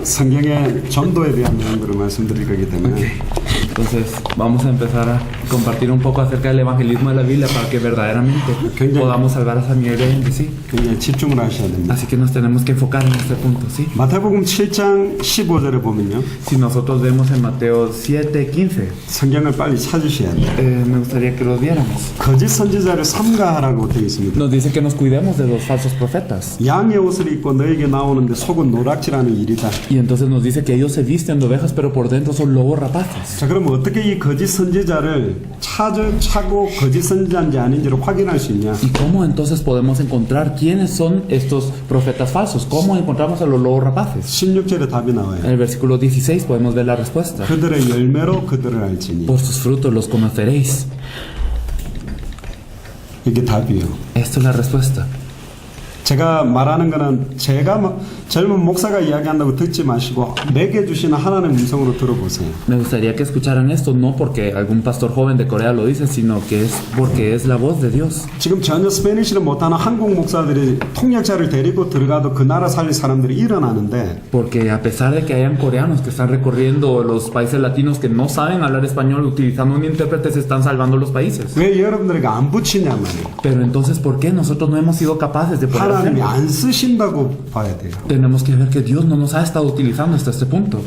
성경의 전도에 대한 내용들을 말씀드릴 거기 때문에 Okay. Entonces vamos a empezar a compartir un poco acerca del evangelismo de la Biblia para que verdaderamente podamos salvar a San Miguel de Allende, ¿sí? 굉장히 집중을 하셔야 됩니다. Así que nos tenemos que enfocar en este punto, ¿sí? 마태복음 7장 15절에 보면요. Si nosotros vemos en Mateo 7:15, 성경을 빨리 찾으셔야 돼요. me gustaría que los viéramos. 거짓 선지자를 삼가하라고 되어 있습니다. Nos dice que nos cuidemos de los falsos profetas. 양의 옷을 입고 너에게 나오는데 속은 노랗지라는 일이다. Y entonces nos dice que ellos se visten de ovejas, pero por dentro son lobos rapaces. 자, 그럼 어떻게 이 거짓 선지자를 차고 거짓 선지자인지 아닌지를 확인할 수 있냐? ¿Y cómo entonces podemos encontrar quiénes son estos profetas falsos? ¿Cómo encontramos a los lobos rapaces? 16절에 답이 나와요. En el versículo 16 podemos ver la respuesta. 그들의 열매로 그들을 알지니. Por sus frutos los conoceréis. 이게 답이에요. Esta es la respuesta. 제가 말하는 거는 제가 막 젊은 목사가 이야기한다고 듣지 마시고 내게 주시는 하나님의 음성으로 들어보세요. Me gustaría que escucharan esto no porque algún pastor joven de Corea lo dice, sino que es porque es la voz de Dios. 지금 전혀 스페니쉬를 못하는 한국 목사들이 통역자를 데리고 들어가도 그 나라 살릴 사람들이 일어나는데 Porque a pesar de que hayan coreanos que están recorriendo los países latinos que no saben hablar español utilizando un intérprete, se están salvando los países. 왜 여러분들에게 안 붙이냐 말이에요. Pero entonces, ¿por qué nosotros no hemos sido capaces de poder 하나님이 hacerlo? 안 쓰신다고 봐야 돼요. Tenemos que ver que Dios no nos ha estado utilizando hasta este punto.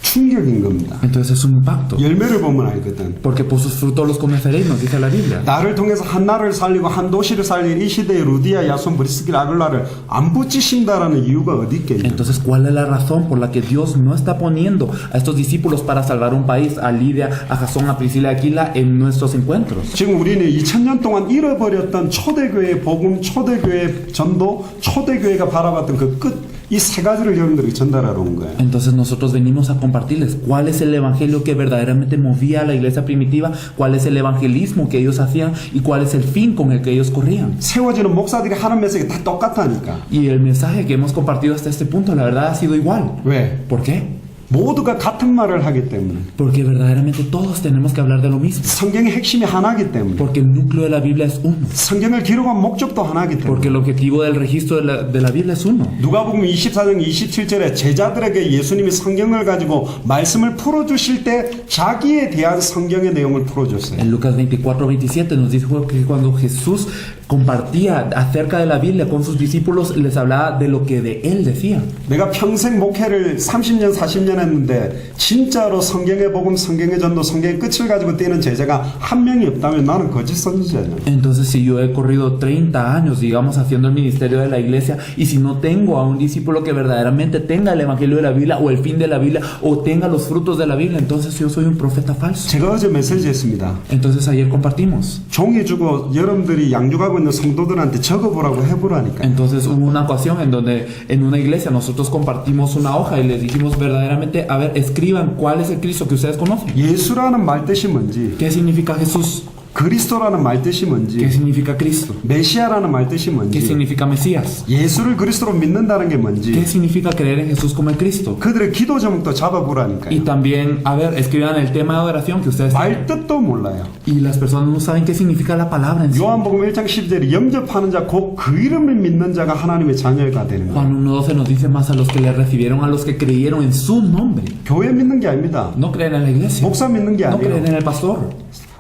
충격인 겁니다. Entonces es un impacto. 열매를 보면 알거든. Porque por sus frutos los conoceréis, nos dice la Biblia. 나를 통해서 한 나라를 살리고 한 도시를 살릴 이 시대의 루디아, 야손, 브리스길, 아글라를 안 붙이신다라는 이유가 어디 있겠냐? Entonces, ¿cuál es la razón por la que Dios no está poniendo a estos discípulos para salvar un país, a Lidia, a Jasón, a Priscila y Aquila en nuestros encuentros? 지금 우리는 2000년 동안 잃어버렸던 초대교회의 복음, 초대교회의 전도, 초대교회가 바라봤던 그 끝, 이 세 가지를 여러분들에게 전달하러 온 거예요. Entonces nosotros venimos a compartirles cuál es el evangelio que verdaderamente movía a la iglesia primitiva, cuál es el evangelismo que ellos hacían y cuál es el fin con el que ellos corrían. 세워지는 목사들이 하는 메시지가 다 똑같다니까. Y el mensaje que hemos compartido hasta este punto, la verdad, ha sido igual. 왜? ¿Por qué? 모두가 같은 말을 하기 때문에. Porque verdaderamente todos tenemos que hablar de lo mismo. 성경의 핵심이 하나이기 때문에. Porque el núcleo de la Biblia es uno. 성경을 기록한 목적도 하나이기 때문에. Porque el objetivo del registro de la Biblia es uno. 누가복음 24장 27절에 제자들에게 예수님이 성경을 가지고 말씀을 풀어주실 때 자기에 대한 성경의 내용을 풀어줬어요. En Lucas 24:27 nos dice que cuando Jesús compartía acerca de la Biblia con sus discípulos, les hablaba de lo que de él decía. 내가 평생 목회를 30년 40년 했는데 진짜로 성경의 복음, 성경의 전도, 성경의 끝을 가지고 뛰는 제자가 한 명이 없다면 나는 거짓 선지자냐. Entonces, si yo he corrido 30 años, digamos, haciendo el ministerio de la iglesia, y si no tengo a un discípulo que verdaderamente tenga el evangelio de la Biblia o el fin de la Biblia o tenga los frutos de la Biblia, entonces yo soy un profeta falso. 제가 어제 메시지 했습니다. Entonces ayer compartimos. 종이 주고 여러분들이 양육하고 있는 성도들한테 적어보라고 해보라니까. Entonces hubo una ocasión en donde en una iglesia nosotros compartimos una hoja y les dijimos verdaderamente, a ver, escriban cuál es el Cristo que ustedes conocen. 예수라는 말 뜻이 뭔지, ¿Qué significa Jesús? 그리스도라는 말 뜻이 ¿Qué 뭔지, significa Cristo? 메시아라는 말 뜻이 ¿Qué 뭔지, significa Mesías? 예수를 그리스도로 믿는다는 게 ¿Qué 뭔지 significa creer en Jesús como el Cristo? 그들의 기도 제목도 잡아보라니까요. Y también, a ver, escriban el tema de adoración que ustedes 말 tienen. 뜻도 몰라요. Y las personas no saben qué significa la palabra en sí. 요한복음 1장 10절에 영접하는 자, 곧 그 이름을 믿는 자가 하나님의 자녀가 되는 거예요. Juan 1:12 nos dice más a los que le recibieron, a los que creyeron en su nombre. 교회 믿는 게 아닙니다. No creen en la iglesia, 목사 믿는 게 no creen 아니에요. en el pastor.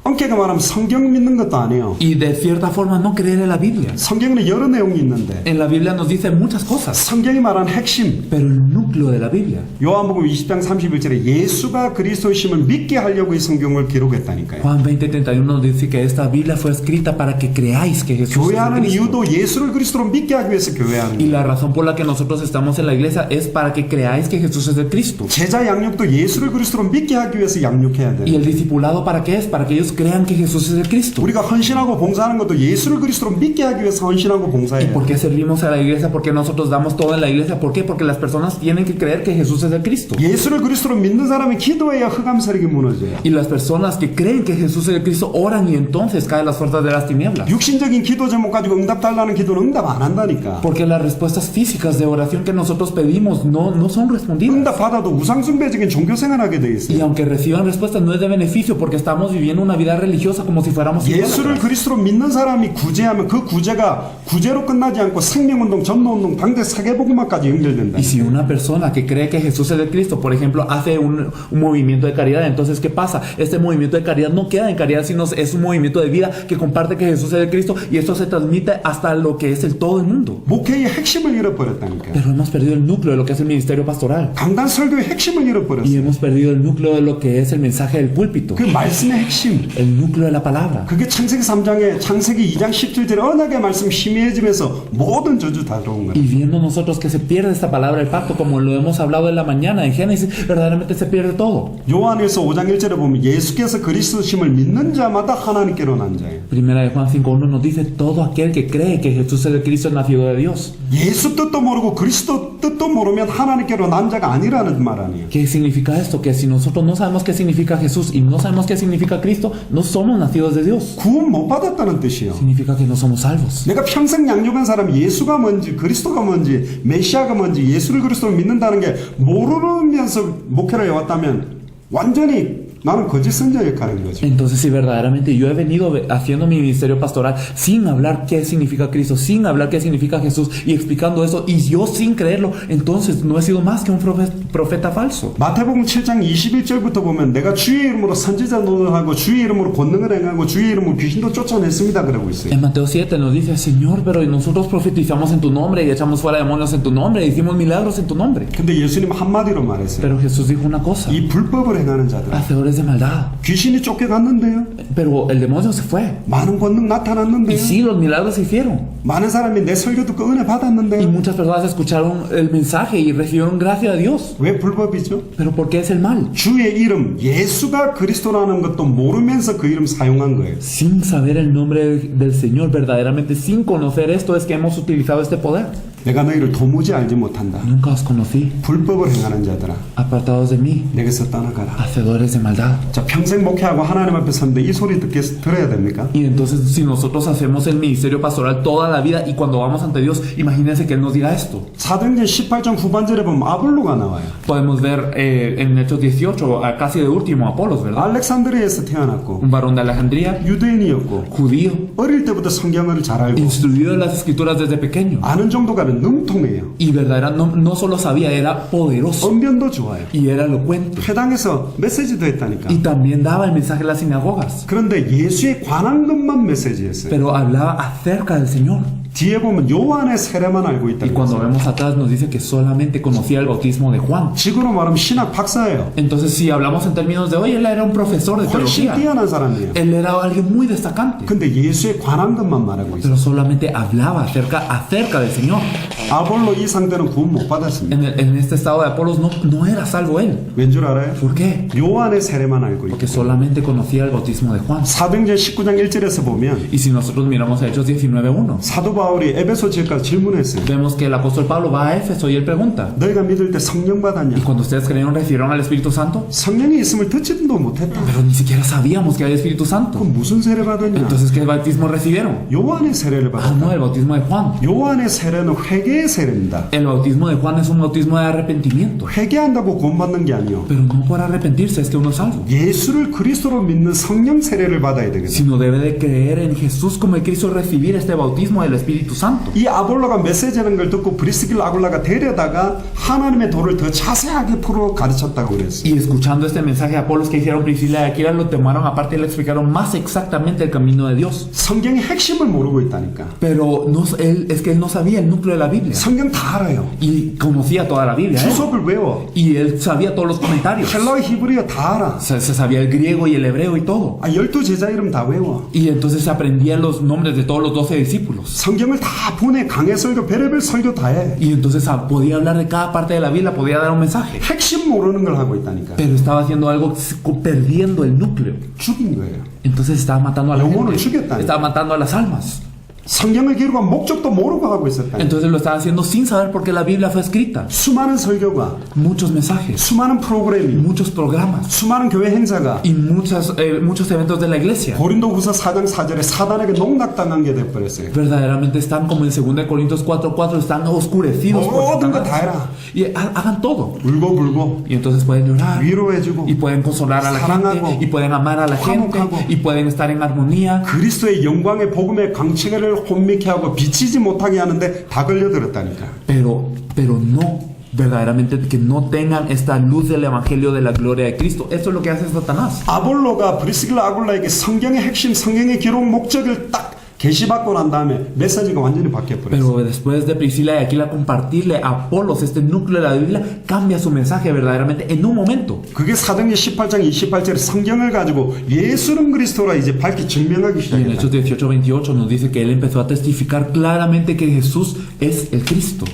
엄격히 말하면 성경 믿는 것도 아니에요. Y de cierta forma no creer en la Biblia. 성경에는 여러 내용이 있는데 En la Biblia nos dice muchas cosas, 성경이 말하는 핵심, pero el núcleo de la Biblia. 요한복음 20장 31절에 예수가 그리스도이심을 믿게 하려고 이 성경을 기록했다니까요. Juan 20:31 nos dice que esta Biblia fue escrita para que creáis que Jesús es el 교회하는 Cristo. 이유도 예수를 그리스도로 믿게 하기 위해서 교회하는 Y 거예요. la razón por la que nosotros estamos en la iglesia es para que creáis que Jesús es el Cristo. 제자 양육도 예수를 그리스도로 믿게 하기 위해서 양육해야 Y 돼요. el discipulado, ¿para qué es? Para que ellos crean que Jesús es el Cristo. 우리가 헌신하고 봉사하는 것도 예수를 그리스도로 믿게 하기 위해서 헌신하고 ¿Y 봉사해요. por qué servimos a la iglesia? ¿Por qué nosotros damos todo en la iglesia? ¿Por qué? Porque las personas tienen que creer que Jesús es el Cristo. 예수를 그리스도로 믿는 사람이 기도해야 흑암세력이 무너져요. Y las personas que creen que Jesús es el Cristo oran y entonces caen las fuerzas de las tinieblas. 육신적인 기도 제목 가지고 응답 달라는 기도는 응답 안 한다니까. Porque las respuestas físicas de oración que nosotros pedimos no son respondidas. 응답 받아도 우상숭배적인 종교 생활하게 돼 Y 있어요. aunque reciban respuestas no es de beneficio porque estamos viviendo una vida vida religiosa como si fuéramos 예수를 idólatras. 그리스도로 믿는 사람이 구제하면 그 구제가 구제로 끝나지 않고 생명운동, 전도운동, 당대 세계복음화까지 연결된다. Y si una persona que cree que Jesús es el Cristo, por ejemplo, hace un movimiento de caridad, entonces ¿qué pasa? Este movimiento de caridad no queda en caridad, sino es un movimiento de vida que comparte que Jesús es el Cristo, y esto se transmite hasta lo que es el todo el mundo. 목회의 핵심을 잃어버렸다니까. Pero hemos perdido el núcleo de lo que es el ministerio pastoral. 강단 설교의 핵심을 Y 잃어버렸어요. hemos perdido el núcleo de lo que es el mensaje del púlpito. 그 말씀의 핵심. El núcleo de la palabra. 그게 창세기 3장에 창세기 2장 17절에 언약의 말씀 희미해지면서 모든 저주 다 들어온 Y 거예요. viendo nosotros que se pierde esta palabra del pacto, como lo hemos hablado en la mañana en Génesis, verdaderamente se pierde todo. 요한일서 5장 1절에 보면 예수께서 그리스도심을 믿는 자마다 하나님께로 난 자예요. Primera de Juan 5:1 nos dice: todo aquel que cree que Jesús es el Cristo es nacido de Dios. 예수 뜻도 모르고 그리스도 뜻도 모르면 하나님께로 난 자가 아니라는 말 아니에요. ¿Qué significa esto? Que si nosotros no sabemos qué significa Jesús y no sabemos qué significa Cristo, no somos nacidos de Dios. 구원 못 받았다는 뜻이에요. Significa que no somos salvos. 내가 평생 양육한 사람이 예수가 뭔지 그리스도가 뭔지 메시아가 뭔지 예수를 그리스도를 믿는다는 게 모르면서 목회를 해왔다면 완전히 나는 거짓 선자 역할인 거죠. Entonces, si verdaderamente yo he venido haciendo mi ministerio pastoral sin hablar qué significa Cristo, sin hablar qué significa Jesús y explicando eso, y yo sin creerlo, entonces no he sido más que un profeta falso. 마태복음 7장 21절부터 보면 내가 주의 이름으로 선지자 노릇하고 주의 이름으로 권능을 행하고 주의 이름으로 귀신도 쫓아냈습니다 그러고 있어요. En Mateo 7 nos dice: Señor, pero nosotros profetizamos en tu nombre y echamos fuera demonios en tu nombre, hicimos milagros en tu nombre. 근데 예수님 한마디로 말했어요. Pero Jesús dijo una cosa: 이 불법을 행하는 자들 hacedores de maldad. 귀신이 쫓겨갔는데요. Pero el demonio se fue. 많은 권능 Y 나타났는데요. sí, los milagros se hicieron. 많은 사람이 내 설교 듣고 은혜 Y 받았는데요. muchas personas escucharon el mensaje y recibieron gracia de Dios. 왜 불법이죠? Pero ¿por qué es el mal? 주의 이름 예수가 그리스도라는 것도 모르면서 그 이름 사용한 거예요. Sin saber el nombre del Señor, verdaderamente sin conocer esto, es que hemos utilizado este poder. 내가 너희를 도무지 알지 못한다. Nunca os conocí. 불법을 행하는 자들아 Apartados de mí, 내게서 떠나가라. hacedores de maldad. 자, 평생 목회하고 하나님 앞에 섰는데 이 소리 들어야 됩니까? Y entonces, si nosotros hacemos el ministerio pastoral toda la vida y cuando vamos ante Dios, imagínense que Él nos diga esto. 사도행전 18장 후반절에 보면 아볼로가 나와요. Podemos ver en Hechos 18, casi de último, Apolos, ¿verdad? 알렉산드리아에서 태어났고 Un varón de Alejandría, 유대인이었고 judío, 어릴 때부터 성경을 잘 알고 instruido en las escrituras desde pequeño. 아는 정도가 능통해요. Y verdadera, no solo sabía, era poderoso 언변도 좋아요. y era elocuente. 회당에서 메시지도 했다니까. Y también daba el mensaje en las sinagogas. 그런데 예수에 관한 것만 메시지했어요. Pero hablaba acerca del Señor. 뒤에 보면 요한의 세례만 알고 Y 있다는 cuando 거예요. vemos atrás nos dice que solamente conocía el bautismo de Juan. 지금으로 말하면 신학 박사예요. Entonces, si hablamos en términos de hoy, él era un profesor de 훨씬 teología. 뛰어난 사람이에요. Él era alguien muy destacante. 근데 예수에 관한 것만 말하고 있어요. Pero solamente hablaba acerca del Señor. 아볼로 이 상태는 구원 못 받았습니다. En este estado de Apolos no era salvo él. 왠 줄 알아요? ¿Por qué? 요한의 세례만 알고 Porque 있고 solamente conocía el bautismo de Juan. 사도행전 19장 1절에서 보면 Y si nosotros miramos a Hechos 19:1, 사도 바울이 에베소 지역까지 질문했어요. vemos que el apóstol Pablo va a Éfeso y él pregunta: 너희가 믿을 때 성령 받았냐? ¿y cuando ustedes creyeron recibieron al Espíritu Santo? 성령이 있음을 듣지도 못했다. Pero ni siquiera sabíamos que había Espíritu Santo. 그럼 무슨 세례 받았냐? Entonces, ¿qué bautismo recibieron? 요한의 세례를 Ah, 받았다. no, el bautismo de Juan. 요한의 세례는 회개의 세례입니다. El bautismo de Juan es un bautismo de arrepentimiento. 회개한다고 구원받는 게 아니요. Pero no por arrepentirse es que uno es salvo, 예수를 그리스도로 믿는 성령 세례를 받아야 되거든요. sino debe de creer en Jesús como el Cristo, recibir este bautismo del Espíritu Santo. 이 아볼로가 메시지하는 걸 듣고 브리스길라 아굴라가 데려다가 하나님의 도를 더 자세하게 풀어 가르쳤다고 그랬어요. Y escuchando este mensaje de Apolos que hicieron Priscila y Aquila, lo tomaron aparte y le explicaron más exactamente el camino de Dios. 성경의 핵심을 모르고 있다니까. Pero es que él no sabía el núcleo de la Biblia. 성경 다 알아요. Y conocía toda la Biblia. 주석을 외워. Y él sabía todos los comentarios. 헬라어 히브리어 다 알아. Se sabía el griego y el hebreo y todo. 12제자 이름 다 외워. Y entonces aprendía los nombres de todos los 12 discípulos. 성경을 다 분해 강해 설교 별의별 설교 다 해. Y entonces podía hablar de cada parte de la Biblia, podía dar un mensaje. 핵심 모르는 걸 하고 있다니까. Pero estaba haciendo algo, perdiendo el núcleo. 죽인 거예요. Entonces estaba matando a la 영혼을 gente. 죽였다니까. Estaba matando a las almas. 성경을 기록한 목적도 모르고 하고 있었다. Entonces lo estaba haciendo sin saber por qué la Biblia fue escrita. 수많은 설교가, Muchos mensajes, 수많은 프로그램이, muchos programas 수많은 교회 행사가 y muchos eventos de la iglesia. 고린도후서 4장 4절에 사단에게 농락당한 게 돼버렸어요. Verdaderamente están como en 2 Corintios 4:4, están oscurecidos por 모든 거 다 Satanás. 해라. Y hagan todo. 울고 Y entonces pueden llorar 위로해주고 y pueden consolar a la 사랑하고, gente y pueden amar a la gente 화목하고, y pueden estar en armonía. 그리스도의 영광의 복음의 광채를 혼미케 하고 비치지 못하게 하는데 다 걸려들었다니까. Pero no, verdaderamente que no tengan esta luz del evangelio de la gloria de Cristo. Esto es lo que hace Satanás. 아볼로가 브리스길라 아굴라에게 성경의 핵심, 성경의 기록 목적을 딱 계시받고 난 다음에 메시지가 완전히 바뀌어버렸어요. Pero después de Priscila y Aquila compartirle a Apolos este núcleo de la Biblia, cambia su mensaje verdaderamente en un momento. 그게 사도행전 18장 28절에 성경을 가지고 예수는 그리스도라 이제 밝히 증명하기 Y en 시작했다. Hechos 18:28 nos dice que él empezó a testificar claramente que Jesús es el Cristo.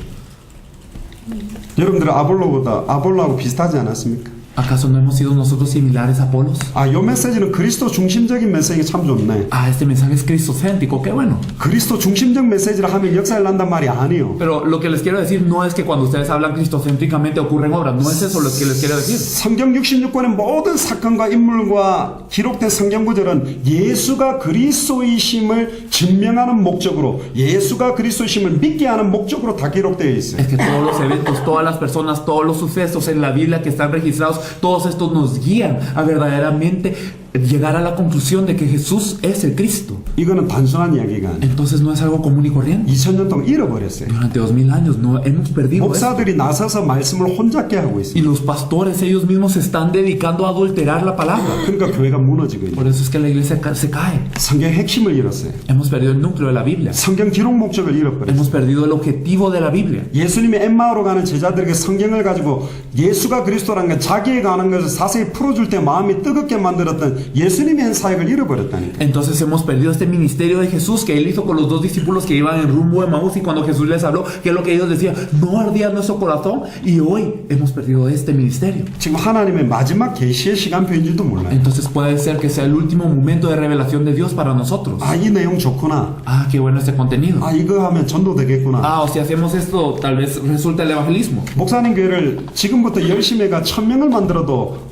여러분들 아볼로하고 비슷하지 않았습니까? ¿Acaso no hemos sido nosotros similares a Apolos? 요 메시지는 그리스도 중심적인 메시지가 참 좋네. Este mensaje es cristocéntrico, qué bueno. 그리스도 중심적 메시지를 하면 역사를 난단 말이 아니에요. Pero lo que les quiero decir no es que cuando ustedes hablan cristocéntricamente ocurren obras, no es eso lo que les quiero decir. 성경 66권의 모든 사건과 인물과 기록된 성경 구절은 예수가 그리스도이심을 증명하는 목적으로, 예수가 그리스도이심을 믿게 하는 목적으로 다 기록되어 있어요. Es que todos los eventos, todas las personas, todos los sucesos en la Biblia que están registrados, todos estos nos guían a verdaderamente llegar a la conclusión de que Jesús es el Cristo. 이거는 단순한 이야기가 아니에요. Entonces no es algo común y corriente. 2000년 동안 잃어버렸어요. Durante 2000 años no hemos perdido eso. 목사들이 나서서 말씀을 혼잡게 하고 있어요. Y los pastores ellos mismos se están dedicando a adulterar la palabra. 그러니까 교회가 무너지고 있어요. Por eso es que la iglesia se cae. 성경 핵심을 잃었어요. Hemos perdido el núcleo de la Biblia. 성경 기록 목적을 잃어버렸어요. Hemos perdido el objetivo de la Biblia. 예수님이 엠마오로 가는 제자들에게 성경을 가지고 예수가 그리스도라는 게 자기에 관한 것을 자세히 풀어줄 때 마음이 뜨겁게 만들었던 예수님의 한 사역을 잃어버렸다니까. Entonces hemos perdido este ministerio de Jesús que él hizo con los dos discípulos que iban en rumbo de Maús, y cuando Jesús les habló, que es lo que ellos decían, no ardía nuestro corazón, y hoy hemos perdido este ministerio. 지금 하나님의 마지막 계시의 시간표인지도 몰라요. Entonces puede ser que sea el último momento de revelación de Dios para nosotros. 이 내용 좋구나. Qué bueno este contenido. 이거 하면 전도 되겠구나. O si hacemos esto, tal vez resulta el evangelismo. 목사님 교회를 지금부터 열심히 해가 1000명을 만들어도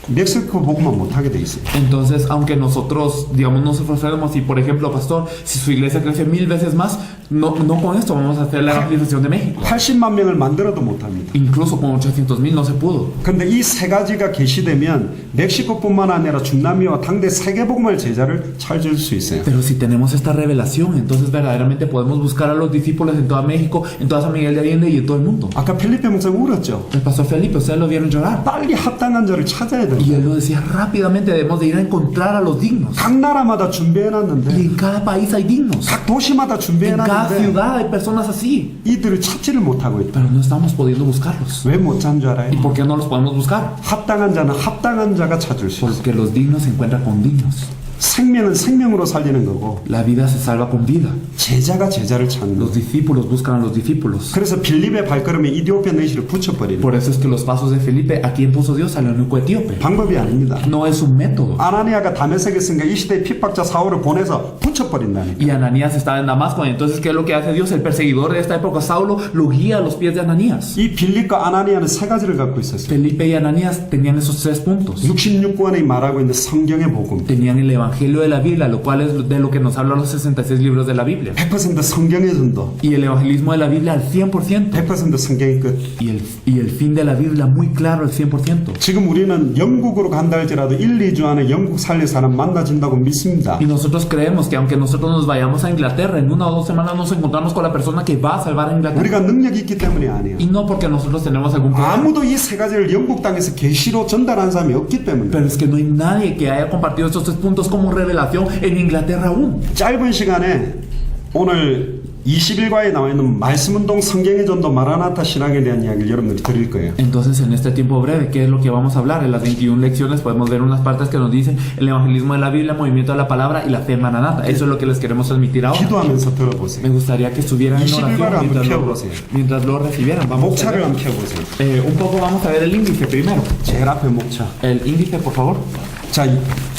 멕시코 복음만 못하게 돼 있어요. Entonces, aunque nosotros, digamos, nos esforzamos y, por ejemplo, pastor, si su iglesia crece 1000 veces más, no con esto vamos a hacer la evangelización de México. 80만 명을 만들어도 못합니다. Incluso con 800,000 no se pudo. 근데 이 세 가지가 계시되면 멕시코뿐만 아니라 중남미와 당대 세계 복음을 제자를 찾을 수 있어요. Pero si tenemos esta revelación, entonces verdaderamente podemos buscar a los discípulos en toda México, en toda San Miguel de Allende y en todo el mundo. 아까 필리페 목사님 울었죠. El pastor Felipe, ustedes lo vieron llorar. 빨리 합당한 자를 찾아야 돼요. Y él lo decía rápidamente, debemos de ir a encontrar a los dignos. 각 나라마다 Y 준비해놨는데, en cada país hay dignos. 각 도시마다 En cada 준비해놨는데 ciudad hay personas así. 이들을 찾지를 못하고 있다. Pero no estamos pudiendo buscarlos. 왜 못 찾는 줄 ¿Y 알아요? por qué no los podemos buscar? 합당한 자는 합당한 자가 찾을 수 있어요. Porque los dignos se encuentran con dignos. 생명은 생명으로 살리는 거고 La vida se salva con vida. 제자가 제자를 찾는 Los 거예요. discípulos buscan a los discípulos. 그래서 빌립의 발걸음에 이디오피아 내시를 붙여버리는 Por eso es que los pasos de Felipe, ¿a quién puso Dios? Al eunuco etíope. 방법이 아닙니다. No es un método. 아나니아가 다메섹에 있으니까 이 시대의 핍박자 사울을 보내서 붙여버린다니까. Y Ananías estaba en Damasco. Entonces, ¿qué es lo que hace Dios? El perseguidor de esta época, Saulo, lo guía a los pies de Ananías. 이 빌립과 아나니아는 세 가지를 갖고 있었어요. Felipe y Ananías tenían esos 3 puntos. 66권이 말하고 있는 성경의 복음. Tenían el evangelio de la Biblia, lo cual es de lo que nos hablan los 66 libros de la Biblia. 100% 성경의 전도. Y el evangelismo de la Biblia al 100%. 100% 성경의 끝. Y el fin de la Biblia muy claro al 100%. 지금 우리는 영국으로 간다 할지라도 1, 2주 안에 영국 살릴 사람 만나진다고 믿습니다. Y nosotros creemos que aunque nosotros nos vayamos a Inglaterra, en 1 o 2 semanas nos encontramos con la persona que va a salvar a Inglaterra. 우리가 능력이 있기 때문이 아니에요. Y no porque nosotros tenemos algún problema. 아무도 이 세 가지를 영국 땅에서 계시로 전달한 사람이 없기 때문에. Pero es que no hay nadie que haya compartido estos 3 puntos como revelación en Inglaterra aún. 짧은 시간에 오늘 20일과에 나와 있는 말씀운동 성경의 전도 마라나타 신앙에 대한 이야기를 여러분들이 드릴 거예요. Entonces, en este tiempo breve, ¿qué es lo que vamos a hablar? En las 21 lecciones podemos ver unas partes que nos dicen el evangelismo de la Biblia, movimiento de la palabra y la fe maranata. Eso es lo que les queremos transmitir ahora. 기도하면서 들어보세요. Me gustaría que estuvieran en 21 oración mientras lo recibieran. Vamos a 목차를 ver. 한번 펴보세요. Un poco vamos a ver el índice primero. 제일 앞에 목차. El índice, por favor. 자,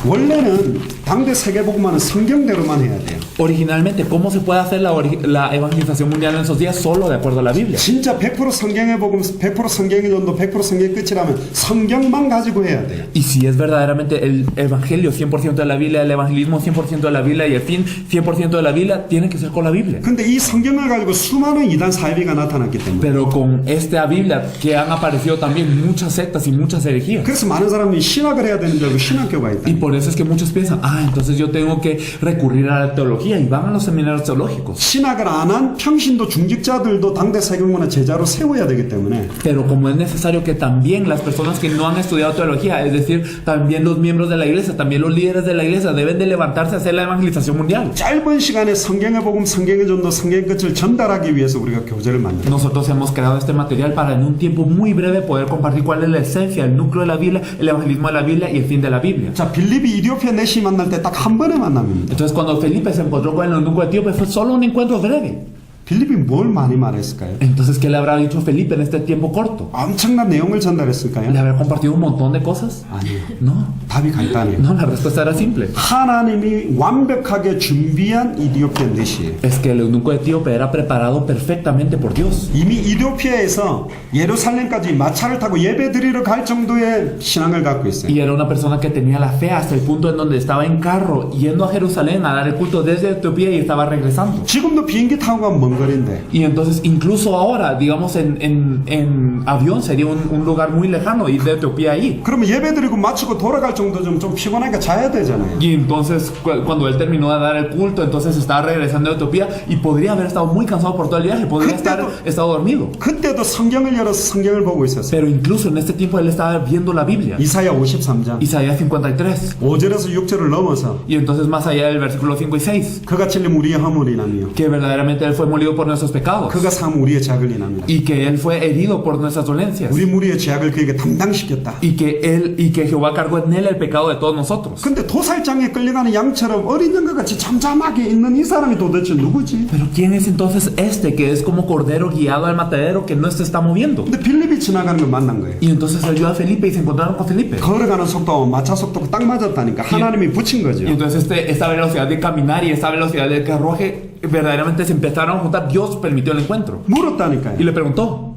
원래는 당대 세계복음화는 성경대로만 해야 돼요. Originalmente, ¿cómo se puede hacer la evangelización mundial en esos días? Solo de acuerdo a la Biblia. 진짜 100% 성경의 복음, 100% 성경의 전도, 100% 성경의 끝이라면 성경만 가지고 해야 돼요. Y si es verdaderamente el evangelio 100% de la Biblia, el evangelismo 100% de la Biblia y el fin 100% de la Biblia, tiene que ser con la Biblia. 근데 이 성경을 가지고 수많은 이단 사이비가 나타났기 때문에 Pero con esta Biblia que han aparecido también muchas sectas y muchas herejías. 그래서 많은 사람들이 신학을 해야 되는 줄 알고 신학교가 있다. Y por eso es que muchos piensan, entonces yo tengo que recurrir a la teología y van a los seminarios teológicos. 신학을 안 한 평신도 중직자들도 당대 세계문화 제자로 세워야 되기 때문에 Pero como es necesario que también las personas que no han estudiado teología, es decir, también los miembros de la iglesia, también los líderes de la iglesia, deben de levantarse a hacer la evangelización mundial. 짧은 시간에 성경의 복음, 성경의 전도, 성경의 끝을 전달하기 위해서 우리가 교재를 만들었어요. Nosotros hemos creado este material para en un tiempo muy breve poder compartir cuál es la esencia, el núcleo de la Biblia, el evangelismo de la Biblia y el fin de la Biblia. 자, 빌립이 이디오피아 내시 만날 때 딱 한 번의 만남입니다. Entonces cuando Felipe se encontró con el eunuco etíope fue solo un encuentro breve. 빌립이 뭘 많이 말했을까요? Entonces, ¿qué le habrá dicho Felipe en este tiempo corto? 엄청난 내용을 전달했을까요? ¿Le habrá compartido un montón de cosas? 아니요. No, 답이 간단해요. no, la respuesta era simple. 하나님이 완벽하게 준비한 이디오피아 내시예요. Es que el eunuco etíope era preparado perfectamente por Dios. 이미 이디오피아에서 예루살렘까지 마차를 타고 예배드리러 갈 정도의 신앙을 갖고 있어요. Y era una persona que tenía la fe hasta el punto en donde estaba en carro yendo a Jerusalén a dar el culto desde Etiopía y estaba regresando. 지금도 비행기 타고 가면 먼 거리인데 Y entonces incluso ahora, digamos en avión sería un lugar muy lejano ir de Etiopía ahí. 그러면 예배드리고 마치고 돌아갈 정도 좀 피곤하니까 자야 되잖아요. Y entonces cuando él terminó de dar el culto, entonces estaba regresando de Etiopía y podría haber estado muy cansado por todo el viaje, podría estar estado dormido. 그때도 성경을 열어서 성경을 보고 있었어요. Pero incluso en este tiempo él estaba viendo la Biblia. 이사야 53장 Isaías 53. 5절에서 6절을 넘어서 Y entonces más allá del versículo 5 y 6, 그가 찔림 우리의 허물이라며 que verdaderamente él fue molido por nuestros pecados 그가 삼 우리의 죄악을 인합니다. y que él fue herido por nuestras dolencias 우리 무리의 죄악을 그에게 담당시켰다. y que Jehová cargó en él el pecado de todos nosotros. 근데 도살장에 끌려가는 양처럼 어린 양과 같이 잠잠하게 있는 이 사람이 도대체 누구지? Pero ¿quién es entonces este que es como cordero guiado al matadero que no se está moviendo? 근데 빌립이 지나가는 걸 만난 거예요. Y entonces él vio a Felipe y se encontraron con Felipe. 걸어가는 속도와 마차 속도가 딱 맞았다니까 하나님이 붙인 거죠. Y entonces esta velocidad de caminar y esta velocidad del carruaje verdaderamente se empezaron a juntar. Dios permitió el encuentro. 물었다니까요. Y le preguntó,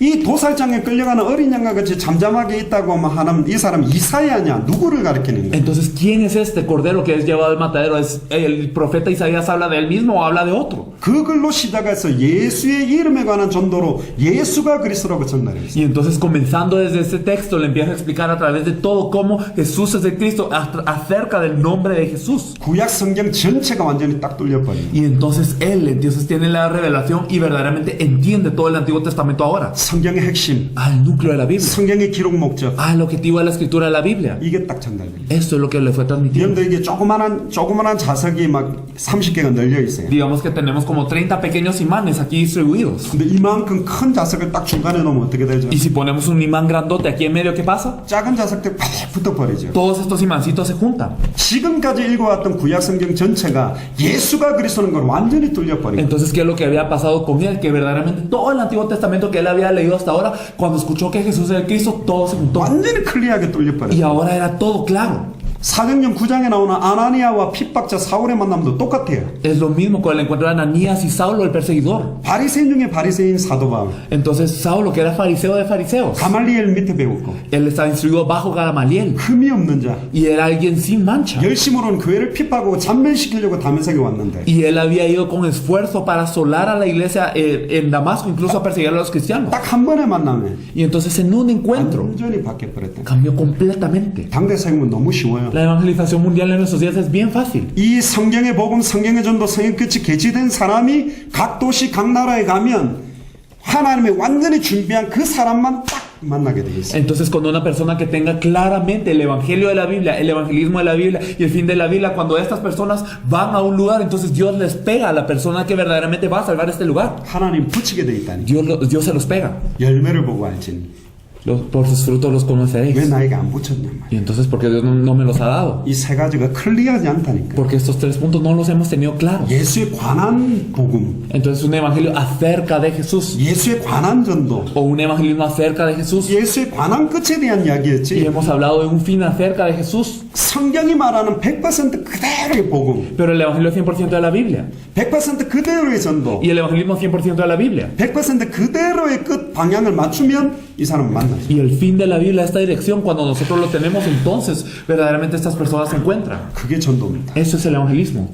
이 도살장에 끌려가는 어린 양과 같이 잠잠하게 있다고 하는 이 사람 이사야냐? 누구를 가리키는 거예요? entonces ¿quién es este cordero que es llevado al matadero? ¿Es el profeta Isaías habla de él mismo o habla de otro? 그걸로 시작해서 예수의 이름에 관한 전도로 예수가 그리스도라고 전달했어요. Y entonces comenzando desde este texto le empieza a explicar a través de todo cómo Jesús es el Cristo acerca del nombre de Jesús. 구약 성경 전체가 완전히 딱 뚫려버려요. Y entonces él entonces tiene la revelación y verdaderamente entiende todo el Antiguo Testamento ahora. 성경의 핵심, Al núcleo de la Biblia, 성경의 기록 목적 al objetivo de la escritura de la Biblia. 이게 딱 전달돼요. Esto es lo que le fue transmitido. 여러분들 이게 조그만한 자석이 막 30개가 널려 있어요. Digamos que tenemos como 30 pequeños imanes aquí distribuidos. 근데 이만큼 큰 자석을 딱 중간에 놓으면 어떻게 되죠? Y si ponemos un imán grandote aquí en medio, ¿qué pasa? 작은 자석들 팍 붙어버리죠. Todos estos imancitos se juntan. 지금까지 읽어왔던 구약 성경 전체가 예수가 그리스도는 걸 완전히 뚫려버린 거예요. Entonces, ¿qué es lo que había pasado con él? Que verdaderamente todo el Antiguo Testamento que él había leído hasta ahora, cuando escuchó que Jesús era el Cristo, todo se juntó. 완전히 클리어하게 Y 뚫려버려요. ahora era todo claro. 사도행전 9장에 나오는 아나니아와 핍박자 사울의 만남도 똑같아요. Es lo mismo con el encuentro de Ananías y Saulo, el perseguidor. 바리새인 중에 바리새인 사도 바울. Entonces, Saulo, que era fariseo de fariseos, 가말리엘 밑에 배웠고 él estaba instruido bajo Gamaliel 흠이 없는 자. y era alguien sin mancha. 열심으로는 교회를 핍박하고 잔멸시키려고 다메섹에 왔는데 Y él había ido con esfuerzo para asolar a la iglesia en Damasco, incluso a perseguir a los cristianos. 딱 한 번의 만남에 Y entonces en un encuentro 완전히 바뀌어버렸다. cambió completamente. 당대 세금은 너무 쉬워요. La evangelización mundial en nuestros días es bien fácil. 이 성경의 복음, 성경의 전도, 성경 끝이 계시된 사람이 각 도시, 각 나라에 가면 하나님이 완전히 준비한 그 사람만 딱 만나게 되겠어요. Entonces cuando una persona que tenga claramente el evangelio de la Biblia, el evangelismo de la Biblia y el fin de la Biblia, cuando estas personas van a un lugar, entonces Dios les pega a la persona que verdaderamente va a salvar este lugar. 하나님 붙이게 돼 있다니. Dios se los pega. 열매를 보고 알지니. Por sus frutos los 왜 conoceréis. 나에게 안 붙였냐 말이야. Y entonces, ¿por qué Dios no me los ha dado? 이 세 가지가 클리어하지 않다니까. Porque estos 3 puntos no los hemos tenido claros. 예수에 관한 복음, Entonces, un evangelio acerca de Jesús. 예수에 관한 전도, O un evangelismo acerca de Jesús. 예수에 관한 끝에 대한 Y 이야기였지. hemos hablado de un fin acerca de Jesús. 성경이 말하는 100% 그대로의 복음, Pero el evangelio 100% de la Biblia. 100% 그대로의 전도, Y el evangelismo 100% de la Biblia. 100% 그대로의 끝 방향을 맞추면 이 사람은 만나죠. Y el fin de la Biblia, esta dirección, cuando nosotros lo tenemos, entonces verdaderamente estas personas se encuentran. 그게 전도입니다. Eso es el evangelismo.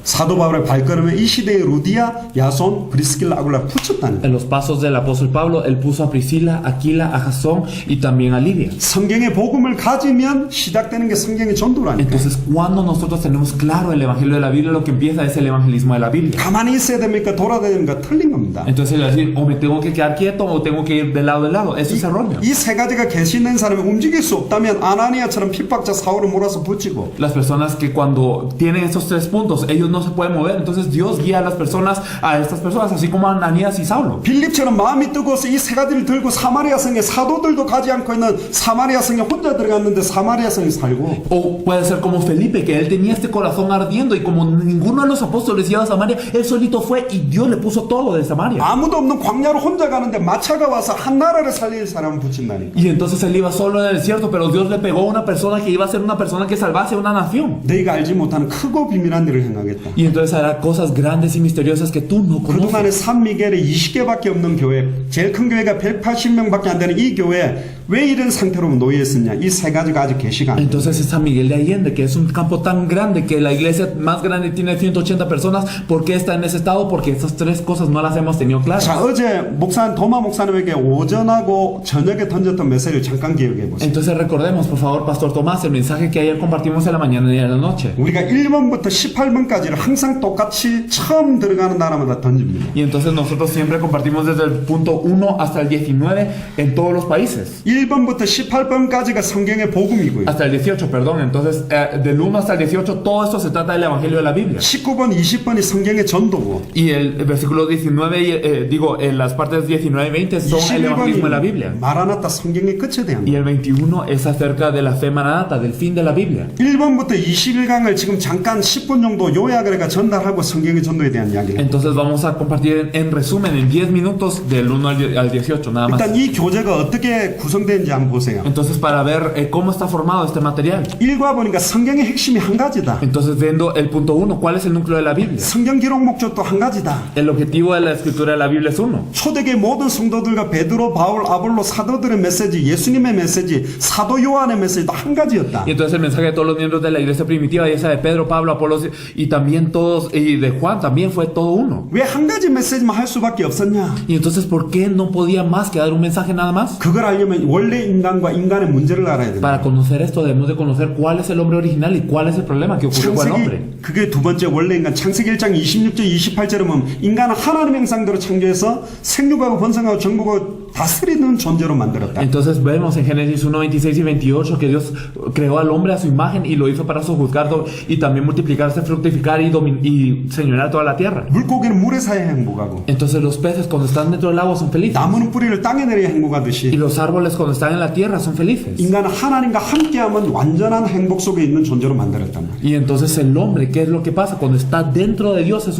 사도 바울의 발걸음에 이 시대의 루디아, 야손, 브리스길라, 아굴라 붙였다는 거예요. En los pasos del apóstol Pablo, él puso a Priscila, Aquila, a Jasón y también a Lidia. 성경의 복음을 가지면 시작되는 게 성경의 전도라니까. Entonces, cuando nosotros tenemos claro el evangelio de la Biblia, lo que empieza es el evangelismo de la Biblia. 가만히 있어야 됩니까? 돌아야 됩니까? 틀린 겁니다. Entonces, él va a decir, o me tengo que quedar quieto o tengo que ir de lado. Eso es erróneo. 이 세 가지가 계시는 사람이 움직일 수 없다면 아나니아처럼 핍박자 사울을 몰아서 붙이고 Las personas que cuando tienen esos 3 puntos, ellos no se pueden mover. Entonces, Dios guía a las personas, a estas personas, así como a Ananías y Saulo. 빌립처럼 마음이 뜨거워서 이 세 가지를 들고 사마리아 성에 사도들도 가지 않고 있는 사마리아 성에 혼자 들어갔는데 사마리아 성에 살고 O puede ser como Felipe, que él tenía este corazón ardiendo y como ninguno de los apóstoles iba a Samaria, él solito fue y Dios le puso todo de Samaria. 아무도 없는 광야로 혼자 가는데 마차가 와서 한 나라를 살릴 사람을 붙인다니까. Y entonces él iba solo en el desierto, pero Dios le pegó a una persona que iba a ser una persona que salvase a una nación. 너희가 알지 못하는 크고 비밀한 일을 행하겠다. Y entonces hará cosas grandes y misteriosas que tú no conoces. 그동안에 산미겔에 20개밖에 없는 교회, 제일 큰 교회가 180명밖에 안 되는 이 교회 왜 이런 상태로 놓여있었냐? 이 세 가지가 아직 계시가 안 돼. Entonces es San Miguel de Allende, que es un campo tan grande, que la iglesia más grande tiene 180 personas. ¿Por qué está en ese estado? Porque estas 3 cosas no las hemos tenido claras. 자, 어제 도마 목사님에게 오전하고 저녁에 던졌던 메시지를 잠깐 기억해 보세요. Entonces recordemos, por favor, Pastor Tomás, el mensaje que ayer compartimos en la mañana y en la noche. 우리가 1번부터 18번까지를 항상 똑같이 처음 들어가는 나라마다 던집니다. Y entonces nosotros siempre compartimos desde el punto 1 hasta el 19 en todos los países. 1번부터 18번까지가 성경의 복음이고요. Hasta el 18, perdón. Entonces, del 1 hasta el 18, todo esto se trata del Evangelio de la Biblia. 19번, 20번이 성경의 전도고 Y el versículo 19, en las partes 19 y 20 son el Evangelismo de la Biblia. 마라나타 성경의 끝에 대한 Y 거. el 21 es acerca de la fe maranata, del fin de la Biblia. 1번부터 21강을 지금 잠깐 10분 정도 요약을 해가 전달하고 성경의 전도에 대한 이야기를. Entonces vamos a compartir en resumen, en 10 minutos, del 1 al 18, nada más. 일단 이 교재가 어떻게 구성되는지 한번 보세요. Entonces, para ver cómo está formado este material. 읽어 보니까 성경의 핵심이 한 가지다. Entonces, viendo el punto 1, ¿cuál es el núcleo de la Biblia? 성경 기록 목적도 한 가지다. El objetivo de la escritura de la Biblia es uno. 초대교회 모든 성도들과 베드로, 바울, 아볼로 사도들의 메시지, 예수님의 메시지, 사도 요한의 메시지도 한 가지였다. Y entonces el mensaje de todos los miembros de la iglesia primitiva, ya sea de Pedro, Pablo, Apolos y también todos, y de Juan, también fue todo uno. 왜 한 가지 메시지만 할 수밖에 없었냐? Y entonces, ¿por qué no podía más que dar un mensaje nada más? 그걸 알려면 원래 인간과 인간의 문제를 알아야 된다. Para conocer esto debemos de conocer cuál es el hombre original y cuál es el problema que ocurrió con el hombre. 창세기 그게 두 번째 원래 인간 창세기 1장 26절 28절에 보면 인간은 하나님의 형상대로 창조해서 생육하고 번성하고 정복하고 다스리는 존재로 만들었다. Entonces vemos en Génesis 1, 26 y 28 que Dios creó al hombre a su imagen y lo hizo para sojuzgar y también multiplicarse, fructificar y señorear toda la tierra. 물고기는 물에 사야 행복하고 Entonces los peces cuando están dentro del agua son felices. 나무는 뿌리를 땅에 내려 Y 행복하듯이 los árboles cuando están en la tierra son felices. 인간은 하나님과 함께하면 완전한 행복 속에 있는 존재로 만들었단 말이야. Y entonces el hombre, ¿qué es lo que pasa? Cuando está dentro de Dios es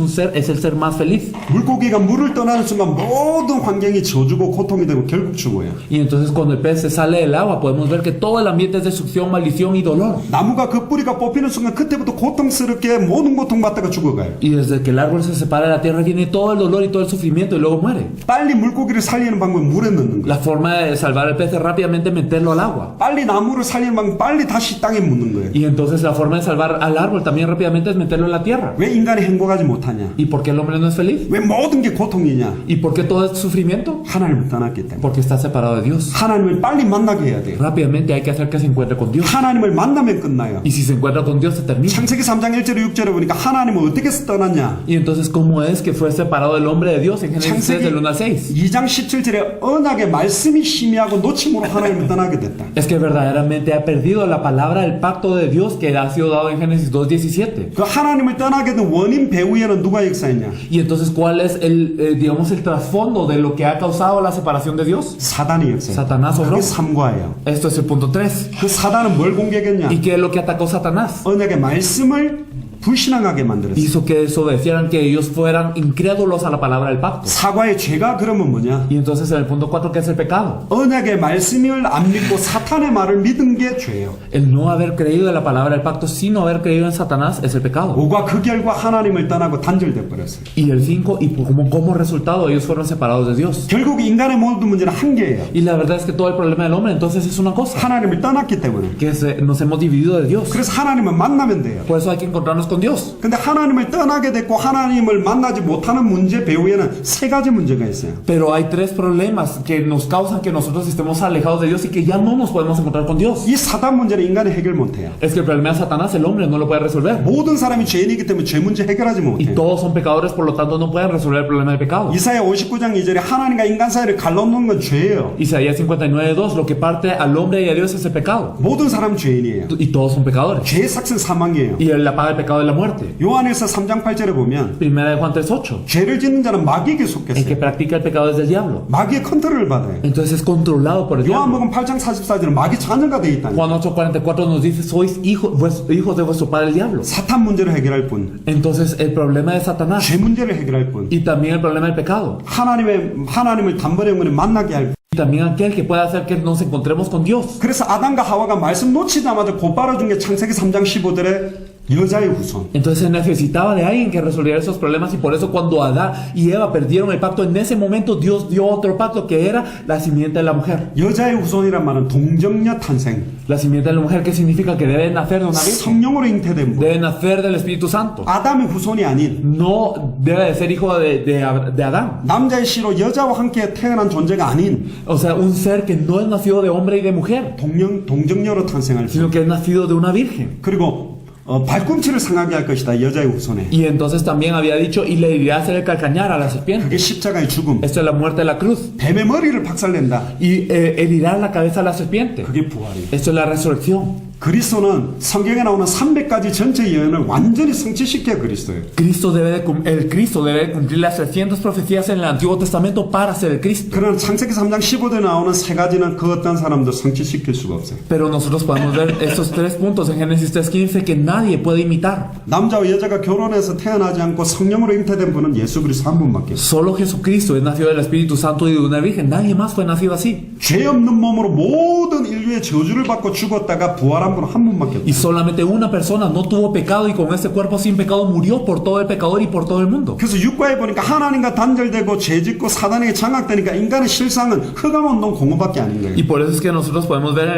el ser más feliz. 물고기가 물을 떠나는 순간 모든 환경이 저주고 고통이 되고 결국 죽어요. Y entonces cuando el pez se sale del agua podemos ver que todo el ambiente es destrucción, maldición y dolor. 나무가 그 뿌리가 뽑히는 순간 그때부터 고통스럽게 모든 고통받다가 죽어가요. Y desde que el árbol se separa de la tierra viene todo el dolor y todo el sufrimiento y luego muere. 빨리 물고기를 살리는 방법은 물에 넣는 거예요. La forma de salvar al pez es rápidamente meterlo al agua. 빨리 나무를 살리는 방법은 빨리 다시 땅에 묻는 거예요. Y entonces la forma de salvar al árbol también rápidamente es meterlo en la tierra. 왜 인간이 행복하지 못하냐? ¿Y por qué el hombre no es feliz? 왜 모든 게 고통이냐? ¿Y por qué todo es sufrimiento? 하나님을 떠났기 때문에. Porque está separado de Dios. 하나님을 빨리 만나게 해야 돼요. Rápidamente hay que hacer que se encuentre con Dios. 하나님을 만나면 끝나요. Y si se encuentra con Dios se termina. 창세기 3장 1절에 6절에 보니까 하나님은 어떻게 떠났냐? Y entonces, ¿cómo es que fue separado el hombre de Dios en Génesis 3 del 1 al 6? 2장 17절에 언약의 말씀이 희미하고 놓침으로 하나님을 떠나게 됐다. Es que verdaderamente ha perdido la palabra del pacto de Dios que ha sido dado en Génesis 2:17. 그 하나님을 떠나게 된 원인 배후에는 누가 역사했냐? Y entonces, ¿cuál es el trasfondo de lo que ha causado la separación separación de Dios? 사단이 역사요. Satanás obró. 그게 삼과예요. Esto es el punto 3. 그 사단은 뭘 공격했냐? ¿Y qué es lo que atacó Satanás? 언약의 말씀을 불신앙하게 만들었어요. Hizo que desobedecieran, que ellos fueran incrédulos a la palabra del pacto. 사과의 죄가 그러면 뭐냐? Y entonces en el punto 4, ¿qué es el pecado? 언약의 말씀을 안 믿고 사탄의 말을 믿은 게 죄예요. El no haber creído en la palabra del pacto, sino haber creído en Satanás, es el pecado. 5과 그 결과 하나님을 떠나고 단절돼 버렸어요. Y el 5, y como resultado, ellos fueron separados de Dios. 결국 인간의 모든 문제는 한 개예요. Y la verdad es que todo el problema del hombre entonces es una cosa, 하나님을 떠났기 때문에. que nos hemos dividido de Dios. 그래서 하나님을 만나면 돼요. Por eso hay que encontrarnos con Dios. 근데 하나님을 떠나게 됐고 하나님을 만나지 못하는 문제 배후에는 세 가지 문제가 있어요. Pero hay 3 problemas que nos causan que nosotros estemos alejados de Dios y que ya no nos podemos encontrar con Dios. 이 사단 문제는 인간이 해결 못해요. Es que el problema de Satanás, el hombre no lo puede resolver. 모든 사람이 죄인이기 때문에 죄 문제 해결하지 Y 못해요. todos son pecadores, por lo tanto no pueden resolver el problema del pecado. 이사야 59장 2절에 하나님과 인간 사이를 갈라놓는 건 죄예요. Isaías 59:2, lo que parte al hombre y a Dios es el pecado. 모든 사람 죄인이에요. Y todos son pecadores. 죄의 삭은 사망이에요. Y la paga del pecado es la muerte. 요한일서 3장 8절에 보면 Primera de Juan 3:8. 죄를 짓는 자는 마귀에게 El que 속겠어요. practica el pecado es del diablo. 마귀의 컨트롤을 받아요. Entonces es controlado por el diablo. 요한복음 8장 44절은 마귀 자녀가 되어 있다니. Juan 8:44 nos dice, sois hijos de vuestro padre el diablo. 사탄 문제를 해결할 뿐, Entonces el problema de Satanás 죄 문제를 해결할 뿐, y también el problema del pecado. 하나님을 단번에 영원히 만나게 할 뿐. Y también aquel que puede hacer que nos encontremos con Dios. 그래서 아담과 하와가 말씀 놓치자마자 곧바로 준 게 창세기 3장 15절에 여자의 후손. Entonces se necesitaba de alguien que resolviera esos problemas y por eso cuando Adán y Eva perdieron el pacto, en ese momento Dios dio otro pacto que era la simiente de la mujer. 여자의 후손이란 말은 동정녀 탄생, La simiente de la mujer, ¿qué significa? Que debe nacer de una virgen. 성령으로 잉태된 분. Debe nacer del Espíritu Santo. 아담의 후손이 아닌 No debe de ser hijo de Adán. 남자의 씨로 여자와 함께 태어난 존재가 아닌 O sea, un ser que no es nacido de hombre y de mujer, 동정녀로 탄생할 분. sino que es nacido de una virgen. 그리고 발꿈치를 상하게 할 것이다. 여자의 후손에. Y entonces también había dicho, y le iría a hacer el calcañar a la serpiente. 그게 십자가의 죽음. Esto es la muerte de la cruz. 뱀의 머리를 박살낸다. Y herirá la cabeza a la serpiente. 그게 부활이에요. Esto es la resurrección. 그리스도는 성경에 나오는 300가지 전체 예언을 완전히 성취시켜야 그리스도예요. Cristo debe de cumplir las 300 profecías en el Antiguo Testamento para ser el Cristo. 그러나 창세기 3장 15절에 나오는 세 가지는 그 어떤 사람도 성취시킬 수가 없어요. Pero nosotros podemos ver estos 3 puntos en Génesis 3:15 que nadie puede imitar. 남자와 여자가 결혼해서 태어나지 않고 성령으로 잉태된 분은 예수 그리스도 한 분밖에 없어요. Solo Jesucristo es nacido del Espíritu Santo y de una virgen. Nadie más fue nacido así. 죄 없는 몸으로 모든 인류의 저주를 받고 죽었다가 부활한 분은 한 분밖에 Y 없어요. solamente una persona no tuvo pecado y con ese cuerpo sin pecado murió por todo el pecador y por todo el mundo. 그래서 육과에 보니까 하나님과 단절되고 죄짓고 사단에게 장악되니까 인간의 실상은 흑암운동 공허밖에 아닌 거예요. Y por eso es que nosotros podemos ver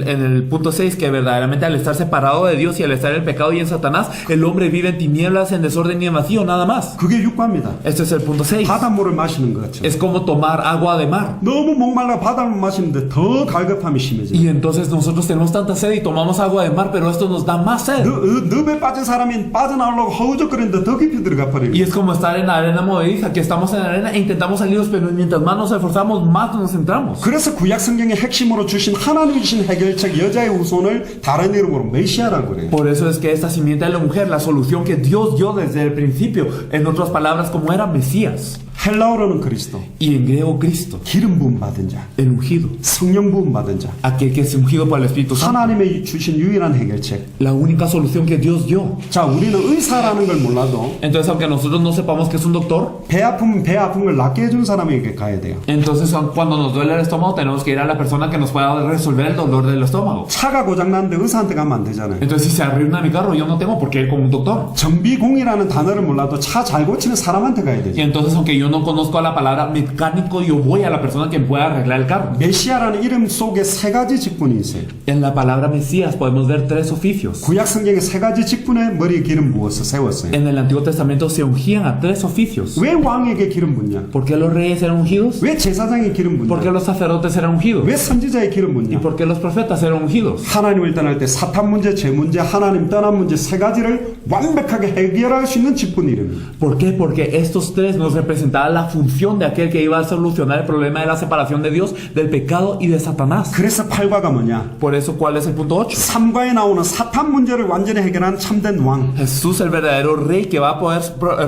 en el punto 6 que verdaderamente al estar separado de Dios y al estar en el pecado y en Satanás, el hombre vive en tinieblas, en desorden y en vacío, nada más. 그게 육과입니다. Este es el punto 6. 바닷물을 마시는 것 같죠. Es como tomar agua de mar. 너무 목말라 바닷물 마시는데 더 갈급함이 심해져요. Y entonces nosotros tenemos tanta sed y tomamos agua de mar, pero esto nos da más sed. 늪에 빠진 사람이 빠져나오려고 허우적거리는데 더 깊이 들어가 버려요. Y es como estar en la arena movediza, que estamos en la arena e intentamos salirnos, pero mientras más nos esforzamos, más nos entramos. 그래서 구약 성경의 핵심으로 주신 하나님이 주신 해결책 여자의 후손을 다른 이름으로 메시아라고 그래요. Por eso es que esta simiente de la mujer, la solución que Dios dio desde el principio, en otras palabras, como era Mesías. 헬라어로는 그리스도, Y en griego Cristo, 기름 부음 받은 자, el ungido, 성령 부음 받은 자. aquel que es ungido por el Espíritu Santo. 하나님의 주신 유일한 해결책. La única solución que Dios dio. 자, 우리는 의사라는 걸 몰라도 Entonces, aunque nosotros no sepamos que es un doctor, 배 아픈 걸 낫게 해준 사람에게 가야 돼요. entonces cuando nos duele el estómago tenemos que ir a la persona que nos pueda resolver el dolor del estómago. 차가 고장났는데 의사한테 가면 안 되잖아요. Entonces, si se arruina mi carro, yo no tengo por qué ir con un doctor. 정비공이라는 단어를 몰라도 차 잘 고치는 사람한테 가야 Y 되죠. entonces, aunque yo no conozco la palabra mecánico, yo voy a la persona que pueda arreglar el carro. 메시아라는 이름 속에 세 가지 직분이 있어요. En la palabra Mesías podemos ver 3 oficios. 구약 성경에 세 가지 직분에 머리에 기름 부어서 세웠어요. En el Antiguo Testamento se ungían a 3 oficios. 왜 왕에게 기름 붓냐? ¿Por qué los reyes eran ungidos? 왜 제사장에 기름 ¿Por qué 붓냐? los sacerdotes eran ungidos? 왜 선지자에 기름 ¿Y 붓냐? por qué los profetas eran ungidos? 하나님을 떠날 때 사탄 문제, 죄 문제, 하나님 떠난 문제 세 가지를 완벽하게 해결할 수 있는 직분 이름이에요. ¿Por qué? Porque estos 3 nos representaban representaba la función de aquel que iba a solucionar el problema de la separación de Dios, del pecado y de Satanás. 그래서 8과가 뭐냐? Por eso, ¿cuál es el punto 8? 3과에 나오는 사탄 문제를 완전히 해결한 참된 왕. Jesús, el verdadero rey que va a poder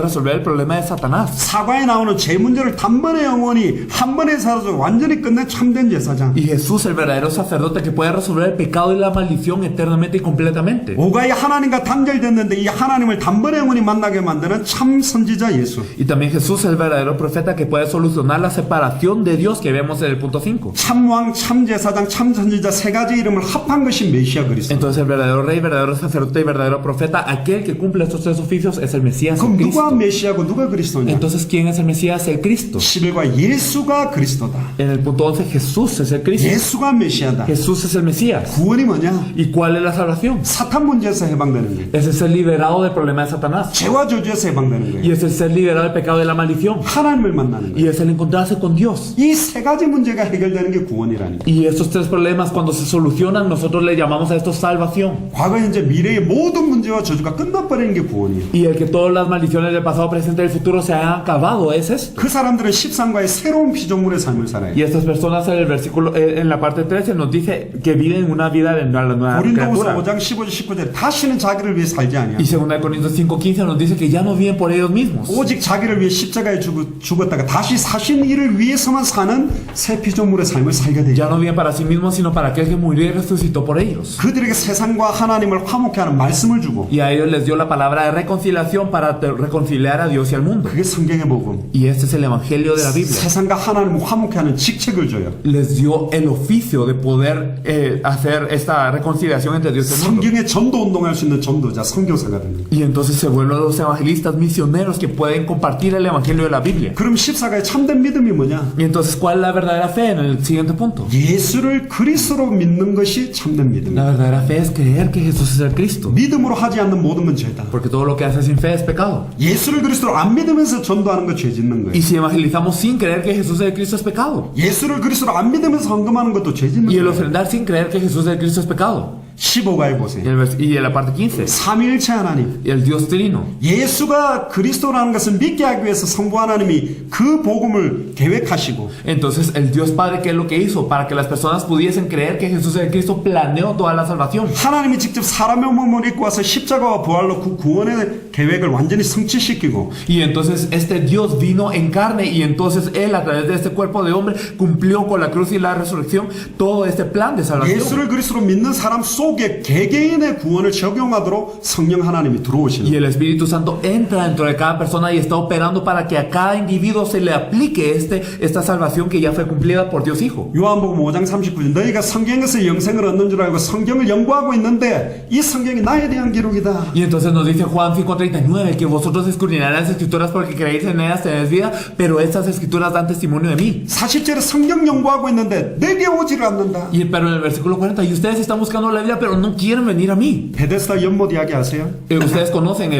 resolver el problema de Satanás. 4과에 나오는 죄 문제를 단번에 영원히 한 번에 사라져 완전히 끝낸 참된 제사장. Y Jesús, el verdadero sacerdote que puede resolver el pecado y la maldición eternamente y completamente. 5과에 하나님과 단절됐는데 이 하나님을 단번에 영원히 만나게 만드는 참 선지자 예수. Y también Jesús, el verdadero profeta que puede solucionar la separación de Dios que vemos en el punto 5. 참왕, 참제사장, 참선지자 세 가지 이름을 합한 것이 메시아 그리스도. Entonces el verdadero rey, verdadero sacerdote y verdadero profeta, aquel que cumple estos tres oficios es el Mesías, el 그럼 누가 Cristo. 메시아고 누가 그리스도냐? Entonces, ¿quién es el Mesías? El Cristo. 11과 예수가 그리스도다. En el punto 11, Jesús es el Cristo. 예수가 메시아다. Jesús es el Mesías. 구원이 뭐냐? ¿Y cuál es la salvación? 사탄 문제에서 해방되는 거예요. Es el ser liberado del problema de Satanás. 죄와 저주에서 해방되는 Y 거예요. es el ser liberado del pecado y de la maldición. 하나님을 만나는 Y 거예요. es el encontrarse con Dios. 이 세 가지 문제가 해결되는 게 구원이라는 거예요. Y estos tres problemas, cuando se solucionan, nosotros le llamamos a esto salvación. 과거, 현재, 미래의 모든 문제와 저주가 끝나버리는 게 구원이에요. Y el que todas las maldiciones del pasado, presente y del futuro se hayan acabado es esto. 그 사람들은 13과의 새로운 피조물의 삶을 살아요. Y estas personas en el versículo, en la parte 13 nos dice que viven una vida de la nueva 고린도후서 criatura. 5장 15절 19절 다시는 자기를 위해 살지 아니야. Y 2 Corintios 5:15 nos dice que ya no viven por ellos mismos, 오직 자기를 위해 십자가에 죽었다가 다시 사신 이를 위해서만 사는 새 피조물의 삶을 살게 되죠. ya no viven para sí mismos, sino para aquel que murió y resucitó por ellos. 그들에게 세상과 하나님을 화목케 하는 말씀을 주고 Y a ellos les dio la palabra de reconciliación para reconciliar a Dios y al mundo. 그게 성경의 복음. Y este es el evangelio de la Biblia. 세상과 하나님을 화목케 하는 직책을 줘요. Les dio el oficio de poder hacer esta reconciliación entre Dios y el mundo. 성경의 전도 운동할 수 있는 전도자, 선교사가 됩니다. Y entonces se vuelven los evangelistas misioneros que pueden compartir el evangelio de la Biblia. 그럼 14가의 참된 믿음이 뭐냐? Y entonces, ¿cuál es la verdadera fe en el siguiente punto? 예수를 그리스도로 믿는 것이 참된 La 믿음이다. verdadera fe es creer que Jesús es el Cristo. 믿음으로 하지 않는 모든 건 죄다. Porque todo lo que hace sin fe es pecado. 예수를 그리스도로 안 믿으면서 전도하는 거 죄 짓는 Y 거예요. si evangelizamos sin creer que Jesús es el Cristo es pecado. 예수를 그리스도로 안 믿으면서 헌금하는 것도 죄 짓는 Y el 거예요. ofrendar sin creer que Jesús es el Cristo es pecado. 15가에 Y, 보세요. y en la parte 15, 삼위일체 하나님. y el Dios Trino. 예수가 그리스도라는 것을 믿게 하기 위해서 성부 하나님이 그 복음을 계획하시고 Entonces el Dios Padre, ¿qué es lo que hizo? Para que las personas pudiesen creer que Jesús es el Cristo, planeó toda la salvación. 하나님이 직접 사람의 몸을 입고 와서 십자가와 부활로 그 구원의 계획을 완전히 성취시키고 Y entonces este Dios vino en carne y entonces Él a través de este cuerpo de hombre cumplió con la cruz y la resurrección todo este plan de salvación. 예수를 그리스도로 믿는 사람 속에 개개인의 구원을 적용하도록 성령 하나님이 들어오시는 Y el Espíritu Santo entra dentro de cada persona y está operando para que a cada individuo se le aplique esta salvación que ya fue cumplida por Dios Hijo. 요한복음 5장 39절 너희가 성경에서 영생을 얻는 줄 알고 성경을 연구하고 있는데 이 성경이 나에 대한 기록이다. Y entonces nos dice Juan 5:39 que vosotros escudriñaréis las escrituras porque creéis en ellas tenéis vida, pero estas escrituras dan testimonio de mí. 40절에 성경 연구하고 있는데 내게 오지를 않는다. Pero en el versículo 40, y ustedes están buscando la Biblia, pero no quieren venir a mí. 베데스다 연못 이야기 아세요? Ustedes conocen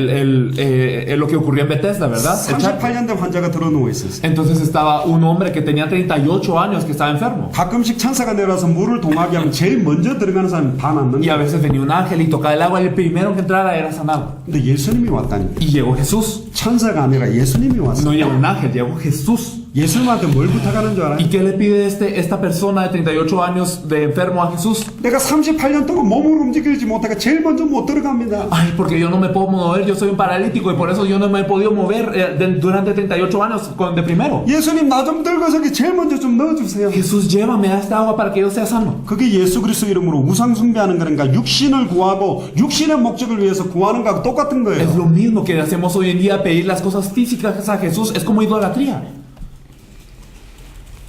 lo que ocurrió en Bethesda, ¿verdad? El charco. 38년 된 환자가 들어누워 있었어요. Entonces estaba un hombre que tenía 38 años que estaba enfermo. 가끔씩 천사가 내려와서 물을 동하게 하면 제일 먼저 들어가는 사람이 다 낫는 Y a 거예요. veces venía un ángel y tocaba el agua y el primero que entrara era sanado. 근데 예수님이 왔다니까. Y llegó Jesús. 천사가 아니라 예수님이 왔어요. No llegó un ángel, llegó Jesús. 예수님한테 뭘 부탁하는 줄 알아요? ¿Y qué le pide esta persona de 38 años de enfermo a Jesús? 내가 38년 동안 몸을 움직이지 못하고 제일 먼저 못 들어갑니다. Ay, porque yo no me puedo mover, yo soy un paralítico y por eso yo no me he podido mover durante 38 años de primero. 예수님 나 좀 들고 저기 제일 먼저 좀 넣어주세요. Jesús, llévame a esta agua para que yo sea sano. 그게 예수 그리스도 이름으로 우상 숭배하는 거니까 육신을 구하고 육신의 목적을 위해서 구하는 거하고 똑같은 Es 거예요. lo mismo que hacemos hoy en día, pedir las cosas físicas a Jesús, es como idolatría.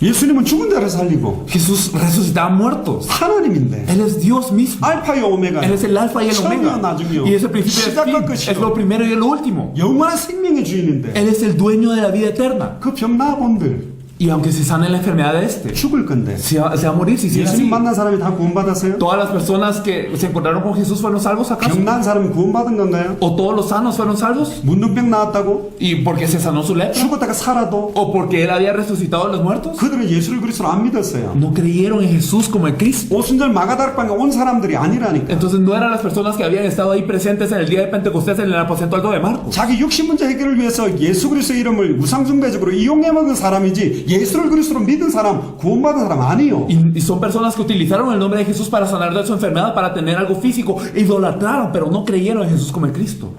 예수님은 죽은 자를 살리고 Jesús resucitaba muertos. 하나님인데 Él es Dios mismo. 알파요 오메가 Él es el alfa y el 처음이요 omega. 나중이요 Y es el principio y el 시작과 fin. Es 끝이요 lo primero y lo último. 영원한 생명의 주인인데 Él es el dueño de la vida eterna. 그 병나본들 Y aunque se sane la enfermedad de este, 죽을 건데. se va a morir si sigue 예수님 así. 만난 사람이 다 구원받았어요? ¿Todas las personas que se encontraron con Jesús fueron salvos acaso? 병난 사람은 구원받은 건가요? ¿O todos los sanos fueron salvos? 문둥병 나았다고? ¿Y porque se sanó su lepra? 죽었다가 살아도 ¿O porque él había resucitado de los muertos? 그들은 예수를 그리스도로 안 믿었어요. No creyeron en Jesús como el Cristo. 오순절 마가다락방에 온 사람들이 아니라니까. Entonces no eran las personas que habían estado ahí presentes en el día de Pentecostés en el aposento alto de Marcos. 자기 육신 문제 해결을 위해서 예수 그리스도의 이름을 우상숭배적으로 이용해 먹은 사람이지 예수를 그리스도로 믿은 사람, 구원받은 사람 아니요. Y son personas que utilizaron el nombre de Jesús para sanar de su enfermedad, para tener algo físico, e idolatraron, pero no creyeron en Jesús como el Cristo.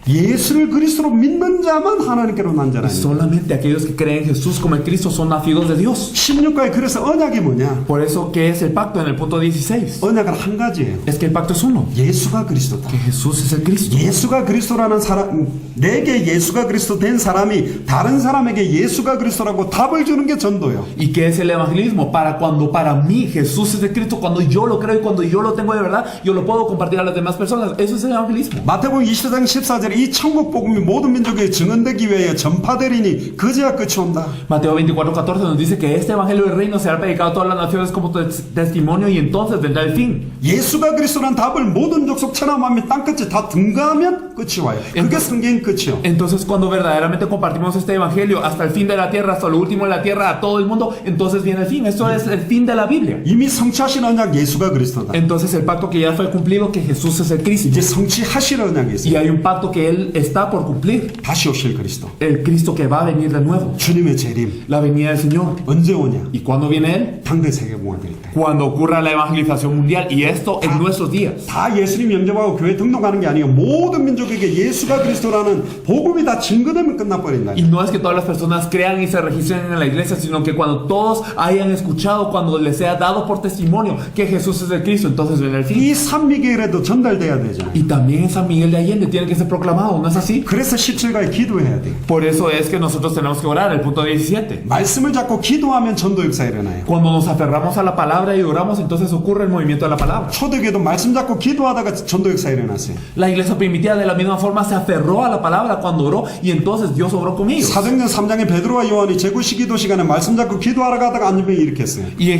예수를 그리스도로 믿는 자만 하나님께로 Y 난자라니. solamente aquellos que creen en Jesús como el Cristo son nacidos de Dios. 16가에 그래서 언약이 뭐냐? Por eso, ¿qué es el pacto en el punto 16? 언약은 한 가지예요. Es que el pacto es uno, 예수가 그리스도다. que Jesús es el Cristo. 예수가 그리스도라는 사람, 내게 예수가 그리스도 된 사람이 다른 사람에게 예수가 그리스도라고 답을 주는 게 전도예요. ¿Y qué es el evangelismo? Cuando para mí Jesús es el Cristo, cuando yo lo creo y cuando yo lo tengo de verdad, yo lo puedo compartir a las demás personas. Eso es el evangelismo. 마태복음 20장 14절에 이 천국 복음이 모든 민족에 증언되기 위하여 전파되리니 그제야 끝이 온다. Mateo 24:14 nos dice que este evangelio del reino será predicado a todas las naciones como testimonio y entonces vendrá el fin. 예수가 그리스도라는 답을 모든 족속 천하 만민 땅끝에 다 등가하면 끝이 와요. 그게 성경의 끝이요. Entonces cuando verdaderamente compartimos este evangelio hasta el fin de la tierra, hasta lo último de la tierra, a todo el mundo, entonces viene el fin. Esto es el fin de la Biblia. 이미 성취하신 언약 예수가 그리스도다. Entonces el pacto que ya fue cumplido, que Jesús es el Cristo. 이제 성취하실 언약이 있어요. Y hay un pacto que Él está por cumplir. 다시 오실 그리스도. El Cristo que va a venir de nuevo. 주님의 재림. La venida del Señor. 언제 오냐? ¿Y cuándo viene Él? 당대 세계봉화 될 때. Cuando ocurra la evangelización mundial. Y esto en nuestros días. 다 예수님 영접하고 교회 등록하는 게 아니에요. 모든 민족에게 예수가 그리스도라는 복음이 다 증거되면 끝나버린다. Y no es que todas las personas crean y se registren en la iglesia, sino que cuando todos hayan escuchado, cuando les sea dado por testimonio que Jesús es el Cristo, entonces viene el fin. 이 산미겔에도 전달돼야 되죠. Y también en San Miguel de Allende tiene que ser proclamado, ¿no es así? 그래서 17가에 기도해야 돼. Por eso es que nosotros tenemos que orar, el punto 17. 말씀을 잡고 기도하면 전도 역사 일어나요. Cuando nos aferramos a la palabra y oramos, entonces ocurre el movimiento de la palabra. 초대교회도 말씀 잡고 기도하다가 전도 역사 일어났어요. La iglesia primitiva de la misma forma se aferró a la palabra cuando oró y entonces Dios obró con ellos. 사도행전 3장에 베드로와 요한이 제구시 기도 시간에 말씀 잡고 기도하러 가다가 안전병이 일으켰어요. Y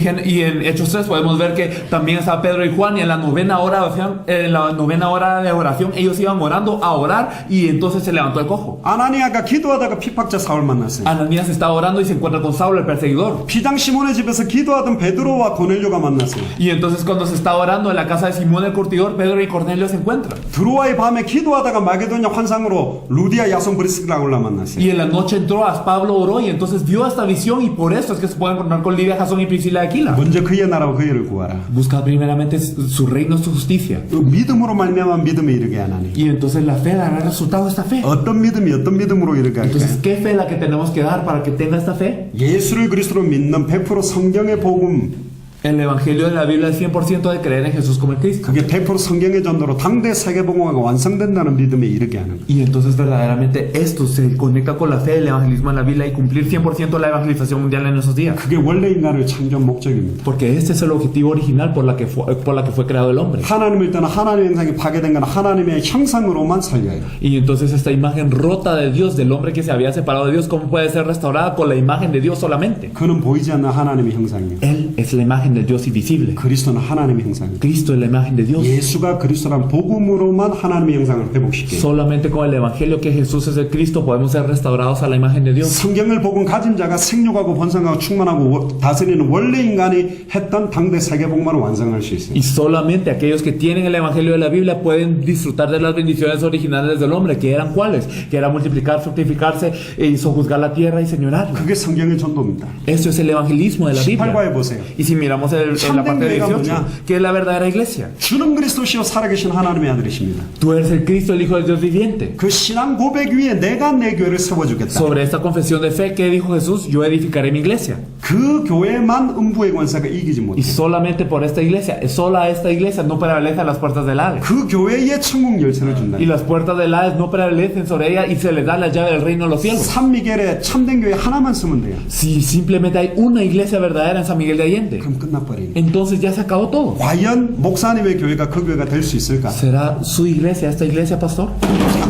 en Hechos 3 podemos ver que también estaba Pedro y Juan y en la novena hora de oración ellos iban orando a orar y entonces se levantó el cojo. 아나니아가 기도하다가 핍박자 사울 만났어요. Ananías estaba orando y se encuentra con Saulo el perseguidor. 피장 시몬의 집에서 기도하던 베드로와 고넬료가 만났어요. Y entonces cuando se está orando en la casa de Simón el curtidor, Pedro y Cornelio se encuentran. 드로아의 밤에 기도하다가 마게도냐 환상으로 루디아 야손 브리스기라고 만났어요. Y en la noche entró a Pablo, oró y entonces vio esta visión y por eso es que se puede encontrar con Lidia, Jasón y Priscila de Aquila. 먼저 그의 나라와 그의 일을 구하라. Busca primeramente su reino, su justicia. 믿음으로 말미암아 믿음에 이르게 하나니. Y entonces la fe dará resultado de esta fe. 어떤 믿음이 어떤 믿음으로 이르게 할까요? Entonces, ¿qué fe es la que tenemos que dar para que tenga esta fe? 예수를 그리스도로 믿는 100% 성경의 복음. El evangelio de la Biblia es 100% de creer en Jesús como el Cristo. 그게 100% 성경의 전도로 당대 세계복음화가 완성된다는 믿음에 이르게 하는 거예요. Y entonces verdaderamente esto se conecta con la fe del evangelismo en la Biblia y cumplir 100% la evangelización mundial en esos días. 그게 원래 인간의 창조 목적입니다. Porque este es el objetivo original por la que fue creado el hombre. 하나님을 떠나 하나님의 형상이 파괴된 건 하나님의 형상으로만 살려요. Y entonces esta imagen rota de Dios, del hombre que se había separado de Dios, ¿cómo puede ser restaurada con la imagen de Dios solamente? 그는 보이지 않는 하나님의 형상이에요. Él es la imagen del Dios invisible. 그리스도는 하나님의 형상이에요. Cristo es la imagen de Dios. 예수가 그리스도란 복음으로만 하나님의 형상을 회복시켜요. Solamente con el evangelio que Jesús es el Cristo podemos ser restaurados a la imagen de Dios. 성경을 복음 가진 자가 생육하고 번성하고 충만하고 다스리는 원래 인간이 했던 당대 세계복음화를 완성할 수 있어요. Y solamente aquellos que tienen el evangelio de la Biblia pueden disfrutar de las bendiciones originales del hombre, que eran cuáles, que era multiplicar, fructificarse y sojuzgar la tierra y señorarla. 그게 성경의 전도입니다. Esto es el evangelismo de la 18과에 Biblia. 보세요. Y si miramos en la parte de 18, que es la verdadera iglesia. 주는 그리스도시요 살아계신 하나님의 아들이십니다. Tú eres el Cristo, el Hijo del Dios viviente. 그 신앙 고백 위에 내가 내 교회를 세워주겠다. Sobre esta confesión de fe, ¿qué dijo Jesús? Yo edificaré mi iglesia. 그 교회만 음부의 권세가 이기지 Y 못해. solamente por esta iglesia, sola esta iglesia no prevalece a las puertas del Hades. 그 교회에 천국 열쇠를 준다. Y las puertas del Hades no prevalecen sobre ella y se les da la llave del reino de los cielos. 산미겔에 참된 교회 하나만 쓰면 돼요. Si simplemente hay una iglesia verdadera en San Miguel de Allende, 그럼 끝나버린. entonces ya se acabó todo. 과연 목사님의 교회가 그 교회가 될 수 있을까? ¿Será su iglesia esta iglesia, pastor?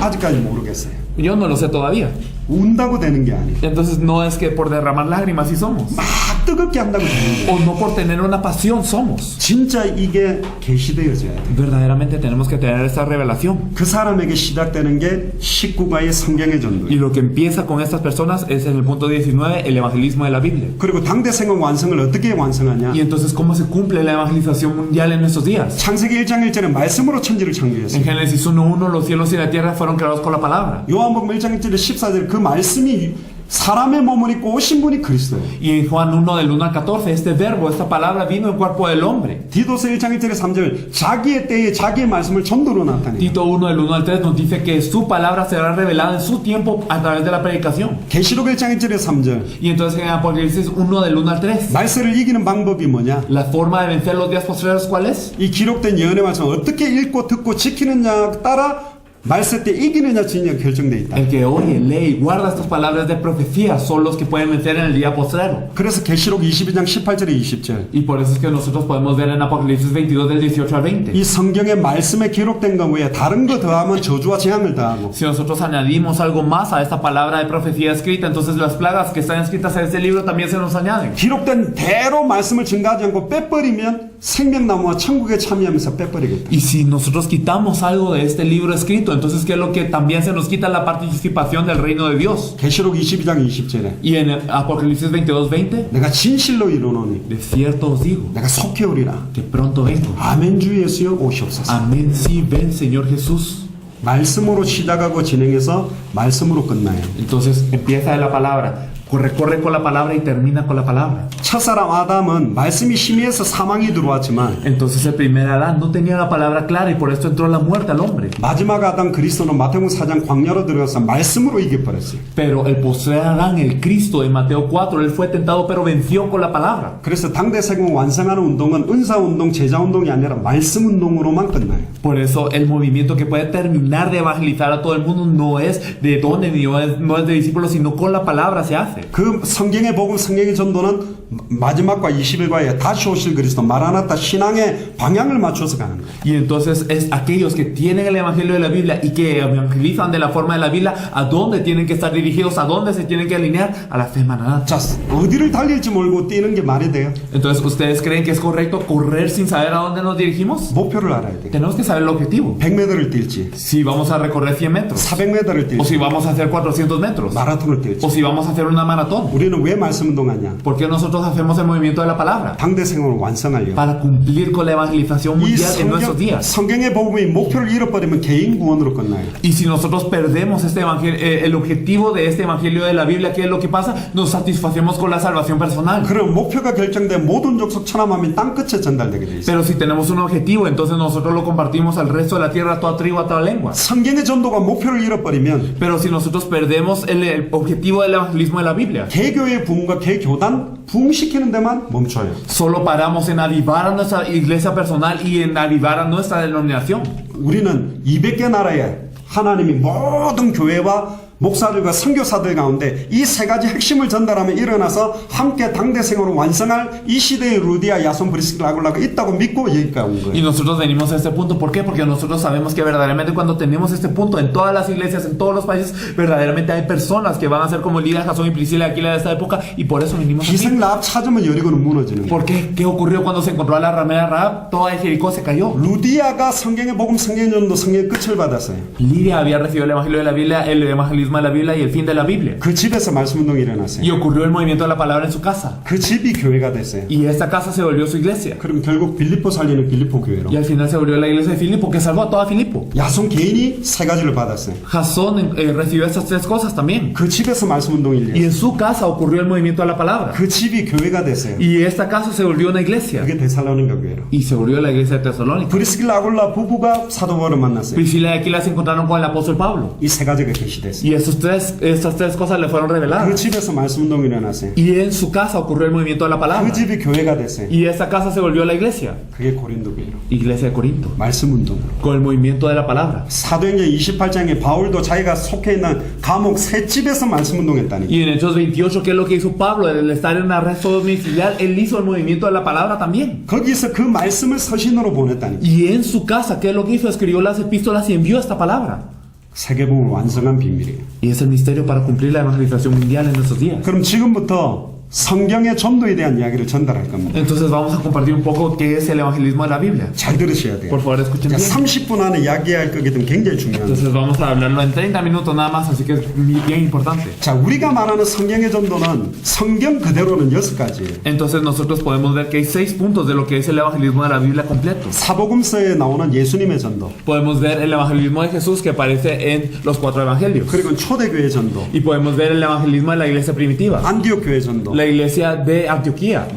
아직까지 모르겠어요. Yo no lo sé todavía. 운다고 되는 게 아니에요. Entonces no es que por derramar lágrimas sí somos, 막 뜨겁게 한다고 되는 거예요. o no por tener una pasión somos. 진짜 이게 계시되어져야 돼요. Verdaderamente tenemos que tener esta revelación. 그 사람에게 시작되는 게 19가의 성경의 Y 전도예요. lo que empieza con estas personas es en el punto 19, el evangelismo de la Biblia. 그리고 당대 생활 완성을 어떻게 완성하냐? Y entonces, ¿cómo se cumple la evangelización mundial en estos días? 창세기 1장 1절에 말씀으로 천지를 En 창조했어요. Génesis 1:1, los cielos y la tierra fueron creados con la palabra. 요한복음 1장 1절에 14절 그 말씀이 사람의 몸을 입고 오신 분이 그리스도예요. Y en Juan 1, del 1 al 14, este verbo, esta palabra vino en cuerpo del hombre. 디도서 1장 1절에 3절 자기의 때에 자기의 말씀을 전도로 나타내요. Tito 1, del 1 al 3 nos dice que su palabra será revelada en su tiempo a través de la predicación. 계시록 1장 1절에 3절 Y entonces en Apocalipsis 1, del 1 al 3, 말세를 이기는 방법이 뭐냐? la forma de vencer los días postreros, ¿cuál es? 이 기록된 예언의 말씀을 어떻게 읽고 듣고 지키느냐 따라 말세 때 이기느냐 지느냐 결정돼 있다. El que oye, lee y guarda estas palabras de profecía son los que pueden vencer en el día postrero. 그래서 계시록 22장 18절에 20절 Y por eso es que nosotros podemos ver en Apocalipsis 22, del 18 al 20. 이 성경의 말씀에 기록된 것 외에 다른 거 더하면 저주와 재앙을 더하고 Si nosotros añadimos algo más a esta palabra de profecía escrita, entonces las plagas que están escritas en este libro también se nos añaden. 기록된 대로 말씀을 증가하지 않고 빼버리면 생명나무와 천국에 참여하면서 빼버리겠다. Y si nosotros quitamos algo de este libro escrito, entonces ¿qué es lo que también se nos quita? La participación del reino de Dios. 계시록 22장 20절에 Y en Apocalipsis 22, 20, 내가 진실로 이르노니 de cierto os digo 내가 속히 오리라. que pronto vengo. 아멘 주 예수여 오시옵소서. Amén, sí, ven Señor Jesús. 말씀으로 시작하고 진행해서 말씀으로 끝나요. Entonces empieza de la palabra, corre con la palabra y termina con la palabra. 첫사람 아담은 말씀이 심의해서 사망이 들어왔지만 Entonces el primer Adán no tenía la palabra clara y por esto entró la muerte al hombre. 마지막 아담 그리스도는 마태복음 4장 광야로 들어가서 말씀으로 이겨버렸어요. Pero el postrer Adán, el Cristo de Mateo 4, él fue tentado pero venció con la palabra. 그래서 당대 세금 완성하는 운동은 은사운동, 제자운동이 아니라 말씀운동으로만 끝나요. Por eso el movimiento que puede terminar de evangelizar a todo el mundo no es de dones ni no es de discípulos, sino con la palabra se hace. 그 성경의 복음, 성경의 전도는 마지막과 20일과에 다시 오실 그리스도 마라나타 신앙의 방향을 맞춰서 가는 거예요. Y entonces es aquellos que tienen el evangelio de la Biblia y que evangelizan de la forma de la Biblia, a dónde tienen que estar dirigidos, a dónde se tienen que alinear, a la fe maranata. 자, 어디를 달릴지 모르고 뛰는 게 말이 돼요? Entonces, ¿ustedes creen que es correcto correr sin saber a dónde nos dirigimos? 목표를 알아야 돼요. Tenemos que saber el objetivo. 100m를 뛸지, Si vamos a recorrer 100 metros, 400m를 o 뛸지, si vamos a hacer 400 metros, 마라톤을 뛸지. o si vamos a hacer una maratón. 우리는 왜 말씀 운동하냐? ¿Por qué nosotros hacemos el movimiento de la palabra? 당대 생활을 완성하려고. Para cumplir con la evangelización 이 mundial en nuestros días. 성경의 복음이 목표를 잃어버리면 개인 구원으로 끝나요. Y si nosotros perdemos este el objetivo de este evangelio de la Biblia, ¿qué es lo que pasa? Nos satisfacemos con la salvación personal. 그럼 목표가 결정된 모든 족속 천하만민 땅 끝에 전달되게 돼 있어요. Pero si tenemos un objetivo, entonces nosotros lo compartimos al resto de la tierra, a toda tribu, a toda lengua. 성경의 전도가 목표를 잃어버리면 Pero si nosotros perdemos el objetivo del evangelismo de la Biblia, 개교의 부흥과 개교단 부흥시키는 데만 멈춰요. solo paramos en avivar a nuestra iglesia personal y en avivar a nuestra denominación. 우리는 200개 나라에 하나님이 모든 교회와 목사들과 선교사들 가운데 이 세 가지 핵심을 전달하면 일어나서 함께 당대 생활을 완성할 이 시대의 루디아, 야손, 브리스길라, 아굴라가 있다고 믿고 여기까지 온 Y 거예요. nosotros venimos a este punto, ¿por qué? Porque nosotros sabemos que verdaderamente cuando tenemos este punto en todas las iglesias, en todos los países, verdaderamente hay personas que van a ser como Lidia, Jasón y Priscila de Aquila de esta época, y por eso venimos aquí. 희생 라합 찾으면 여리고는 무너지는 거예요. ¿Por qué? ¿Qué ocurrió cuando se encontró a la ramera Rahab? Toda Jericó se cayó. 루디아가 성경의 복음, 성경의 전도, 성경의 끝을 받았어요. Lidia había recibido el evangelio de la Biblia, el evangelismo de la Biblia y el fin de la Biblia. 그 집에서 말씀 운동이 일어났어요. Y ocurrió el movimiento de la palabra en su casa. 그 집이 교회가 됐어요. Y esta casa se volvió su iglesia. 그럼 결국 빌립보 살리는 빌립보 교회로. Y al final se volvió la iglesia de Filipo, que salvó a toda Filipo. 야손 개인이 세 가지를 받았어요. Jasón recibió estas tres cosas también. 그 집에서 말씀 운동이 Y 일어났어요. en su casa ocurrió el movimiento de la palabra. 그 집이 교회가 됐어요. Y esta casa se volvió una iglesia. 그게 데살로니가 교회로. Y se volvió la iglesia de Tesalónica. 브리스길라, 아굴라 부부가 사도 바울을 만났어요. Priscila y Aquila se encontraron con el apóstol Pablo. 이 세 가지가 계시됐어요. Y estas tres cosas le fueron 그 reveladas. 집에서 말씀 운동이 일어났어요. Y en su casa ocurrió el movimiento de la 그 palabra. 집이 교회가 됐어요. Y esa casa se volvió la iglesia. 그게 고린도 교회로. Iglesia de Corinto. 말씀 운동으로. Con el movimiento de la palabra. 사도행전 28장에 바울도 자기가 속해 있는 감옥 새 집에서 말씀 운동했다니. Y en Hechos 28, ¿qué es lo que hizo Pablo? El estar en arresto domiciliar, él hizo el movimiento de la palabra también. 거기서 그 말씀을 서신으로 보냈다니. Y en su casa, ¿qué es lo que hizo? Escribió las epístolas y envió esta palabra. 세계복음을 완성한 비밀이에요. Y es el misterio para cumplir la evangelización mundial en nuestros días. 그럼 지금부터 성경의 전도에 대한 이야기를 전달할 겁니다. Entonces vamos a compartir un poco qué es el evangelismo de la Biblia. 잘 들으셔야 돼요. Por favor, escuchen 자, bien. 30분 안에 이야기할 거기 때문에 굉장히 중요합니다. Entonces vamos a hablarlo en 30 minutos nada más, así que es bien importante. 자, 우리가 말하는 성경의 전도는 성경 그대로는 6가지예요. Entonces nosotros podemos ver que hay 6 puntos de lo que es el evangelismo de la Biblia completo. 사복음서에 나오는 예수님의 전도, Podemos ver el evangelismo de Jesús que aparece en los 4 evangelios. 그리고 초대교회 전도, Y podemos ver el evangelismo de la iglesia primitiva, 안디옥 교회 전도, la iglesia de Antioquía.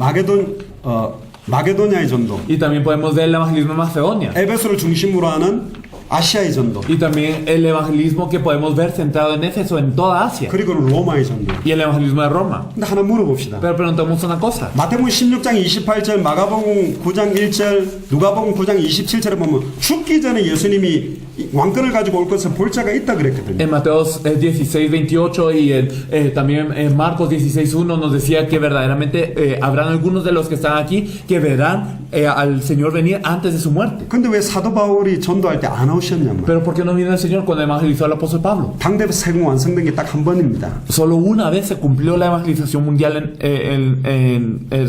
마게도냐의 전도, Y también podemos ver el evangelismo de Macedonia. 에베소를 중심으로 하는 아시아의 전도, Y también el evangelismo que podemos ver centrado en Éfeso, en toda Asia. 그리고 로마의 전도. Y el evangelismo de Roma. 근데 하나 물어봅시다. Pero preguntamos una cosa. 마태복음 16장 28절, 마가복음 9장 1절, 누가복음 9장 27절에 보면 죽기 전에 예수님이 왕권을 가지고 올 것을 볼 자가 있다 그랬거든요. En Mateo 16, 28 y también en Marcos 16, 1 nos decía que verdaderamente habrán algunos de los que están aquí que verán al Señor venir antes de su muerte. 근데 왜 사도 바울이 전도할 때 안 오셨냐면 Pero ¿por qué no vino el Señor cuando evangelizó al apóstol Pablo? 당대 세공 완성된 게 딱 한 번입니다. Solo una vez se cumplió la evangelización mundial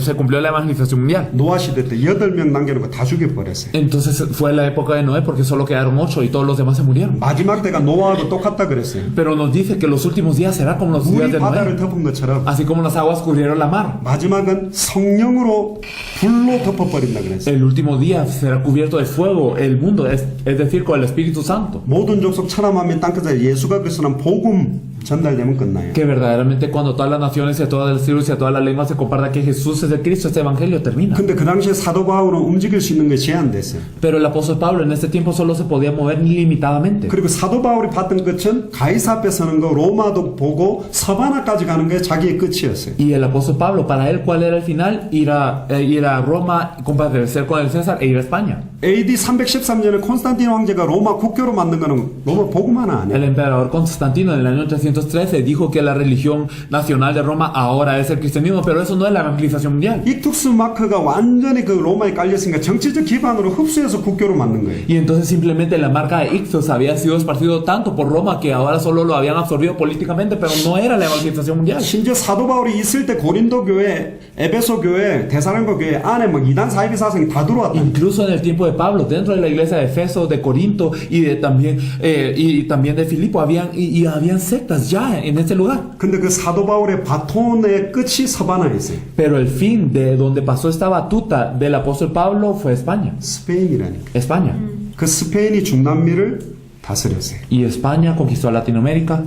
se cumplió la evangelización mundial. 노아 시대 때 8명 남겨놓고 다 죽여버렸어요. Entonces fue la época de Noé porque solo quedaron 8 y todos los demás se murieron. 마지막 때가 노아하고 똑같다 그랬어요. Pero nos dice que los últimos días será como los días 물이 de 바다를 Noé. 덮은 것처럼 Así como las aguas cubrieron la mar. 마지막은 성령으로 불로 덮어버린다 그랬어요. El último día será cubierto de fuego el mundo, es decir, con el Espíritu Santo. 모든 족속 천하만민 땅끝에 예수가 그리스도는 복음 전달되면 끝나요. Que verdaderamente cuando todas las naciones y a todas las tribus y a todas las lenguas se comparta que Jesús es el Cristo, este evangelio termina. 근데 그 당시에 사도 바울은 움직일 수 있는 게 제한됐어요. Pero el apóstol Pablo en este tiempo solo se podía mover ilimitadamente. 그리고 사도 바울이 봤던 끝은 가이사 앞에 서는 거 로마도 보고 서바나까지 가는 게 자기의 끝이었어요. Y el apóstol Pablo, para él, ¿cuál era el final? Ir a Roma, compadecer con el César e ir a España. AD 313년에 콘스탄틴 황제가 로마 국교로 만든 거는 로마 복음 하나 El 아니에요. emperador Constantino en el año 313 dijo que la religión nacional de Roma ahora es el cristianismo, pero eso no es la evangelización mundial. 익투스 마크가 완전히 그 로마에 깔렸으니까 정치적 기반으로 흡수해서 국교로 만든 거예요. Y entonces simplemente la marca de Ixos había sido esparcido tanto por Roma que ahora solo lo habían absorbido políticamente, pero no era la evangelización mundial. 심지어 사도 바울이 있을 때 고린도 교회, 에베소 교회, 데살로니가 교회 안에 뭐 이단 사이비 사상이 다 들어왔다. Incluso en el tiempo de Pablo, dentro de la iglesia de Efeso, de Corinto y también de Filipo, habían sectas ya en este lugar. 근데 그 사도 바울의 바톤의 끝이 서바나에 있어요. Pero el fin de donde pasó esta batuta del apóstol Pablo fue España. 스페인이라니까. España. 그 스페인이 중남미를 다스렸어요. Y España conquistó a Latinoamérica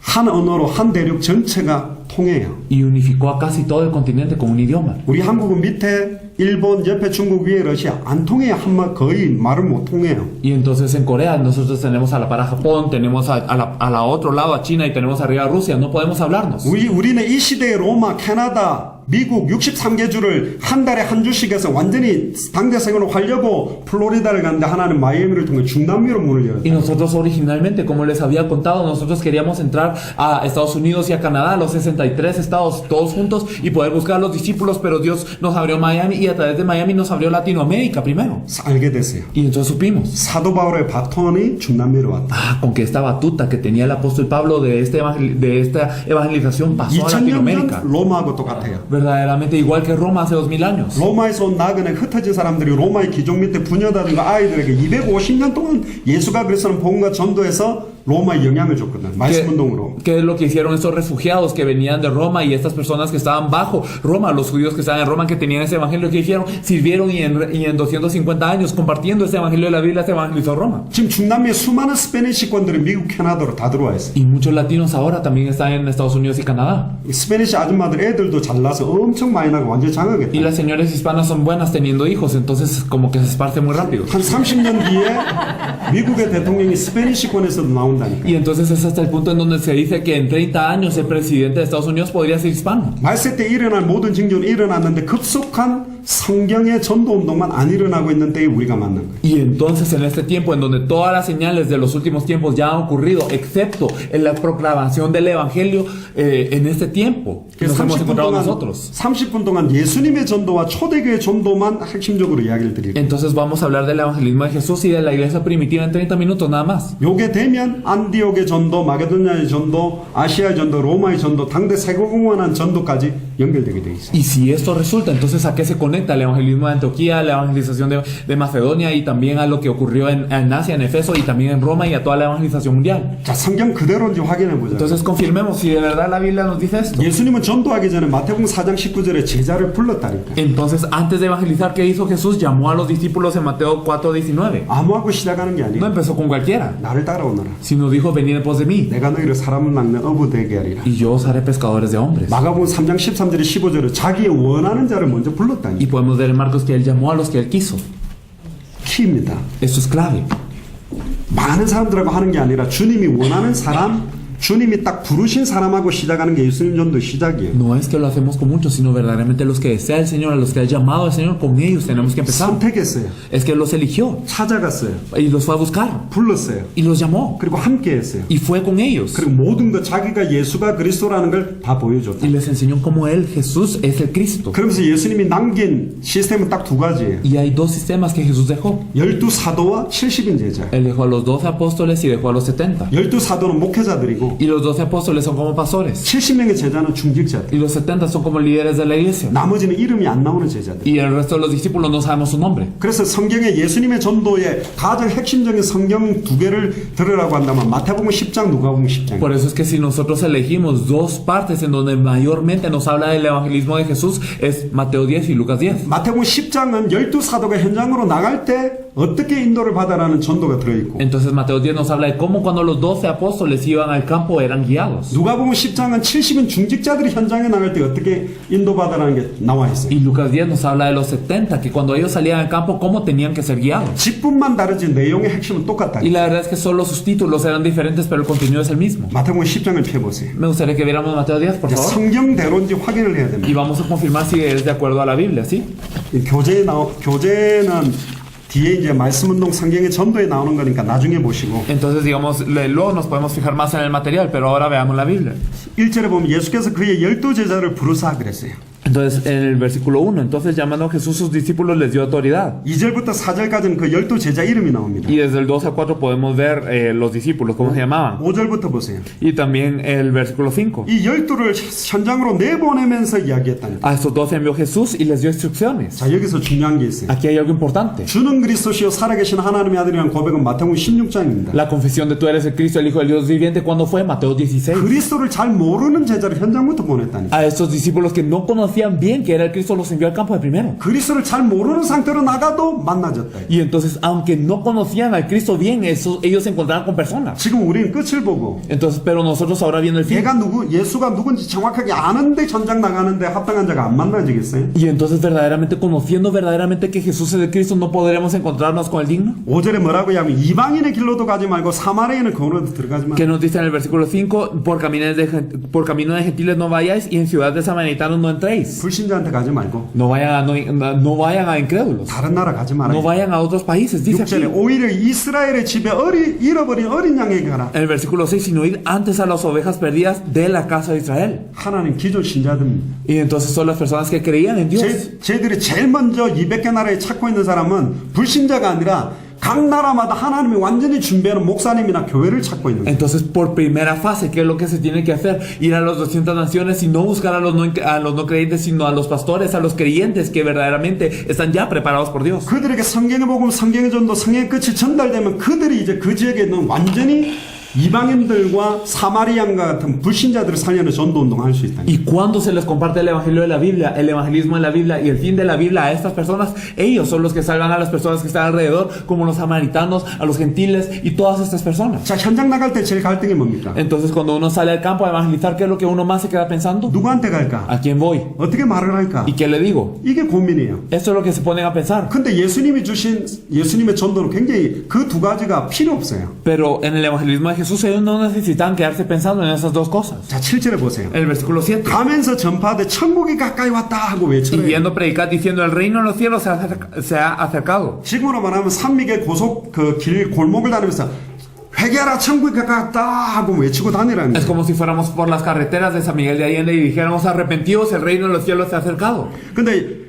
한 언어로 한 대륙 전체가 통해요. y unificó a casi todo el continente con un idioma. 우리 한국은 밑에 일본, 옆에 중국, 위에 러시아 안 통해요. 한말 거의 말을 못 통해요. Y entonces en Corea nosotros tenemos a la par a Japón, tenemos a la otro lado a China y tenemos arriba a Rusia. No podemos hablarnos. 우리는 이 시대에 로마, 캐나다, 미국 63개 주를 한 달에 한 주씩 해서 완전히 당대생으로 하려고 플로리다를 갔는데 하나는 마이애미를 통해 중남미로 문을 열었다. Y nosotros originalmente, como les había contado, nosotros queríamos entrar a Estados Unidos y a Canadá, los 63 estados, todos juntos, y poder buscar a los discípulos, pero Dios nos abrió Miami y a través de Miami nos abrió Latinoamérica primero. 알게 됐어요. Y entonces supimos, 사도 바울의 바톤이 중남미로 왔다. con que esta batuta que tenía el apóstol Pablo de esta evangelización pasó a 2000년 Latinoamérica. 전 로마하고 똑같아요. Verdaderamente igual que Roma hace 2000 años. 로마에서 온 나그네 흩어진 사람들이 로마의 기종 밑에 부녀다든가 아이들에게 250년 동안 예수가 그리스도는 복음과 전도해서 로마에 영향을 줬거든. 말씀 운동으로. ¿Qué es lo que hicieron estos refugiados que venían de Roma y estas personas que estaban bajo Roma, los judíos que estaban en Roma, que tenían ese evangelio que hicieron? Sirvieron y en 250 años compartiendo ese evangelio de la Biblia se evangelizó Roma. 지금 중남미에 수많은 스페니시권들이 미국, 캐나다로 다 들어와 있어요. Y muchos latinos ahora también están en Estados Unidos y Canadá. 스페니시 아줌마들 애들도 잘나서 엄청 많이 나고 완전 Y 장하겠다. las señoras hispanas son buenas teniendo hijos, entonces como que se esparce muy rápido. 한 30년 뒤에 미국의 대통령이 스페니시권에서도 나오는 나온다니까. Y entonces es hasta el punto en donde se dice que en 30 años el presidente de Estados Unidos podría ser hispano. 말세 때 일어날 모든 징조는 일어났는데 급속한 성경의 전도 운동만 안 일어나고 있는 때에 우리가 만난 거예요. Y entonces en este tiempo en donde todas las señales de los últimos tiempos ya han ocurrido, excepto en la proclamación del evangelio, en este tiempo que nos hemos encontrado nosotros. 30분 동안 예수님의 전도와 초대교회 전도만 핵심적으로 이야기를 드릴게요. Entonces vamos a hablar del evangelismo de Jesús y de la iglesia primitiva en 30 minutos nada más. 요게 되면 안디옥의 전도, 마게도냐의 전도, 아시아의 전도, 로마의 전도, 당대 세계공헌한 전도까지 연결되게 돼 있어요. Y si esto resulta, entonces ¿a qué se conecta el evangelismo de Antioquía, la evangelización de Macedonia y también a lo que ocurrió en Asia, en Efeso y también en Roma y a toda la evangelización mundial? 자, 성경 그대로인지 확인해 보자. Entonces confirmemos si de verdad la Biblia nos dice esto. 예수님은 전도하기 전에 마태복음 4장 19절에 제자를 불렀다니까. Entonces antes de evangelizar, ¿qué hizo Jesús? Llamó a los discípulos en Mateo 4:19. 아무하고 시작하는 게 No 아니에요. empezó con cualquiera, 나를 따라오너라. sino dijo: venid en pos de mí 내가 너희를 사람을 낚는 어부 되게 하리라. y yo os haré pescadores de hombres. 마가복음 3장 13절에 15절에 자기의 원하는 자를 먼저 Y 불렀다니. podemos ver en Marcos que él llamó a los que él quiso. 키입니다. Esto es clave. 많은 사람들하고 하는 게 아니라 주님이 원하는 사람, 주님이 딱 부르신 사람하고 시작하는 게 예수님 전도 시작이에요. No es que lo hacemos con muchos, sino verdaderamente los que desea el Señor, a los que ha llamado al Señor, con ellos tenemos que empezar. 선택했어요. Es que los eligió 찾아갔어요. y los fue a buscar 불렀어요. y los llamó 그리고 함께 했어요. y fue con ellos 그리고 모든 것 자기가 예수가 그리스도라는 걸 다 보여줬다. y les enseñó cómo él, Jesús, es el Cristo. 그러면서 예수님이 남긴 시스템은 딱 두 가지예요. Y hay dos sistemas que Jesús dejó. 12 사도와 70인 제자. Él dejó a los 12 apóstoles y dejó a los 70. 12 사도는 목회자들이고 Y los 12 apóstoles son como pastores. 70명의 제자는 중직자들. Y los 70 son como líderes de la iglesia. 나머지는 이름이 안 나오는 제자들. Y el resto de los discípulos no sabemos su nombre. 그래서 성경에 예수님의 전도의 가장 핵심적인 성경 두 개를 들으라고 한다면 마태복음 10장, 누가복음 10장. Por eso es que si nosotros elegimos dos partes en donde mayormente nos habla del evangelismo de Jesús, es Mateo 10 y Lucas 10. 마태복음 10장은 12 사도가 현장으로 나갈 때 어떻게 인도를 받아라는 전도가 들어있고, Entonces Mateo 10 nos habla de cómo cuando los 12 apóstoles iban al campo eran guiados. 누가복음 10장은 70인 중직자들이 현장에 나갈 때 어떻게 인도받아라는 게 나와 있어요. Y Lucas 10 nos habla de los 70, que cuando ellos salían al campo, cómo tenían que ser guiados. 직분만 다르지 내용의 핵심은 똑같다. Y la verdad es que solo sus títulos eran diferentes, pero el contenido es el mismo. 마태복음 10장을 펴보세요. Me gustaría que viéramos Mateo 10, por favor. 성경대로인지 확인을 해야 됩니다. Y vamos a confirmar si es de acuerdo a la Biblia, ¿sí? 이 교재는 뒤에 이제 말씀운동 성경의 전도에 나오는 거니까 나중에 보시고, Entonces, digamos, luego nos podemos fijar más en el material, pero ahora veamos la Biblia. 1절에 보면 예수께서 그의 12 제자를 부르사 그랬어요. Entonces, en el versículo 1, entonces llamando a Jesús, sus discípulos les dio autoridad. 2절부터 4절까지는 그 12 제자 이름이 나옵니다. Y desde el 2 al 4 podemos ver los discípulos, cómo se llamaban. 5절부터 보세요. Y también el versículo 5. 이 12를 현장으로 내보내면서 이야기했다니까. A estos 12 envió Jesús y les dio instrucciones. 자, 여기서 중요한 게 있어요. Aquí hay algo importante. 주는 그리스도시요 살아계신 하나님의 아들이라는 고백은 마태복음 16장입니다. La confesión de tú eres el Cristo, el Hijo del Dios viviente, ¿cuándo fue? Mateo 16. 그리스도를 잘 모르는 제자를 현장부터 보냈다니까. A estos discípulos que no conocían bien que era el Cristo, los envió al campo de primero. 그리스도를 잘 모르는 상태로 나가도 만나졌다. Y entonces, aunque no conocían al Cristo bien, ellos se encontraban con personas. 지금 우리는 끝을 보고 Entonces, pero nosotros ahora viendo el fin. 예수가 누군지 정확하게 아는데 전장 나가는데 합당한 자가 안 만나지겠어요? Y entonces verdaderamente, conociendo verdaderamente que Jesús es el Cristo, ¿no podremos encontrarnos con el digno? 5절에 뭐라고 하면 이방인의 길로도 가지 말고 사마리아인의 거로도 들어가지 마. Que nos dice en el versículo 5, por camino de gentiles no vayáis y en ciudad de samaritanos no entréis. 불신자한테 가지 말고 No vayan a incrédulos. 다른 나라 가지 마라. No vayan a otros países, dice aquí. 6절에 오히려 이스라엘의 집에 잃어버린 어린 양에게 가라. En el versículo 6, sino ir antes a las ovejas perdidas de la casa de Israel. 하나님 기존 신자들입니다. Y entonces son las personas que creían en Dios. 쟤들이 제일 먼저 200개 나라에 찾고 있는 사람은 불신자가 아니라 각 나라마다 하나님이 완전히 준비하는 목사님이나 교회를 찾고 있는 거예요. Entonces, por primera fase, ¿qué es lo que se tiene que hacer? Ir a las 200 naciones y no buscar a los no creyentes, sino a los pastores, a los creyentes que verdaderamente están ya preparados por Dios. 그들에게 성경의 복음, 성경의 전도, 성경의 끝이 전달되면 그들이 이제 그 지역에 있는 완전히 이방인들과 사마리안과 같은 불신자들을 살려는 전도 운동을 할 수 있다. Y cuando se les comparte el evangelio de la Biblia, el evangelismo de la Biblia y el fin de la Biblia a estas personas, ellos son los que salvan a las personas que están alrededor, como los samaritanos, a los gentiles y todas estas personas. 자, 현장 나갈 때 제일 갈등이 뭡니까? Entonces, cuando uno sale al campo a evangelizar, ¿qué es lo que uno más se queda pensando? 누구한테 갈까? ¿A quién voy? 어떻게 말을 할까? ¿Y qué le digo? 이게 고민이에요. Esto es lo que se ponen a pensar. 근데 예수님이 주신 예수님의 전도는 굉장히 그 두 가지가 필요 없어요. Pero en el evangelismo de Jesús ellos no necesitaban quedarse pensando en esas dos cosas. 자, 7절에 보세요. El versículo 7. 가면서 전파하되 천국이 가까이 왔다 하고 Y 외쳐요. yendo a predicar diciendo el reino de los cielos se ha acercado. 지금으로 말하면 산미의 고속 그 길 골목을 다니면서 회개하라 천국이 가까웠다 하고 외치고 다니라는 Es 거예요. como si fuéramos por las carreteras de San Miguel de Allende y dijéramos arrepentidos, el reino de los cielos se ha acercado. 근데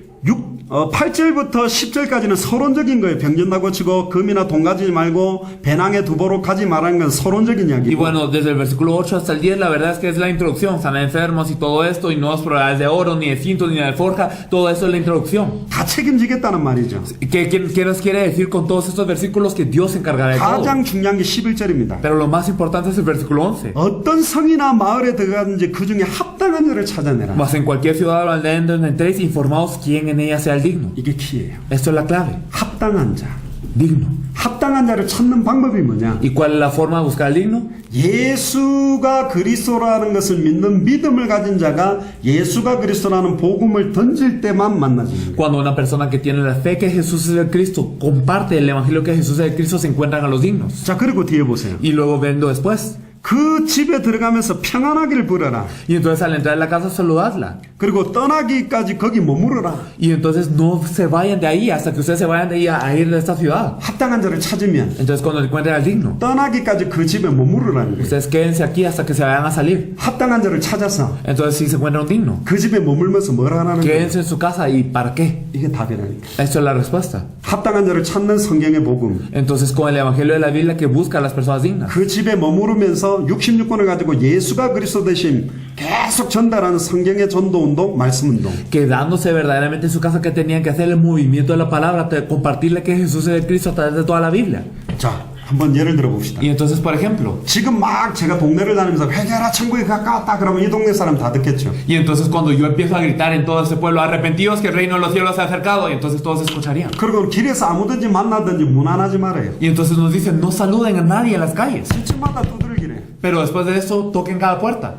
8절부터 10절까지는 서론적인 거예요. 병전다 고치고 금이나 돈 가지지 말고 배낭에 두보로 가지 말라는 건 서론적인 Y 이야기고. bueno, desde el versículo 8 hasta el 10, la verdad es que es la introducción, sana enfermos y todo esto, y no os proveáis de oro, ni de cinto, ni de forja, todo eso es la introducción. 다 책임지겠다는 말이죠. ¿Qué nos quiere decir con todos estos versículos? Que Dios se encargará de todo. 가장 중요한 게 11절입니다. Pero lo más importante es el versículo 11. 어떤 성이나 마을에 들어가든지 그 중에 합당한 자를 찾아내라. Mas en cualquier ciudad o aldea en donde entréis, informaos quién en ella sea el digno. 이게 키예요. Esto es la clave. 합당한 자. Digno. 합당한 자를 찾는 방법이 뭐냐? ¿Y cuál es la forma de buscar el digno? 예수가 그리스도라는 것을 믿는 믿음을 가진 자가 예수가 그리스도라는 복음을 던질 때만 만나집니다. Cuando una persona que tiene la fe que Jesús es el Cristo comparte el evangelio que Jesús es el Cristo, se encuentran a los dignos. 자, 그리고 뒤에 보세요. Y luego vendo después. 그 집에 들어가면서 평안하기를 부르라. Y entonces al entrar en la casa saludadla. 그리고 떠나기까지 거기 머무르라. Y entonces no se vayan de ahí hasta que ustedes se vayan de ahí a ir de esta ciudad. 합당한 자를 찾으면 Entonces cuando encuentren al digno, 떠나기까지 그 집에 머무르라는 거예요. ustedes quédense aquí hasta que se vayan a salir. 합당한 자를 찾아서 Entonces si se encuentra un digno, 그 집에 머물면서 뭘 하라는 거예요. quédense en su casa. ¿Y para qué? 이게 답이라니까. Esto es la respuesta. 합당한 자를 찾는 성경의 복음. Entonces con el evangelio de la Biblia que busca a las personas dignas. 그 집에 머무르면서 66권을 가지고 예수가 그리스도 되심 계속 전달하는 성경의 전도 운동, 말씀 운동. Quedándose verdaderamente en su casa, que tenían que hacer el movimiento de la palabra, compartirle que Jesús es el Cristo a través de toda la Biblia. 자, 한번 예를 들어 봅시다. Y entonces, por ejemplo, 지금 막 제가 동네를 다니면서 회개하라 천국이 가까웠다 그러면 이 동네 사람 다 듣겠죠. y entonces cuando yo empiezo a gritar en todo este pueblo, arrepentidos que el reino de los cielos se ha acercado, y entonces todos escucharían. 그리고 길에서 아무든지 만나든지 무난하지 말아요. Y entonces nos dicen, no saluden a nadie en las calles. 집마다 두드리기래. Pero después de eso, toquen cada puerta.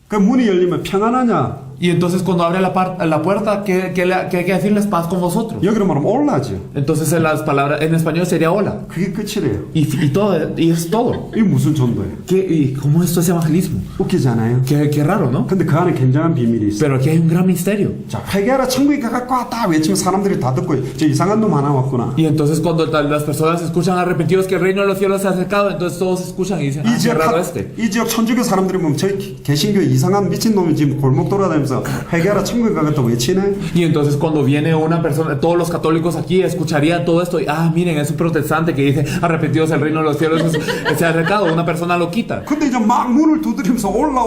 그 문이 열리면 평안하냐? Y entonces cuando abre la puerta, ¿qué hay que decirles? Paz con vosotros. 여기로 말하면 올라죠. Entonces en las palabras, en español sería hola. 그게 끝이래요. Y es todo. 이게 무슨 전도예요? ¿Y cómo esto es evangelismo? 웃기지 않아요? Qué raro, ¿no? 근데 그 안에 굉장한 비밀이 있어요. Pero aquí hay un gran misterio. 자, 회개하라 천국이 가까웠다 외치면 사람들이 다 듣고 저 이상한 놈 하나 왔구나. Y entonces cuando las personas escuchan arrepentidos que el reino de los cielos se ha acercado, entonces todos escuchan y dicen, 이 qué 지역, raro este. 이 지역 천주교 사람들이 보면 저희 개신교 이상한 미친놈이 지금 골목 돌아다니면서 회개하라 천국에 가겠다고 외치네. Y entonces cuando viene una persona, todos los católicos aquí escucharían todo esto y, miren, es un protestante que dice, arrepentidos el reino de los cielos se ha acercado, una persona lo quita. 근데 이제 막 문을 두드리면서 올라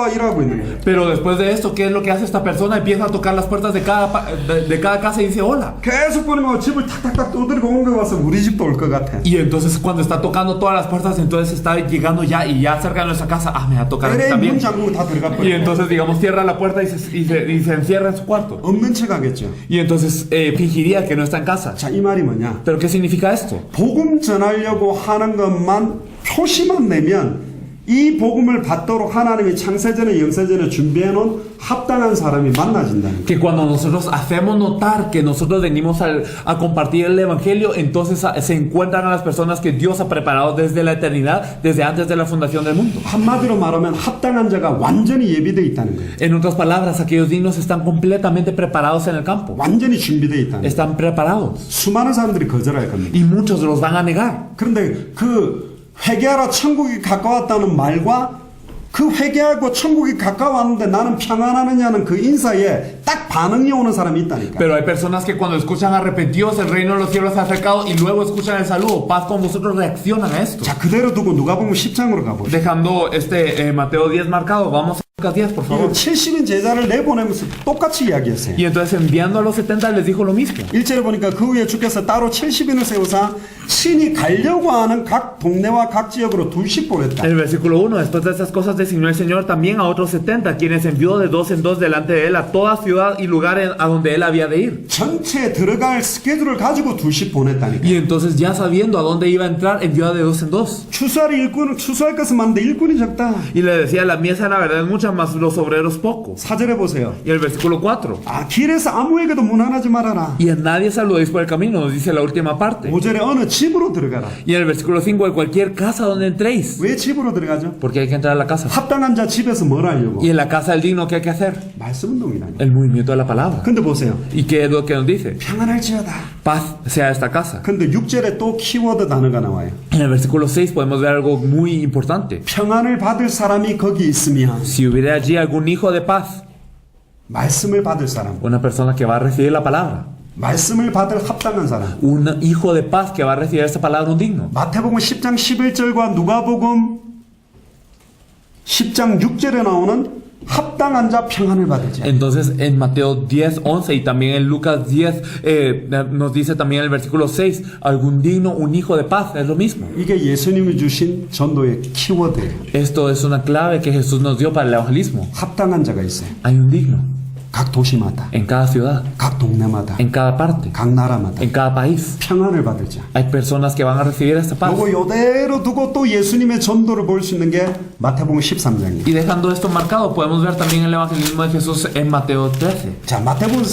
이러고 있는 거예요. Pero después de esto, ¿qué es lo que hace esta persona? Empieza a tocar las puertas de cada casa y dice, hola. 계속 보내면 집을 탁탁탁 두드리고 온 거 와서 우리 집도 올 것 같아. Y entonces cuando está tocando todas las puertas, entonces está llegando ya y ya cerca de nuestra casa, me va a tocar 에레이 también. 문 잠그고 다 들어가 Y 버려. entonces, digamos, cierra la puerta y se encierra en su cuarto. 없는 척 하겠죠. Y entonces fingiría que no está en casa. 자, 이 말이 뭐냐? ¿Pero qué significa esto? 복음 전하려고 하는 것만 표시만 내면 이 복음을 받도록 하나님이 창세전에 영세전에 준비해 놓은 합당한 사람이 만나진다는 거예요. Que cuando nosotros hacemos notar que nosotros venimos a compartir el evangelio, entonces se encuentran a las personas que Dios ha preparado desde la eternidad, desde antes de la fundación del mundo. 한마디로 말하면 합당한 자가 완전히 예비되어 있다는 거예요. En otras palabras, aquellos dignos están completamente preparados en el campo. 완전히 준비되어 있다는 거예요. Están preparados. 수많은 사람들이 거절할 겁니다. Y muchos los van a negar. 그런데 그 회개하라 천국이 가까웠다는 말과 그 회개하고 천국이 가까웠는데 나는 평안하느냐는 그 인사에 딱 반응이 오는 사람이 있다니까. Pero hay personas que cuando escuchan arrepentidos, el reino de los cielos se ha acercado, y luego escuchan el saludo, paz con vosotros, reaccionan a esto. 자, 그대로 두고 누가복음 10장으로 가보죠. Dejando Mateo 10 marcado, vamos a Lucas 10, por favor. 이거 70인 제자를 내보내면서 똑같이 이야기했어요. Y entonces enviando a los 70 les dijo lo mismo. 1절에 보니까 그 후에 주께서 따로 70인을 세우사 친히 가려고 하는 각 동네와 각 지역으로 둘씩 보냈다. En el versículo 1, después de estas cosas designó el Señor también a otros 70, quienes envió de dos en dos delante de él a toda ciudad y lugar a donde él había de ir. 전체 들어갈 스케줄을 가지고 둘씩 보냈다니까. Y entonces, ya sabiendo a dónde iba a entrar, envió de dos en dos. 추수할 것은 많은데 일꾼이 적다. Y le decía, la mies la verdad es mucha, más los obreros poco. 4절에 보세요. Y el versículo 4, 길에서 아무에게도 문안하지 말아라. y a nadie saludéis por el camino, nos dice la última parte. 5절에 어느 집으로 들어가라. Y en el versículo 5, en cualquier casa donde entréis. 왜 집으로 들어가죠? Porque hay que entrar a la casa. 합당한 자 집에서 뭘 하려고? Y en la casa del digno, ¿qué hay que hacer? 말씀 운동이라니. El movimiento de la palabra. 근데 보세요. ¿Y qué es lo que nos dice? 평안할지어다. Paz sea esta casa. 근데 6절에 또 키워드 단어가 나와요. En el versículo 6 podemos ver algo muy importante. 평안을 받을 사람이 거기 있으면 Si hubiera allí algún hijo de paz, 말씀을 받을 사람, una persona que va a recibir la palabra, 말씀을 받을 합당한 사람. un hijo de paz que va a recibir esta palabra, un digno. 마태복음 10장 11절과 누가복음 10장 6절에 나오는 합당한 자 평안을 받을지. Entonces en Mateo 10, 11 y también en Lucas 10 nos dice también en el versículo 6, algún digno, un hijo de paz, es lo mismo. 이게 예수님이 주신 전도의 키워드예요. Esto es una clave que Jesús nos dio para el evangelismo. 합당한 자가 있어요. Hay un digno 각 도시마다, en cada ciudad, 각 동네마다, en cada parte, 각 나라마다 en cada país. 평안을 받을 자. Hay personas que van a recibir esta paz. 요거 요대로 두고 또 예수님의 전도를 볼 수 있는 게 마태복음 13장이에요. Y dejando esto marcado, podemos ver también el evangelismo de Jesús en Mateo 13. 자, 마태복음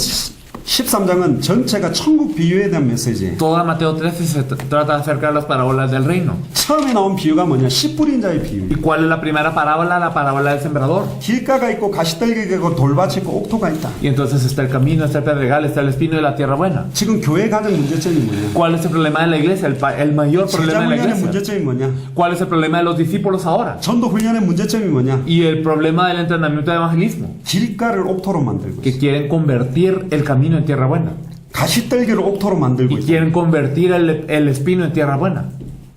13장은 전체가 천국 비유에 대한 메시지예요. Toda Mateo 13 se trata acerca de las parábolas del reino. 처음에 나온 비유가 뭐냐? 씨 뿌린 자의 비유. ¿Y cuál es la primera parábola? La parábola del sembrador. 길가가 있고 가시떨기가 있고 돌밭이 있고 옥토가 있다. Y entonces está el camino, está el pedregal, está el espino y la tierra buena. 지금 교회 가장 문제점이 뭐냐? ¿Cuál es el problema de la iglesia? El mayor problema de la 제자 훈련의 iglesia. 문제점이 뭐냐? ¿Cuál es el problema de los discípulos ahora? 전도 훈련의 문제점이 뭐냐? Y el problema del entrenamiento de evangelismo. 길가를 옥토로 만들고 Que 있어. quieren convertir el camino en tierra buena. 가시떨기를 옥토로 만들고 Y 있어. quieren convertir el espino en tierra buena.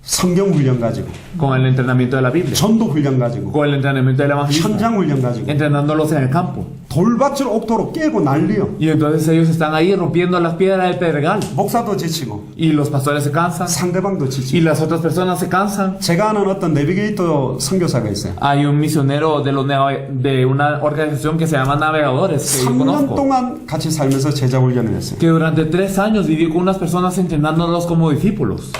성경 훈련 가지고, Con el entrenamiento de la Biblia. 전도 훈련 가지고, Con el entrenamiento del evangelismo. 현장 훈련 가지고, Entrenándolos en el campo. 돌밭을 옥토로 깨고 난리요. Y entonces ellos están ahí rompiendo las piedras del pedregal. 목사도 지치고, Y los pastores se cansan. 상대방도 Y 지치고. las otras personas se cansan. 제가 아는 어떤 내비게이터 선교사가 있어요. Hay un misionero de una organización que se llama Navegadores, que yo 3년 conozco, 동안 같이 살면서 제자 훈련을 했어요. que durante 3 años vivió con unas personas entrenándolos como discípulos.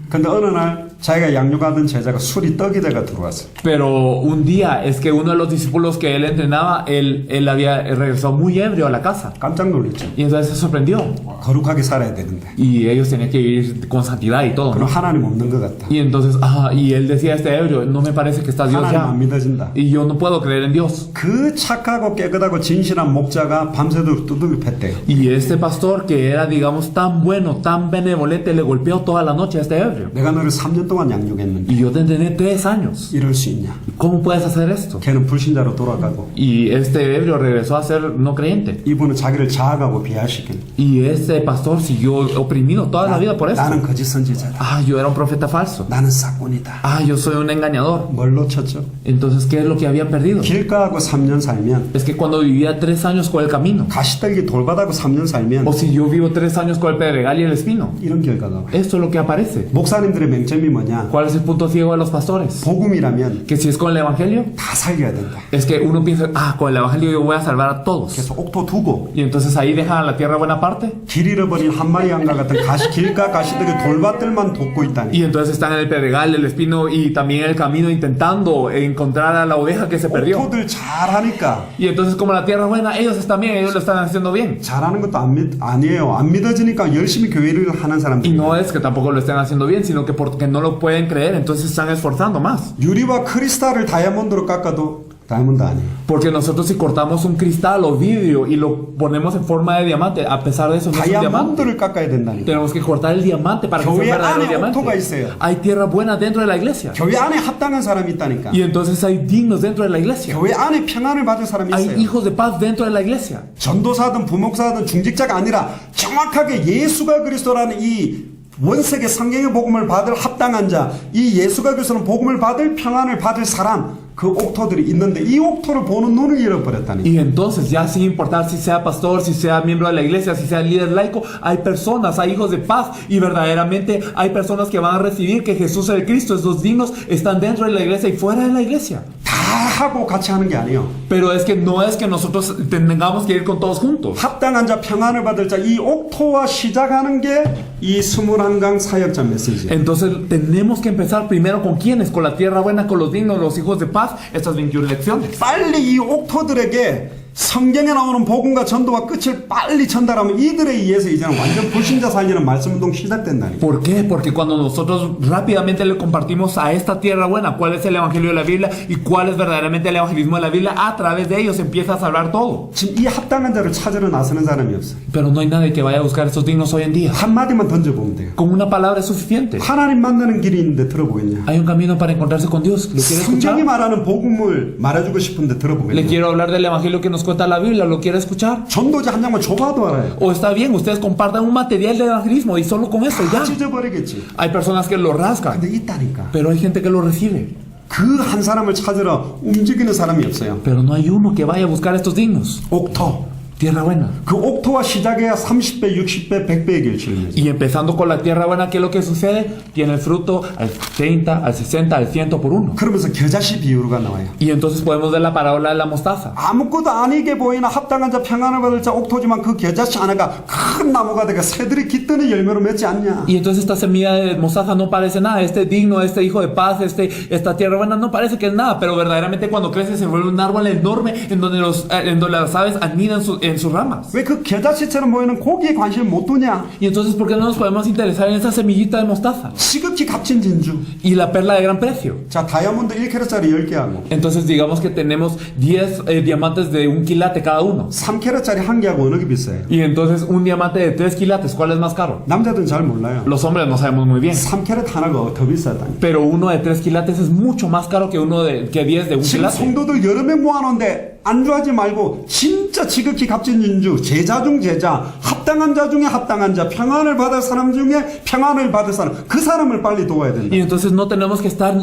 근데 어느 날 자기가 양육하던 제자가 술이 떡이 돼가 들어왔어요. Pero un día es que uno de los discípulos que él entrenaba, él había regresado muy ebrio a la casa. 깜짝 놀랐죠. Y entonces se sorprendió. 거룩하게 살아야 되는데. Y ellos tenían que vivir con santidad y todo, 그럼 ¿no? 하나님 없는 것 같다. Y entonces, y él decía a este ebrio, no me parece que está Dios 하나님 안 ya. 믿어진다. Y yo no puedo creer en Dios. 그 착하고 깨끗하고 진실한 목자가 밤새도록 두들겨 팼대요. Y este pastor que era, digamos, tan bueno, tan benevolente, le golpeó toda la noche a este ebrio. 내가 너를 3년 동안 양육했는데 Y yo te entrené 3 años. 이럴 수 있냐? ¿Cómo puedes hacer esto? 걔는 불신자로 돌아가고 Y este ebrio regresó a ser no creyente. 이분은 자기를 자학하고 비하시킨. Y este pastor siguió oprimido toda la vida por eso. 나는 거짓 선지자다. Yo era un profeta falso. 나는 싹꾼이다. Yo soy un engañador. 뭘 놓쳤죠? Entonces, ¿qué es lo que habían perdido? 길가하고 3년 살면 Es que cuando vivía 3 años con el camino, 가시떨기 돌바다고 3년 살면 o si yo vivo 3 años con el pedregal y el espino, 이런 결과가 와요. esto es lo que aparece. 목사님들의 맹점이 뭐냐? ¿Cuál es el punto ciego de los pastores? 복음이라면 Que si es con el evangelio, 다 살려야 된다. es que uno piensa, con el evangelio yo voy a salvar a todos. 그래서 옥토 두고 Y entonces ahí dejan a la tierra buena parte. 길 잃어버린 한 마리 양과 같은 길가 가시떨기 돌밭들만 돕고 있다니. Y entonces están en el pedregal, el espino y también en el camino intentando encontrar a la oveja que se perdió. 옥토들 잘하니까 Y entonces como la tierra buena, ellos están bien, ellos lo están haciendo bien. 잘하는 것도 아니에요. 안 믿어지니까 열심히 교회를 하는 Y 사람들. no es que tampoco lo estén haciendo bien, sino que porque no lo pueden creer, entonces se están esforzando más. 유리와 크리스탈을 다이아몬드로 깎아도 다이아몬드 아니에요. Porque nosotros si cortamos un cristal o vidrio y lo ponemos en forma de diamante, a pesar de eso no es un diamante. 다이아몬드를 깎아야 된다니까. Tenemos que cortar el diamante para que sea un 교회 verdadero 안에 옥토가 diamante. 있어요. Hay tierra buena dentro de la iglesia. 교회 안에 합당한 사람이 있다니까. Y entonces hay dignos dentro de la iglesia. 교회 안에 평안을 받을 사람이 Hay 있어요. hijos de paz dentro de la iglesia. 전도사든 부목사든 중직자가 아니라 정확하게 예수가 그리스도라는 이 원세계 성경의 복음을 받을 합당한 자, 이 예수가 그리스도는 복음을 받을 평안을 받을 사람, 그 옥토들이 있는데 이 옥토를 보는 눈을 잃어버렸다니. Y entonces, ya sin importar si sea pastor, si sea miembro de la iglesia, si sea líder laico, hay personas, hay hijos de paz y verdaderamente hay personas que van a recibir que Jesús es el Cristo, esos dignos están dentro de la iglesia y fuera de la iglesia. 다 하고 같이 하는 게 아니에요. Pero es que no es que nosotros tengamos que ir con todos juntos. 합당한 자, 평안을 받을 자, 이 옥토와 시작하는 게 이 21강 사역자 메시지예요. Entonces tenemos que empezar primero con quienes, con la tierra buena, con los dignos, los hijos de paz, estas 21 lecciones. 빨리 이 옥토들에게 성경에 나오는 복음과 전도와 끝을 빨리 전달하면 이들에 의해서 이제는 완전 불신자 살리는 말씀운동 시작된다니까. ¿Por qué? Porque cuando nosotros rápidamente le compartimos a esta tierra buena cuál es el evangelio de la Biblia y cuál es verdaderamente el evangelismo de la Biblia, a través de ellos empieza a salvar todo. 지금 이 합당한 자를 찾으러 나서는 사람이 없어요. Pero no hay nadie que vaya a buscar estos dignos hoy en día. 한마디만 던져보면 돼요. Con una palabra es suficiente. 하나님 만나는 길이 있는데 들어보겠냐? Hay un camino para encontrarse con Dios. ¿Lo quiere 성경이 escuchar? 말하는 복음을 말해주고 싶은데 ¿Le 들어보겠냐? quiero hablar del evangelio que nos cuenta la Biblia? ¿Lo quiere escuchar? 전도지 한 장만 줘봐도 알아요. O está bien, ustedes compartan un material de evangelismo y solo con eso 다 ya. 찢어버리겠지. Hay personas que lo rasgan, 근데 있다니까. pero hay gente que lo recibe. 그 한 사람을 찾으러 움직이는 사람이 없어요. Pero no hay uno que vaya a buscar estos dignos. 옥토. Tierra buena. 그 옥토와 시작해야 30배, 60배, 100배의 길치를 맺어. Y empezando con la tierra buena, ¿qué es lo que sucede? Tiene el fruto al 30, al 60, al 100 por uno. 그러면서 겨자씨 비유가 나와요. Y entonces podemos ver la parábola de la mostaza. 아무것도 아니게 보이는 합당한 자 평안을 받을 자 옥토지만 그 겨자씨 하나가 큰 나무가 되고 새들이 깃드는 열매로 맺지 않냐. Y entonces esta semilla de mostaza no parece nada. Este digno, este hijo de paz, esta tierra buena no parece que es nada. Pero verdaderamente cuando crece se vuelve un árbol enorme en donde las aves anidan en sus ramas. 왜 그 겨자씨처럼 보이는 고기에 관심을 못 두냐? Y entonces, ¿por qué no nos podemos interesar en esa semillita de mostaza? 시극히 값진 진주. Y la perla de gran precio. 자, 다이아몬드 1캐럿짜리 10개 하고 Entonces, digamos que tenemos 10 diamantes de 1 quilate cada uno. 3캐럿짜리 한 개하고 어느 게 비싸요? Y entonces, un diamante de 3 quilates, ¿cuál es más caro? 남자들은 잘 몰라요. Los hombres no sabemos muy bien. 3캐럿 하나가 더 비싸다니. Pero uno de 3 quilates es mucho más caro que 10 de 1 지금 quilate. 성도들 여러 명 모아놓은데 안주하지 말고 진짜 지극히 값진 진주, 제자 중 제자, 합당한 자 중에 합당한 자, 평안을 받을 사람 중에 평안을 받을 사람, 그 사람을 빨리 도와야 된다. Y entonces no tenemos que estar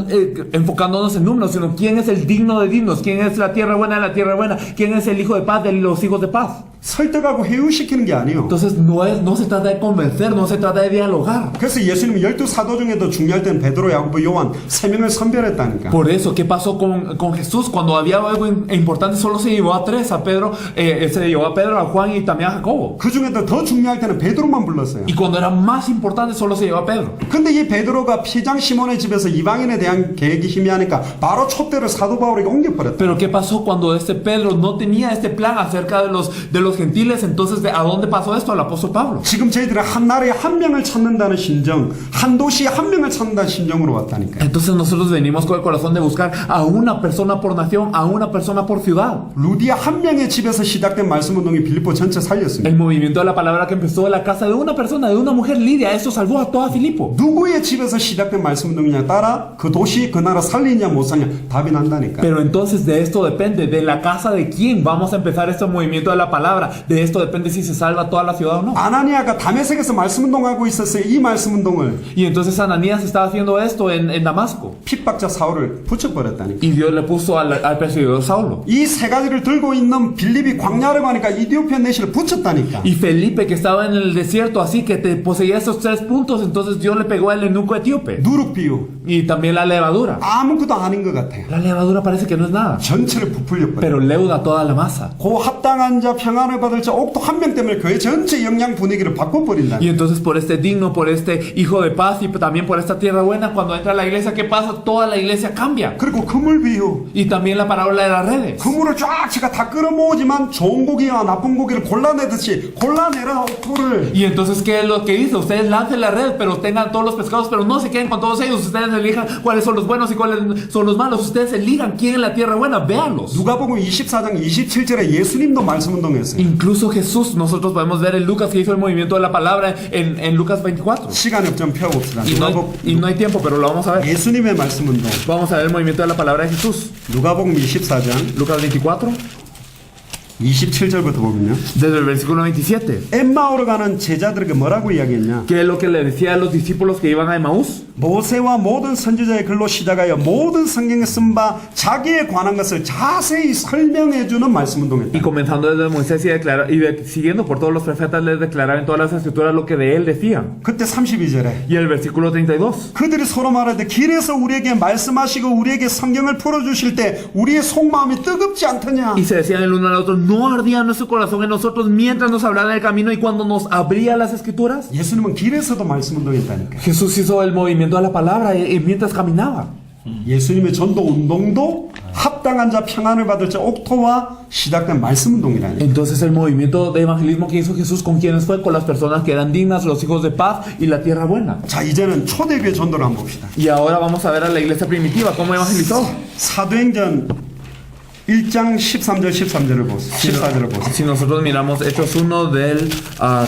enfocándonos en números, sino quién es el digno de dignos, quién es la tierra buena de la tierra buena, quién es el hijo de paz de los hijos de paz. 설득하고 회유시키는 게 아니에요. Entonces no se trata de convencer, no se trata de dialogar. 그래서 예수님이 12사도 중에도 중요할 때는 베드로, 야고보, 요한 3명을 선별했다니까. Por eso, ¿qué pasó con Jesús? Cuando había algo importante, solo se llevó a 3, a Pedro, se llevó a Pedro, a Juan y también a Jacobo. 그 중에도 더 중요할 때는 베드로만 불렀어요. Y cuando era más importante, solo se llevó a Pedro. 근데 이 베드로가 피장 시몬의 집에서 이방인에 대한 계획이 희미하니까 바로 촛대를 사도 바울에게 옮겨버렸다. Pero ¿qué pasó cuando Pedro no tenía este plan acerca de los gentiles? Entonces, ¿a dónde pasó esto? Al apóstol Pablo. 지금 저희들은 한 나라에 한 명을 찾는다는 심정, 한 도시에 한 명을 찾는다는 심정으로 왔다니까. Entonces nosotros venimos con el corazón de buscar a una persona por nación, a una persona por ciudad. 루디아 한 명의 집에서 시작된 말씀운동이 빌립보 전체 살렸습니다. El movimiento de la palabra que empezó de la casa de una persona, de una mujer Lidia, eso salvó a toda Filipo. 누구의 집에서 시작된 말씀운동이냐 따라 그 도시, 그 나라 살리냐 못 살냐 답이 난다니까. Pero entonces de esto depende, de la casa de quién vamos a empezar este movimiento de la palabra. De esto depende si se salva toda la ciudad o no. 아나니아가 다메섹에서 말씀운동하고 있었어요. 이 말씀운동을 Y entonces Ananías estaba haciendo esto en Damasco. 핍박자 사울을 붙여버렸다니까. Y Dios le puso al perseguidor Saulo. 이 세 가지를 들고 있는 빌립이 광야를 가니까 이디오피아 내시를 붙였다니까. Y Felipe, que estaba en el desierto, así que te poseía esos 3 puntos, entonces Dios le pegó al eunuco etíope. 누룩 비유. Y también la levadura. 아무것도 아닌 것 같아요. La levadura parece que no es nada, 전체를 부풀려버려. pero leuda toda la masa. 그 합당한 자, 평안을 받을 자, 옥도 한 명 때문에 교회 전체 영양 분위기를 바꿔버린다. Y entonces por este digno, por este hijo de paz y también por esta tierra buena, cuando entra a la iglesia, ¿qué pasa? Toda la iglesia cambia. 그리고 그물 비유. Y también la parábola de las redes. 그물을 쫙 제가 다 끌어모으지만 좋은 고기와 나쁜 고기를 골라내듯이 골라내라 옥도를. Y entonces, ¿qué es lo que dice? Ustedes lancen la red, pero tengan todos los pescados, pero no se queden con todos ellos. Ustedes elijan cuáles son los buenos y cuáles son los malos. Ustedes elijan quién es la tierra buena, véanlos. 누가복음 24장 27절에 예수님도 말씀운동했어요. Incluso Jesús, nosotros podemos ver en Lucas que hizo el movimiento de la palabra en Lucas 24. 시간이 없지만 펴봅시다. Y no hay tiempo, pero lo vamos a ver. 예수님의 말씀운동. Vamos a ver el movimiento de la palabra de Jesús. 누가복음 24장 Lucas 24, 27절부터 보면요. desde el versículo 27. 엠마오로 가는 제자들에게 뭐라고 이야기했냐? ¿Qué es lo que le decía a los discípulos que iban a Emaús? 모세와 모든 선지자의 글로 시작하여 모든 성경에 쓴 바 자기에 관한 것을 자세히 설명해 주는 말씀운동이다. Y comenzando desde Moisés siguiendo por todos los profetas, les declaraba en todas las escrituras lo que de él decían. 그때 32절에 Y el versículo 32. 그들이 서로 말하되 길에서 우리에게 말씀하시고 우리에게 성경을 풀어주실 때 우리의 속마음이 뜨겁지 않더냐? Y se decían el uno al otro, ¿no ardía nuestro corazón en nosotros mientras nos hablaba en el camino y cuando nos abría las escrituras? 예수님은 길에서도 말씀운동했다니까. Jesús hizo el movimiento de la palabra mientras caminaba. 예수님의 전도 운동도 합당한 자 평안을 받을 자 옥토와 시작된 말씀 운동이라는. Entonces el movimiento de evangelismo que hizo Jesús con quienes fue, con las personas que eran dignas, los hijos de paz y la tierra buena. 자, 이제는 초대교회 전도를 한번 봅시다. Y ahora vamos a ver a la iglesia primitiva, cómo evangelizó. 사도행전 1장 13절 14절을 보세요. 14절을 보세요. Si nosotros miramos Hechos 1 del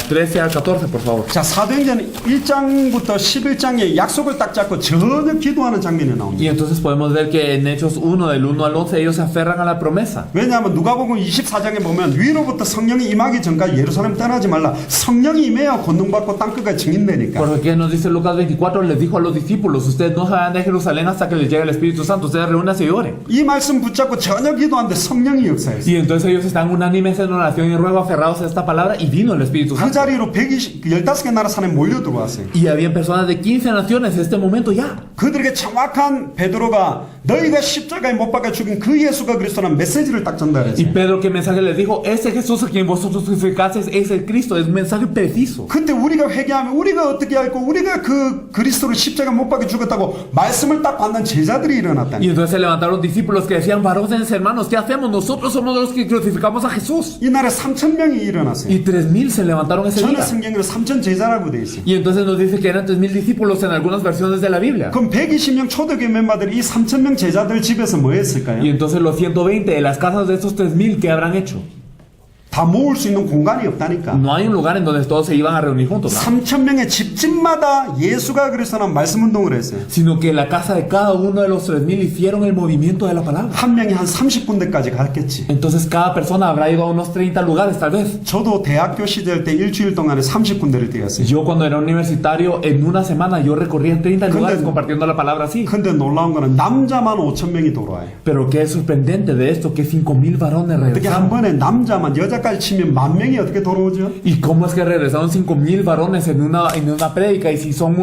13 al 14, por favor. 자, 사도행전 1장부터 11장에 약속을 딱 잡고 전혀 기도하는 장면이 나옵니다. Y entonces podemos ver que en Hechos 1 del 1 al 11 ellos se aferran a la promesa. 왜냐하면 누가복음 24장에 보면 위로부터 성령이 임하기 전까지 예루살렘 떠나지 말라. 성령이 임해야 권능받고 땅끝까지 증인되니까. Porque nos dice Lucas 24, les dijo a los discípulos, ustedes no salgan de Jerusalén hasta que les llegue el Espíritu Santo, ustedes reúnanse y oren. 이 말씀 붙잡고 전혀 기도하는데 성령이 역사했어요. Y entonces ellos están unánimes en oración y ruego, aferrados a esta palabra, y vino el Espíritu 그 Santo. 자리로 15개 나라 사람이 몰려 들어왔어요. Y había personas de 15 naciones en este momento ya. 그들에게 정확한 베드로가 너희가 십자가에 못 박아 죽인 그 예수가 그리스도라는 메시지를 딱 Y 전달했어요. Pedro, ¿qué mensaje les dijo? Ese Jesús a quien vosotros crucificasteis es el Cristo, es un mensaje preciso. 근데 우리가 회개하면 우리가 어떻게 할고 우리가 그 그리스도를 십자가 못 박아 죽었다고 말씀을 딱 받는 제자들이 Y 일어났다니. entonces se levantaron discípulos que decían, varones hermanos, ¿qué hacemos? Nosotros somos los que crucificamos a Jesús. 이 날에 3,000명이 일어났어요. Y 3,000 se levantaron ese 저는 día. 성경으로 3,000 제자라고 돼 있어요. Y entonces nos dice que eran 3,000 discípulos en algunas versiones de la Biblia. 그럼 120명 초대교회 멤버들이 이 3,000명 제자들 집에서 뭐 했을까요? Y entonces los 120 de las casas de estos 3,000, ¿qué habrán hecho? 다 모을 수 있는 공간이 없다니까. No hay un lugar en donde todos se iban a reunir juntos, ¿no? 3,000명의 집집마다 예수가 그리스도라는 말씀 운동을 했어요. Sino que en la casa de cada uno de los 3,000 hicieron el movimiento de la palabra. 한 명이 한 30군데까지 갔겠지. Entonces cada persona habrá ido a unos 30 lugares tal vez. 저도 대학교 시절 때 일주일 동안에 30군데를 뛰었어요. Yo cuando era universitario, en una semana yo recorría 30 lugares compartiendo la palabra así. 근데 놀라운 거는 남자만 5,000명이 돌아와요. Pero qué sorprendente de esto, que 5,000 varones 어떻게 한 regresaron. 번에 남자만 여자까지 치면 10,000명이 어떻게 돌아오죠? ¿Y cómo es que regresaron 5,000 varones en una prédica? Y si son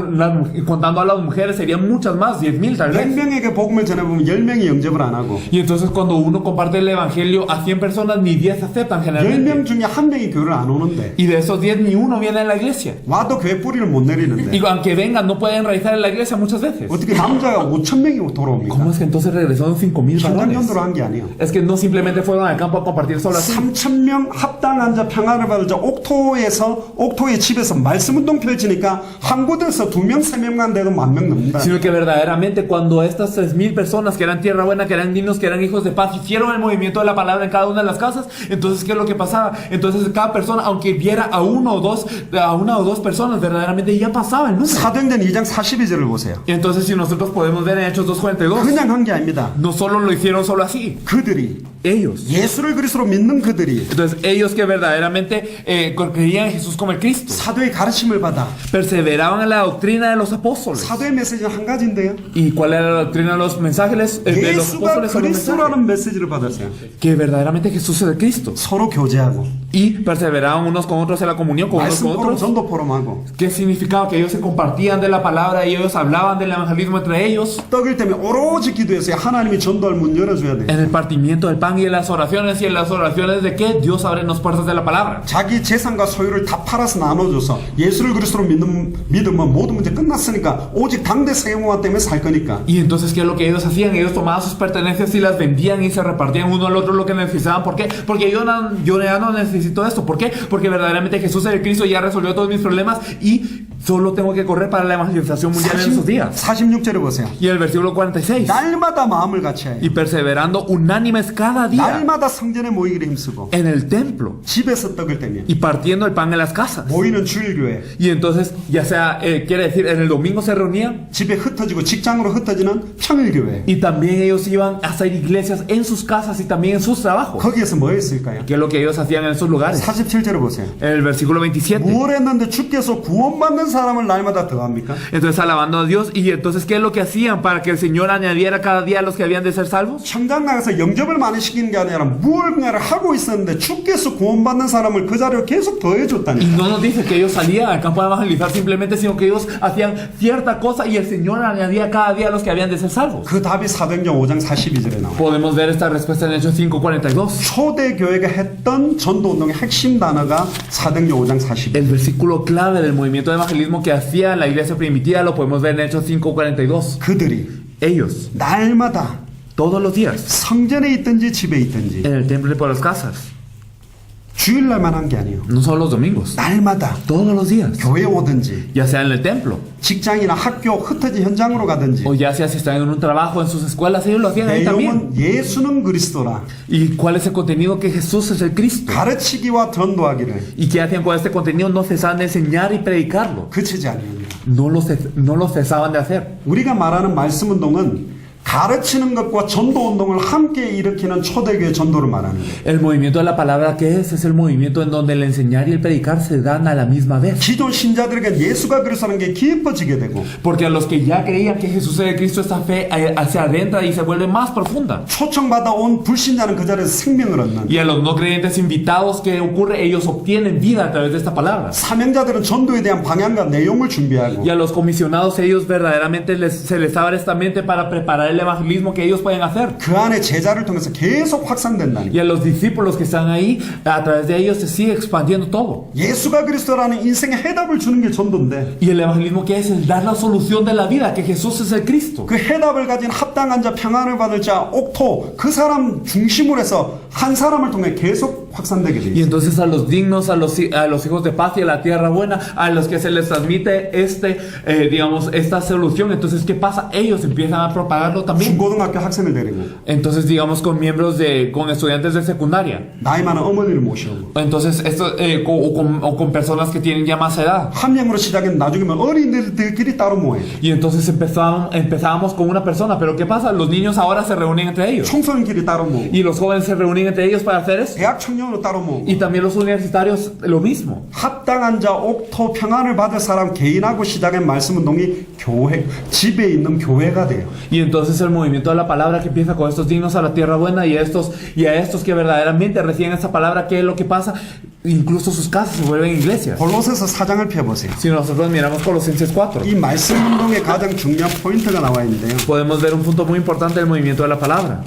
contando a las mujeres serían muchas más, 10,000 tal vez. 100명에게 복음을 전해보면 10명이 영접을 안 하고 Y entonces cuando uno comparte el evangelio a 100 personas, ni 10 aceptan 10명 generalmente. 중에 한 명이 교회를 안 오는데 Y de esos 10 ni uno viene a la iglesia. 와도 교회 뿌리를 못 내리는데 Y aunque vengan no pueden enraizar en la iglesia muchas veces. 어떻게 남자가 5,000명이 ¿Cómo 돌아옵니까? es que entonces regresaron 5,000 현장 varones? 전도를 한 게 아니에요. Es que no simplemente fueron al campo a compartir solo así, 3,000명 합당한 자 평안을 받을 자 옥토의 집에서 말씀 운동 펼치니까 한 곳에서 2명 3명만 돼도 10,000명 넘는다. sino que verdaderamente cuando estas 3,000 personas que eran tierra buena, que eran dignos, que eran hijos de paz, hicieron el movimiento de la palabra en cada una de las casas, entonces ¿qué es lo que pasaba? Entonces cada persona, aunque viera a una o dos personas, verdaderamente ya pasaba el número. 사도행전 2장 42절을 보세요. Y entonces si nosotros podemos ver en Hechos 2:42, 그냥 한 게 아닙니다. no solo lo hicieron solo así, 그들이 ellos. 예수를 그리스도로 믿는 그들이 Entonces ellos que verdaderamente creían en Jesús como el Cristo, 사도의 가르침을 받아. perseveraban en la doctrina de los apóstoles. 사도의 메시지는 한 가지인데요. ¿Y cuál era la doctrina de los mensajes? De los 예수가 apóstoles o los mensajes? 그리스도라는 메시지를 받았어요. Que verdaderamente Jesús es el Cristo. 서로 교제하고 Y perseveraban unos con otros en la comunión con unos 말씀 con 포럼, otros. 전도 포럼하고 ¿Qué significaba? Que ellos se compartían de la palabra y ellos hablaban del evangelismo entre ellos. 떡일 때문에 오로지 기도했어요. 하나님이 전도할 문 열어줘야 돼. En el partimiento del pan y en las oraciones. ¿Y en las oraciones de qué? Dios abre las puertas de la palabra. 자기 재산과 소유를 다 팔아서 나눠줘서 예수를 그리스도로 믿으면 모든 문제 끝났으니까 오직 당대 세계공화 때문에 살 거니까. Y entonces, ¿qué es lo que ellos hacían? Ellos tomaban sus pertenencias y las vendían y se repartían uno al otro lo que necesitaban. ¿Por qué? Porque yo ya no necesito esto. ¿Por qué? Porque verdaderamente Jesús es el Cristo, ya resolvió todos mis problemas y solo tengo que correr para la evangelización mundial en esos días. 46절에 보세요. Y el versículo 46. 날마다 마음을 같이 Y 해요. perseverando unánimes cada día 날마다 성전에 모이기를 힘쓰고 en el templo 집에서 떡을 떼면 y partiendo el pan en las casas. 모이는 주일교회 Y entonces, ya sea, quiere decir, en el domingo se reunían 집에 흩어지고 직장으로 흩어지는 평일교회. y también ellos iban a hacer iglesias en sus casas y también en sus trabajos. 거기에서 뭐 했을까요? ¿Qué es lo que ellos hacían en esos lugares? 47절에 보세요. En el versículo 27. 뭘 했는데 주께서 구원받는 사람을 날마다 더합니까? Entonces alabando a Dios. Y entonces ¿qué es lo que hacían para que el Señor añadiera cada día a los que habían de ser salvos? 청장 나가서 영접을 많이 시키는 게 아니라 무언가를 하고 있었는데 주께서 구원받는 사람을 그 자리로 계속 Y 더해줬다니까. no nos dice que ellos salían al campo a evangelizar simplemente, sino que ellos hacían cierta cosa y el Señor añadía cada día a los que habían de ser salvos. 그 답이 사도행전 5장 42절에 나와요. Podemos ver esta respuesta en Hechos 5:42. 초대교회가 했던 전도운동의 핵심 단어가 사도행전 5장 42절. El versículo clave del movimiento de evangelismo que hacía la iglesia primitiva lo podemos ver en Hechos 5:42. 그들이 ellos, 날마다 todos los días, 성전에 있든지 집에 있든지 en el templo y por las casas, 주일날만 한 게 아니에요. no solo los domingos, 날마다 todos los días, 교회 오든지 ya sea en el templo, 직장이나 학교 흩어진 현장으로 가든지 o ya sea si están en un trabajo, en sus escuelas, ellos lo hacían ahí también. 내용은 예수는 그리스도라. ¿Y cuál es el contenido? Que Jesús es el Cristo. 가르치기와 전도하기를 ¿Y qué hacían con este contenido? No cesaban de enseñar y predicarlo. 그치지 아니에요. No lo cesaban de hacer. 우리가 말하는 말씀 운동은 가르치는 것과 전도 운동을 함께 일으키는 초대교회 전도를 말하는 거예요. El movimiento de la palabra que es el movimiento en donde el enseñar y el predicar se dan a la misma vez. 기존 신자들에게 예수가 그리스도라는 게 깊어지게 되고 Porque a los que ya creían que Jesús era el Cristo, esta fe se adentra y se vuelve más profunda. 초청받아 온 불신자는 그 자리에서 생명을 얻는 Y a los no creyentes invitados, ¿qué ocurre? Ellos obtienen vida a través de esta palabra. 사명자들은 전도에 대한 방향과 내용을 준비하고 Y a los comisionados, ellos verdaderamente se les abre esta mente para preparar el evangelismo que ellos pueden hacer. 그 안에 제자를 통해서 계속 확산된다는 Y a los discípulos que están ahí, a través de ellos se sigue expandiendo todo. 예수가 그리스도라는 인생의 해답을 주는 게 전도인데 Y el evangelismo que es el dar la solución de la vida, que Jesús es el Cristo. 그 해답을 가진 합당한 자 평안을 받을 자 옥토 그 사람 중심으로 해서 한 사람을 통해 계속 확산되게 돼 Y 있어요. entonces a los dignos, a los hijos de paz y a la tierra buena, a los que se les transmite esta solución, entonces ¿qué pasa? Ellos empiezan a propagarlo también. 중고등학교 학생을 데리고 Entonces digamos con con estudiantes de secundaria. 나이 많은 어머니를 모시고 Entonces con personas que tienen ya más edad. 한 명으로 시작했는데 나중에는 어린이들끼리 따로 모여요. Y entonces empezábamos con una persona, pero ¿qué pasa? Los niños ahora se reúnen entre ellos. 청소년끼리 따로 모으고 Y los jóvenes se reúnen entre ellos para hacer eso. 대학 청년으로 따로 모으고 Y también los universitarios lo mismo. 합당한 자 옥토 평안을 받을 사람 개인하고 시작한 말씀 운동이 교회 집에 있는 교회가 돼요. Y entonces el movimiento de la palabra que empieza con estos dignos a la tierra buena y a estos que verdaderamente reciben esa palabra, ¿qué es lo que pasa? Incluso sus casas se vuelven iglesias. 골로새서 4장을 펴보세요. Si nosotros miramos Colosenses 4, 이 말씀 운동의 가장 중요한 포인트가 나와 있는데요. podemos ver un punto muy importante del movimiento de la palabra.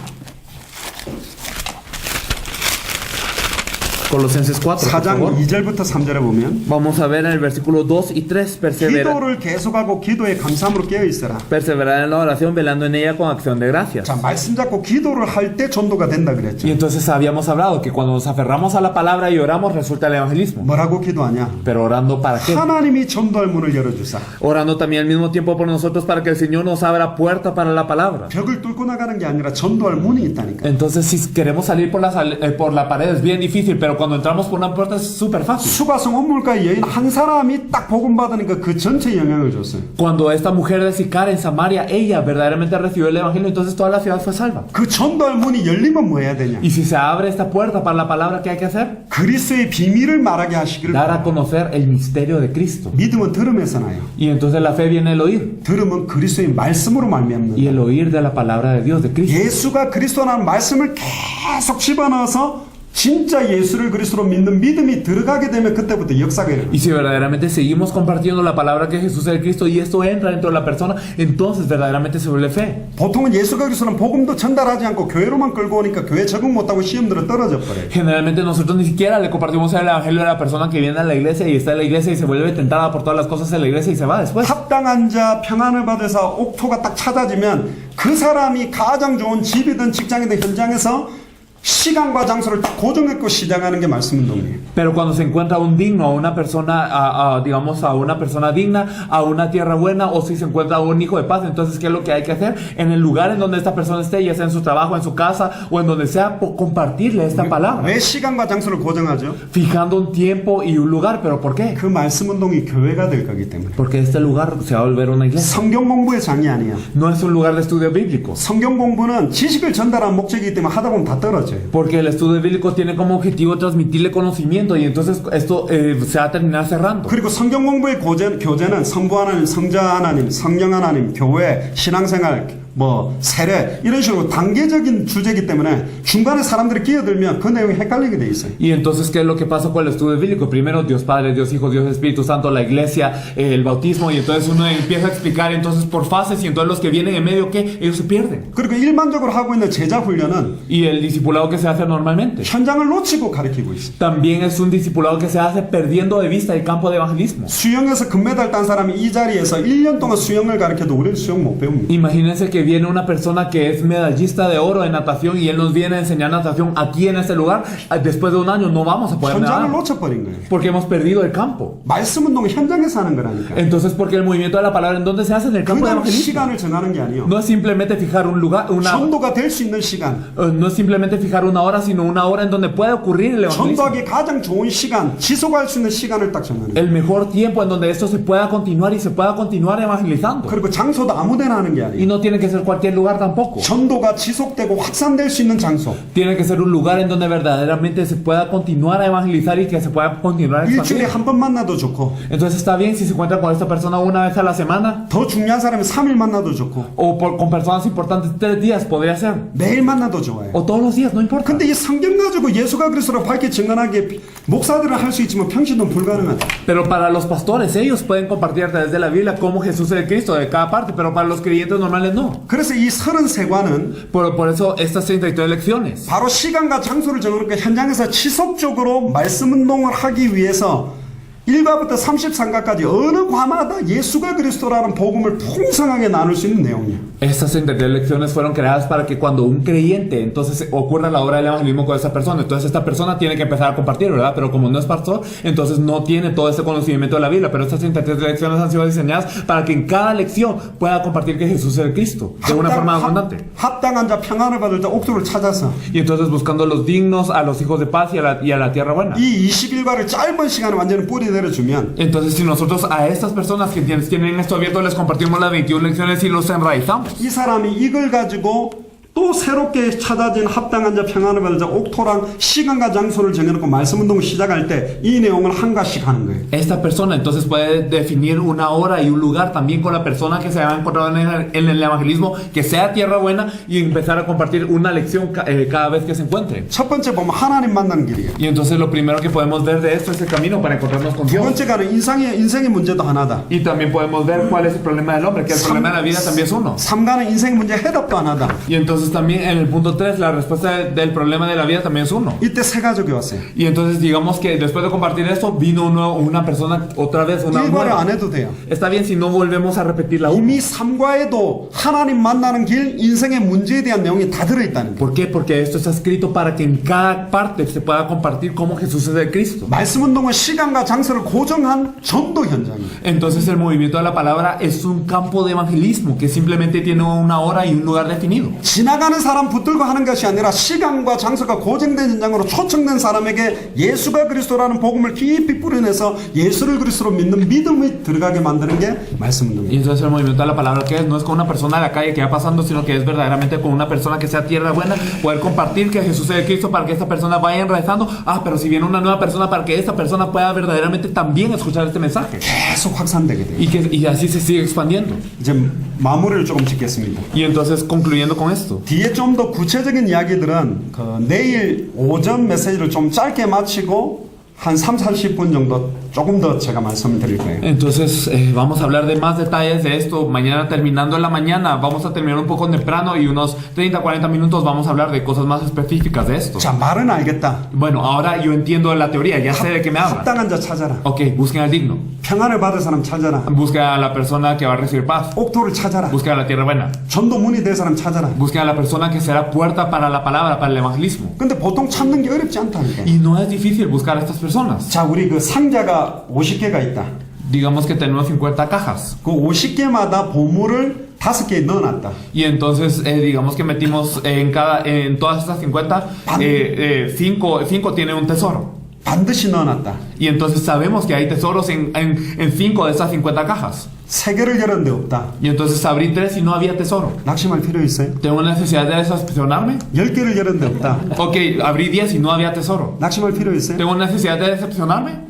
Colosenses 4, por 4장 favor. 2절부터 3절에 보면 Vamos a ver en el versículo 2 y 3, 기도를 계속하고 기도에 감사함으로 깨어 있어라. perseverar en la oración, velando en ella con acción de gracias. 자, 말씀 잡고 기도를 할 때 전도가 된다 그랬죠. Y entonces habíamos hablado que cuando nos aferramos a la palabra y oramos resulta el evangelismo. 뭐라고 기도하냐? Pero orando para qué? 하나님이 전도할 문을 열어주사. Orando también al mismo tiempo por nosotros para que el Señor nos abra puerta para la palabra. 벽을 뚫고 나가는 게 아니라 전도할 문이 있다니까. Entonces si queremos salir por la pared es bien difícil, pero cuando entramos por una puerta es súper fácil. 수가성 온물가의 여인 한 사람이 딱 복음 받으니까 그 전체에 영향을 줬어요. Cuando esta mujer de Sicar en Samaria, ella verdaderamente recibió el evangelio, entonces toda la ciudad fue salva. 그 전도할 문이 열리면 뭐 해야 되냐? Y si se abre esta puerta para la palabra, ¿qué hay que hacer? 그리스도의 비밀을 말하게 하시기를. Dar a conocer el misterio de Cristo. 믿음은 들음에서 나요. Y entonces la fe viene del oír. 들음은 그리스도의 말씀으로 말미암는다. Y el oír de la palabra de Dios, de Cristo. 예수가 그리스도라는 말씀을 계속 집어넣어서 진짜 예수를 그리스도로 믿는 믿음이 들어가게 되면 그때부터 역사가 일어나요. Y si verdaderamente seguimos compartiendo la palabra que Jesús es el Cristo y esto entra dentro de la persona, entonces verdaderamente se vuelve fe. 보통은 예수가 그리스도는 복음도 전달하지 않고 교회로만 끌고 오니까 교회 적응 못하고 시험 들어 떨어져 버려요. Generalmente nosotros ni siquiera le compartimos el evangelio a la persona que viene a la iglesia y está en la iglesia y se vuelve tentada por todas las cosas en la iglesia y se va después. 합당한 자 평안을 받아서 옥토가 딱 찾아지면 그 사람이 가장 좋은 집이든 직장이든 현장에서 시간과 장소를 딱 고정했고 시작하는 게 말씀 운동이에요. Pero cuando se encuentra un digno, a una persona, digamos a una persona digna, a una tierra buena, o si se encuentra un hijo de paz, entonces ¿qué es lo que hay que hacer? En el lugar en donde esta persona esté, ya sea en su trabajo, en su casa o en donde sea, compartirle esta palabra. 왜 시간과 장소를 고정하죠? Fijando un tiempo y un lugar, ¿pero por qué? 그 말씀 운동이 교회가 될 거기 때문에. Porque este lugar se va a volver una iglesia. 성경 공부의 장이 아니야. No es un lugar de estudio bíblico. 성경 공부는 지식을 전달하는 목적이기 때문에 하다 보면 다 떨어져요. Porque el estudio bíblico tiene como objetivo transmitirle conocimiento y entonces esto se va a terminar cerrando. 그리고 성경 공부의 교재는 성부 하나님, 성자 하나님, 성령 하나님, 교회, 신앙생활, 세례 이런 식으로 단계적인 주제이기 때문에 중간에 사람들이 끼어들면 그 내용이 헷갈리게 돼 있어요. Y entonces ¿qué es lo que pasa con el estudio bíblico? Primero Dios Padre, Dios Hijo, Dios Espíritu Santo, la iglesia, el bautismo y entonces uno empieza a explicar entonces por fases y entonces los que vienen en medio ¿qué? Ellos se pierden. 그리고 일반적으로 하고 있는 제자 훈련은 Y el discipulado que se hace normalmente 현장을 놓치고 가르치고 있어요. también es un discipulado que se hace perdiendo de vista el campo de evangelismo. 수영에서 금메달 딴 사람이 이 자리에서 1년 동안 수영을 가르쳐도 우리는 수영 못 배웁니다. Imagínense que viene una persona que es medallista de oro en natación y él nos viene a enseñar natación aquí en este lugar, después de un año no vamos a poder 현장을 nadar 놓쳐버린 거예요. porque hemos perdido el campo. 말씀 운동은 현장에서 하는 거라니까. Entonces, porque el movimiento de la palabra, ¿en dónde se hace? En el campo de 그냥 evangelismo. 시간을 정하는 게 아니에요. No es simplemente fijar un lugar, 전도가 될 수 있는 시간, no es simplemente fijar una hora, sino una hora en donde puede ocurrir el evangelismo. 전도하기 가장 좋은 시간, 지속할 수 있는 시간을 딱 정하는 거예요. El mejor tiempo en donde esto se pueda continuar y se pueda continuar evangelizando. 그리고 장소도 아무데나 하는 게 Y 아니에요. no tiene que ser cualquier lugar tampoco. 전도가 지속되고 확산될 수 있는 장소. Tiene que ser un lugar en donde verdaderamente se pueda continuar a evangelizar y que se pueda continuar a 일주일에 expandir. 한 번 만나도 좋고, Entonces está bien si se encuentra con esta persona una vez a la semana 더 중요한 사람은 3일 만나도 좋고, o con personas importantes 3 días, podría ser. 매일 만나도 좋아요. O todos los días, no importa. 근데 이 성경 가지고 예수가 그리스도로 밝게 증언하기에 목사들은 할 수 있지만 평신도는 불가능하다. Pero para los pastores, ellos pueden compartir a través de la Biblia cómo Jesús es el Cristo de cada parte, pero para los creyentes normales no. 그래서 이 33관은 Por eso estas 33 lecciones. 바로 시간과 장소를 정하니까 현장에서 지속적으로 말씀 운동을 하기 위해서 1과부터 33과까지 어느 과마다 예수가 그리스도라는 복음을 풍성하게 나눌 수 있는 내용이에요. Estas 33 lecciones fueron creadas para que cuando un creyente entonces ocurra la obra del evangelismo con esa persona, entonces esta persona tiene que empezar a compartir, ¿verdad? Pero como no es pastor, entonces no tiene todo ese conocimiento de la Biblia, pero estas 33 lecciones han sido diseñadas para que en cada lección pueda compartir que Jesús es el Cristo de una forma abundante. 합당한 자 평안을 받을 자 옥토를 찾아서 Y entonces buscando los dignos, a los hijos de paz y a la tierra buena. 이 21과를 짧은 시간에 완전히 뿌리 내려주면 Entonces si nosotros a estas personas que tienen esto abierto les compartimos las 21 lecciones y los enraizamos. 이 사람이 이걸 가지고 또 새롭게 찾아진 합당한 자 평안을 받을 자 옥토랑 시간과 장소를 정해놓고 말씀 운동을 시작할 때 이 내용을 한 가지씩 하는 거예요. Esta persona entonces puede definir una hora y un lugar también con la persona que se ha encontrado en el evangelismo, que sea tierra buena, y empezar a compartir una lección cada vez que se encuentre. 첫 번째 보면 하나님 만나는 길이에요. Y entonces lo primero que podemos ver de esto es el camino para encontrarnos con 두 Dios. 번째가는 인생의 문제도 하나다. Y también podemos ver cuál es el problema del hombre, que el problema de la vida también es uno. 3가는 인생 문제 해답도 하나다. Y entonces también en el punto 3 la respuesta del problema de la vida también es uno. 이때 세 가족이 왔어요. Y entonces digamos que después de compartir esto vino una persona otra vez, una 1과를 nueva. 안 해도 돼요. Está bien si no volvemos a repetir la 1. 이미 3과에도 하나님 만나는 길, 인생의 문제에 대한 내용이 다 들어있다는 거예요. ¿Por qué? Porque esto está escrito para que en cada parte se pueda compartir cómo Jesús es el Cristo. 말씀 운동은 시간과 장소를 고정한 전도 현장이에요. Entonces el movimiento de la palabra es un campo de evangelismo que simplemente tiene una hora y un lugar definido. 지나가는 사람 붙들고 하는 것이 아니라 시간과 장소가 고정된 현장으로 초청된 사람에게 예수가 그리스도라는 복음을 깊이 뿌려내서 예수를 그리스도로 믿는 믿음이 들어가게 만드는 게 말씀 Y 운동이에요. entonces el movimiento de la palabra que no es con una persona de la calle que va pasando, sino que es verdaderamente con una persona que sea tierra buena, poder compartir que Jesús es el Cristo para que esta persona vaya enraizando. Pero si viene una nueva persona, para que esta persona pueda verdaderamente también escuchar este mensaje. 계속 확산되게 돼요. Y así se sigue expandiendo. 이제 마무리를 조금 짓겠습니다. Y entonces concluyendo con esto. 뒤에 좀 더 구체적인 이야기들은 내일 오전 메시지를 좀 짧게 마치고 한 30-40분 정도 조금 더 제가 말씀을 드릴 거예요. Entonces vamos a hablar de más detalles de esto mañana terminando en la mañana. Vamos a terminar un poco temprano y unos 30-40 minutos vamos a hablar de cosas más específicas de esto. 자, 말은 알겠다. Bueno, ahora yo entiendo la teoría, ya sé de qué me habla. 합당한 자 찾아라. Ok, busquen al digno. 평안을 받을 사람 찾아라. Busquen a la persona que va a recibir paz. 옥토를 찾아라. Busquen a la tierra buena. 전도 문이 될 사람 찾아라. Busquen a la persona que será puerta para la palabra, para el evangelismo. 근데 보통 찾는 게 어렵지 않다니까. Y no es difícil buscar a estas personas. 자, 우리 그 상자가 50개가 있다. Digamos que tenemos 50 cajas. 그 50개마다 보물을 5개 넣어놨다. Y entonces digamos que metimos en todas estas 50, 5 tienen un tesoro. 반드시 넣어놨다. Y entonces sabemos que hay tesoros en 5 de esas 50 cajas. 3개를 열었는데 없다. Y entonces abrí 3 y no había tesoro. 낙심할 필요 있어요? ¿Tengo necesidad de decepcionarme? 10개를 열었는데 없다. Ok, abrí 10 y no había tesoro. 낙심할 필요 있어요? ¿Tengo necesidad de decepcionarme?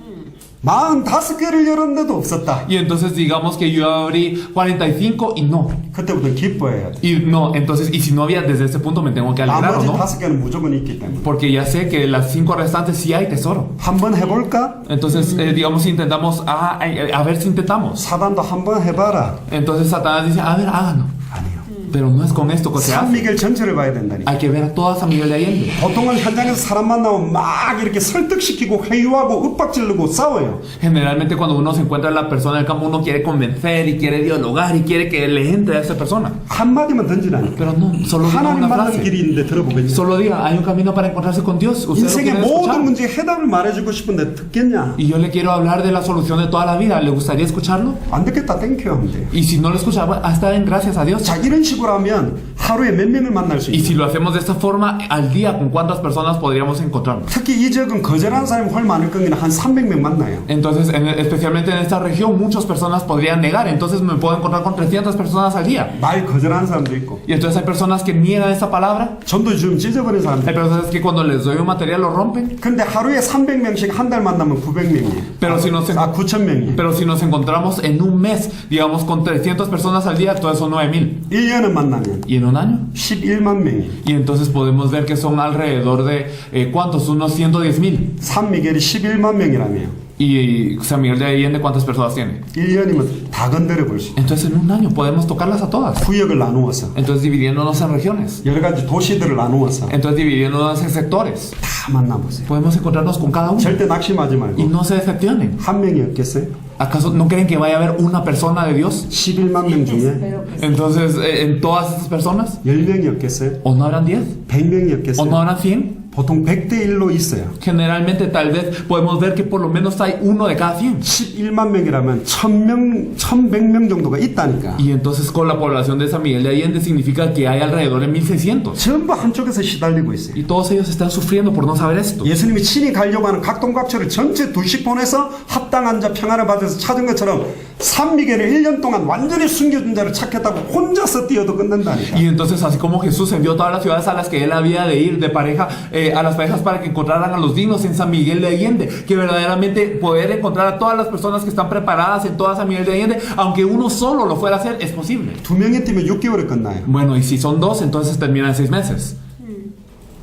45개를 열었는데도 없었다. Y entonces digamos que yo abrí 45 y no. 그때부터 기뻐해야 돼. Y no, entonces, y si no había desde ese punto me tengo que alegrar, ¿o 나머지 no? 5개는 무조건 있기 때문에. Porque ya sé que las 5 restantes sí hay tesoro. 한번 해볼까? Entonces, digamos, intentamos, a ver si intentamos. 사단도 한번 해봐라. Entonces Satanás dice, a ver, háganlo. 아니요. Pero no es con esto que se hace. 산미겔 전체를 봐야 된다니까. Hay que ver a toda San Miguel de Allende. 보통은 현장에서 사람 만나면 막 이렇게 설득시키고 회유하고 윽박지르고 싸워요. Generalmente cuando uno se encuentra en la persona del campo, uno quiere convencer y quiere dialogar y quiere que le entre a esa persona. 한마디만 던지라니까. Pero no, solo diga 하나님 una 만나는 frase. 길이 있는데 들어보겠냐. Solo diga, hay un camino para encontrarse con Dios. Usted lo 인생의 quiere 모든 escuchar. 문제에 해답을 말해주고 싶은데 듣겠냐. Y yo le quiero hablar de la solución de toda la vida. ¿Le gustaría escucharlo? 안 듣겠다 땡큐 하면 돼. Y si no lo escucha, hasta en gracias a Dios. 자, 이런 식으로 하면 하루에 몇 명을 만날 수 Y 있어요. si lo hacemos de esta forma, al día, ¿con cuántas personas podríamos encontrarnos? 특히 이 지역은 거절하는 사람이 훨 많을 거긴 한 300명 만나요. Entonces, especialmente en esta región, muchas personas podrían negar. Entonces me puedo encontrar con 300 personas al día. 말 거절하는 사람도 있고 Y entonces hay personas que niegan esta palabra. 전도 좀 찢어버린 Hay 사람들. personas que cuando les doy un material lo rompen. 근데 하루에 300명씩 한 달 만나면 900명이에요. Pero si no se- 9,000명이에요. Pero si nos encontramos en un mes, digamos con 300 personas al día, entonces son 9,000. 1년을 만나면 Y en un año. 11만 명이에요. Y entonces podemos ver que son alrededor de, ¿cuántos? Unos 110,000. 산미겔이 11만 명이라며요. Y San Miguel de Allende, ¿cuántas personas tiene? 1년이면 다 건드려 볼 수 있어요. Entonces en un año podemos tocarlas a todas. 구역을 나누어서 Entonces dividiéndonos en regiones. 여러 가지 도시들을 나누어서 Entonces dividiéndonos en sectores. 다 만나보세요. Podemos encontrarnos con cada uno. 절대 낙심하지 Y 말고 no se decepcionen. 한 명이 없겠어요? ¿Acaso no creen que vaya a haber una persona de Dios? 11만 명 중에 Entonces, en todas esas personas, 10명이 없겠어요? ¿o no habrán 10? 100명이 ¿O 없겠어요? no habrán 100? 보통 100대 1로 있어요. Generalmente, tal vez podemos ver que por lo menos hay uno de cada 100. 11만 명이라면 1000명, 1100명 정도가 있다니까. Y entonces, con la población de San Miguel de Allende, significa que hay alrededor de 1,600. 전부 한쪽에서 시달리고 있어요. Y todos ellos están sufriendo por no saber esto. 예수님이 친히 가려고 하는 각동각처를 전체 둘씩 보내서 합당한 자 평안을 받아서 찾은 것처럼 산미겔을 1년 동안 완전히 숨겨준 자를 찾겠다고 혼자서 뛰어도 끝난다니까. Y entonces, así como Jesús envió todas las ciudades a las que él había de ir de pareja, a las parejas para que encontraran a los dignos en San Miguel de Allende, que verdaderamente poder encontrar a todas las personas que están preparadas en toda San Miguel de Allende, aunque uno solo lo fuera a hacer, es posible. 2명이 뛰면 6개월에 끝나요. Bueno, y si son dos, entonces terminan en 6 meses.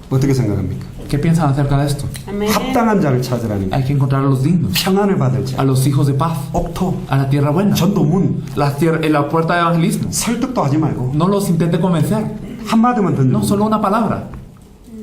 어떻게 생각합니까? ¿Qué piensan acerca de esto? Amén. 합당한 자를 찾으라는 거. Hay que encontrar a los dignos, 평안을 받을 a 자. los hijos de paz, 옥토, a la tierra buena, 전도문. la puerta de evangelismo. 설득도 하지 말고 No los intente convencer, 한마디만 no, 던져. solo una palabra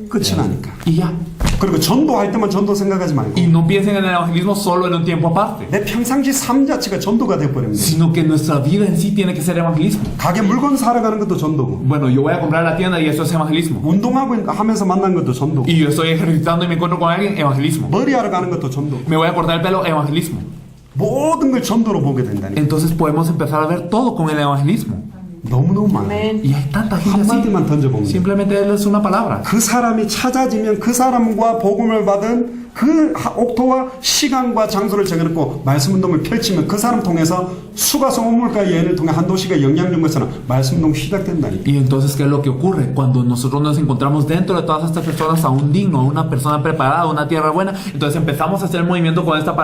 끝이 나니까. y ya. 그리고 전도할 때만 전도 생각하지 말고 Y no piensen en el evangelismo solo en un tiempo aparte, 내 평상시 삶 자체가 전도가 되어버립니다. sino que nuestra vida en sí tiene que ser evangelismo. 가게 물건 사러 가는 것도 전도고 Bueno, yo voy a comprar a la tienda y eso es evangelismo. 운동하고 하면서 만난 것도 전도고 Y yo estoy ejercitando y me encuentro con alguien, evangelismo. 머리하러 가는 것도 전도고 Me voy a cortar el pelo, evangelismo. 모든 걸 전도로 보게 된다니까. Entonces podemos empezar a ver todo con el evangelismo. 너무너무 많아요. Amén. Y hay tanta gente así. 한마디만 던져봅니다. Simplemente es una palabra. 그 사람이 찾아지면 그 사람과 복음을 받은 그 옥토와 시간과 장소를 정해놓고 말씀운동을 펼치면 그 사람 통해서 수가성 우물가 예언을 통해 한 도시가 영향 준 것처럼 말씀운동 시작된다니까. Y entonces, ¿qué es lo que ocurre? Cuando nosotros nos encontramos dentro de todas estas personas a un digno, a una persona preparada, a una tierra buena, entonces empezamos a hacer movimiento con esta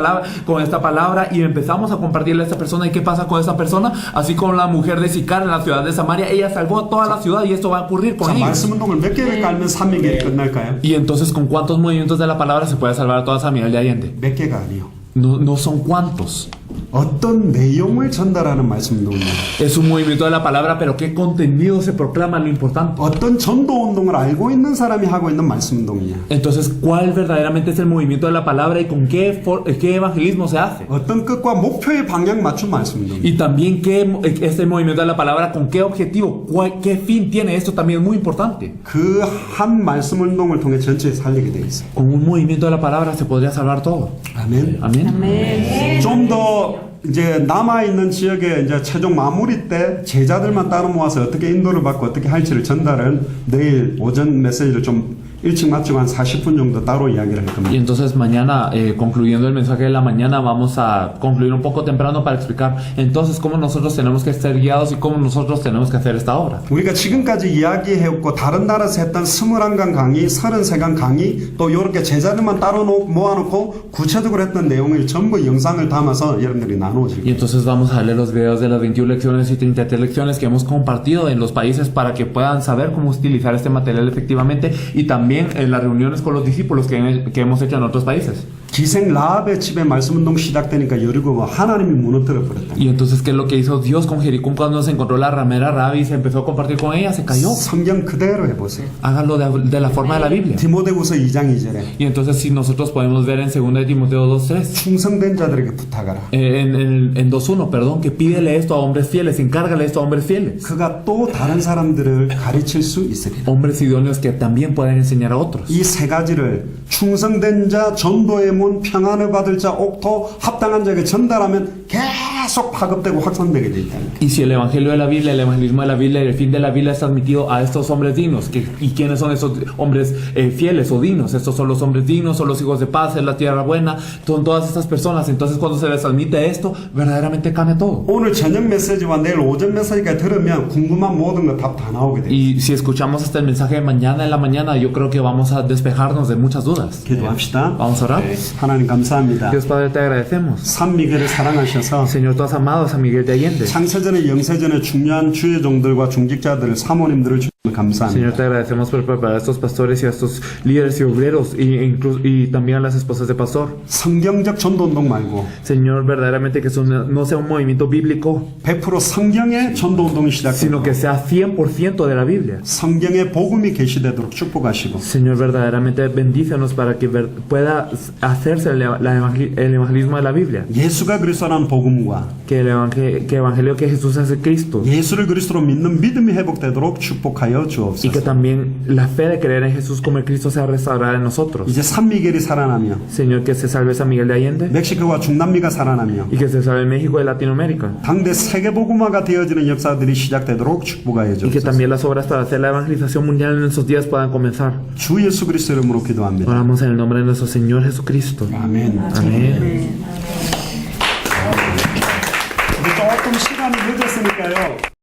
palabra y empezamos a compartirle a esta persona. ¿Y qué pasa con esta persona? Así como la mujer de Sicar en la ciudad de Samaria, ella salvó a toda la ciudad y esto va a ocurrir con 자, ellos. 말씀운동을 몇 개를 깔면 300개를 끝날까요? Y entonces, ¿con cuántos movimientos de la palabra se puede salvar a toda San Miguel de Allende? 몇 개가 아니요. No son cuántos. 어떤 내용을 전달하는 말씀운동이냐, Es un movimiento de la palabra, pero qué contenido se proclama, lo importante. 어떤 전도운동을 알고 있는 사람이 하고 있는 말씀운동이냐, Entonces, ¿cuál verdaderamente es el movimiento de la palabra y con qué evangelismo se hace? 어떤 끝과 목표의 방향 맞춘 말씀운동이냐. Y también este movimiento de la palabra, con qué objetivo, qué fin tiene esto también es muy importante. 그 한 말씀운동을 통해 전체에 살리게 돼 있어요. Con un movimiento de la palabra se podría salvar todo. 아멘. Amén. Amén. 좀 더 이제 남아 있는 지역에 이제 최종 마무리 때 제자들만 따로 모아서 어떻게 인도를 받고 어떻게 할지를 전달은 내일 오전 메시지를 좀 일찍 마치고 한 40분 정도 따로 이야기를 할 Y 겁니다. entonces mañana, concluyendo el mensaje de la mañana, vamos a concluir un poco temprano para explicar entonces cómo nosotros tenemos que ser guiados y cómo nosotros tenemos que hacer esta obra. 우리가 지금까지 이야기해왔고 다른 나라에서 했던 21강 강의, 33강 강의, 또 이렇게 제자들만 따로 모아놓고 구체적으로 했던 내용을 전부 영상을 담아서 여러분들이 나누어질 Y 거예요. entonces vamos a leer los videos de las 21 lecciones y 33 lecciones que hemos compartido en los países para que puedan saber cómo utilizar este material efectivamente y también en las reuniones con los discípulos que hemos hecho en otros países. 기생 라합의 집에 말씀 운동 시작되니까 여리고 하나님이 무너뜨려 버렸다. Y entonces, ¿qué es lo que hizo Dios con Jericó cuando se encontró la ramera Rabi y se empezó a compartir con ella? Se cayó. 성경 그대로 해보세요. Háganlo de la forma de la Biblia. 디모데후서 2장 2절에 Y entonces, si nosotros podemos ver en 2 de Timoteo 2:3, 충성된 자들에게 부탁하라. en 2:1, perdón, que pídele esto a hombres fieles, encárgale esto a hombres fieles. 그가 또 다른 사람들을 가르칠 수 있으리라. Hombres idóneos que también pueden enseñar a otros. 이 세 가지를 충성된 자, 전도의 문, 평안을 받을 자, 옥토, 합당한 자에게 전달하면 계속 파급되고 확산되게 돼 있다. Y si el evangelio de la Biblia, el evangelismo de la Biblia y el fin de la Biblia es transmitido a estos hombres dignos, ¿y quiénes son esos hombres fieles o dignos? Estos son los hombres dignos, son los hijos de paz, es la tierra buena, son todas estas personas. Entonces, cuando se les transmite esto, verdaderamente cambia todo. 오늘 저녁 메시지와 내일 오전 메시지까지 들으면 궁금한 모든 거 답 다 나오게 돼. Y si escuchamos hasta el mensaje de mañana en la mañana, yo creo que vamos a despejarnos de muchas dudas. 기도합시다. Vamos a orar. 하나님 감사합니다. Dios Padre, te agradecemos. 산 미겔을 사랑하셔서 Señor, tú has amado a San Miguel de Allende. 창세전에 영세전에 중요한 주의종들과 중직자들, 사모님들을 주셔서 Señor, 감사합니다. te agradecemos por preparar a estos pastores y a estos líderes y obreros y también a las esposas de pastor. 성경적 전도운동 말고 Señor, verdaderamente que eso no sea un movimiento bíblico, 100% 성경의 전도운동이 sino 시작되고 que sea 100% de la Biblia. 성경의 복음이 계시되도록 축복하시고 Señor, verdaderamente bendícenos para que pueda hacerse el evangelismo de la Biblia. 예수가 그리스도라는 복음과 Que el evangelio que Jesús es el Cristo. 예수를 그리스도로 믿는 믿음이 회복되도록 축복하여 Y que 주옵소서. también la fe de creer en Jesús como el Cristo sea restaurada en nosotros. 이제 산미겔이 살아나며 Señor, que se salve San Miguel de Allende 멕시코와 중남미가 살아나며 y que se salve México y Latinoamérica. 당대 세계복음화가 되어지는 역사들이 시작되도록 축복하여 Y que 주옵소서. también las obras para hacer la evangelización mundial en estos días puedan comenzar. 주 예수 그리스도 이름으로 기도합니다. Oramos en el nombre de nuestro Señor Jesucristo. 아멘. Amén. 조금 시간이 늦었으니까요.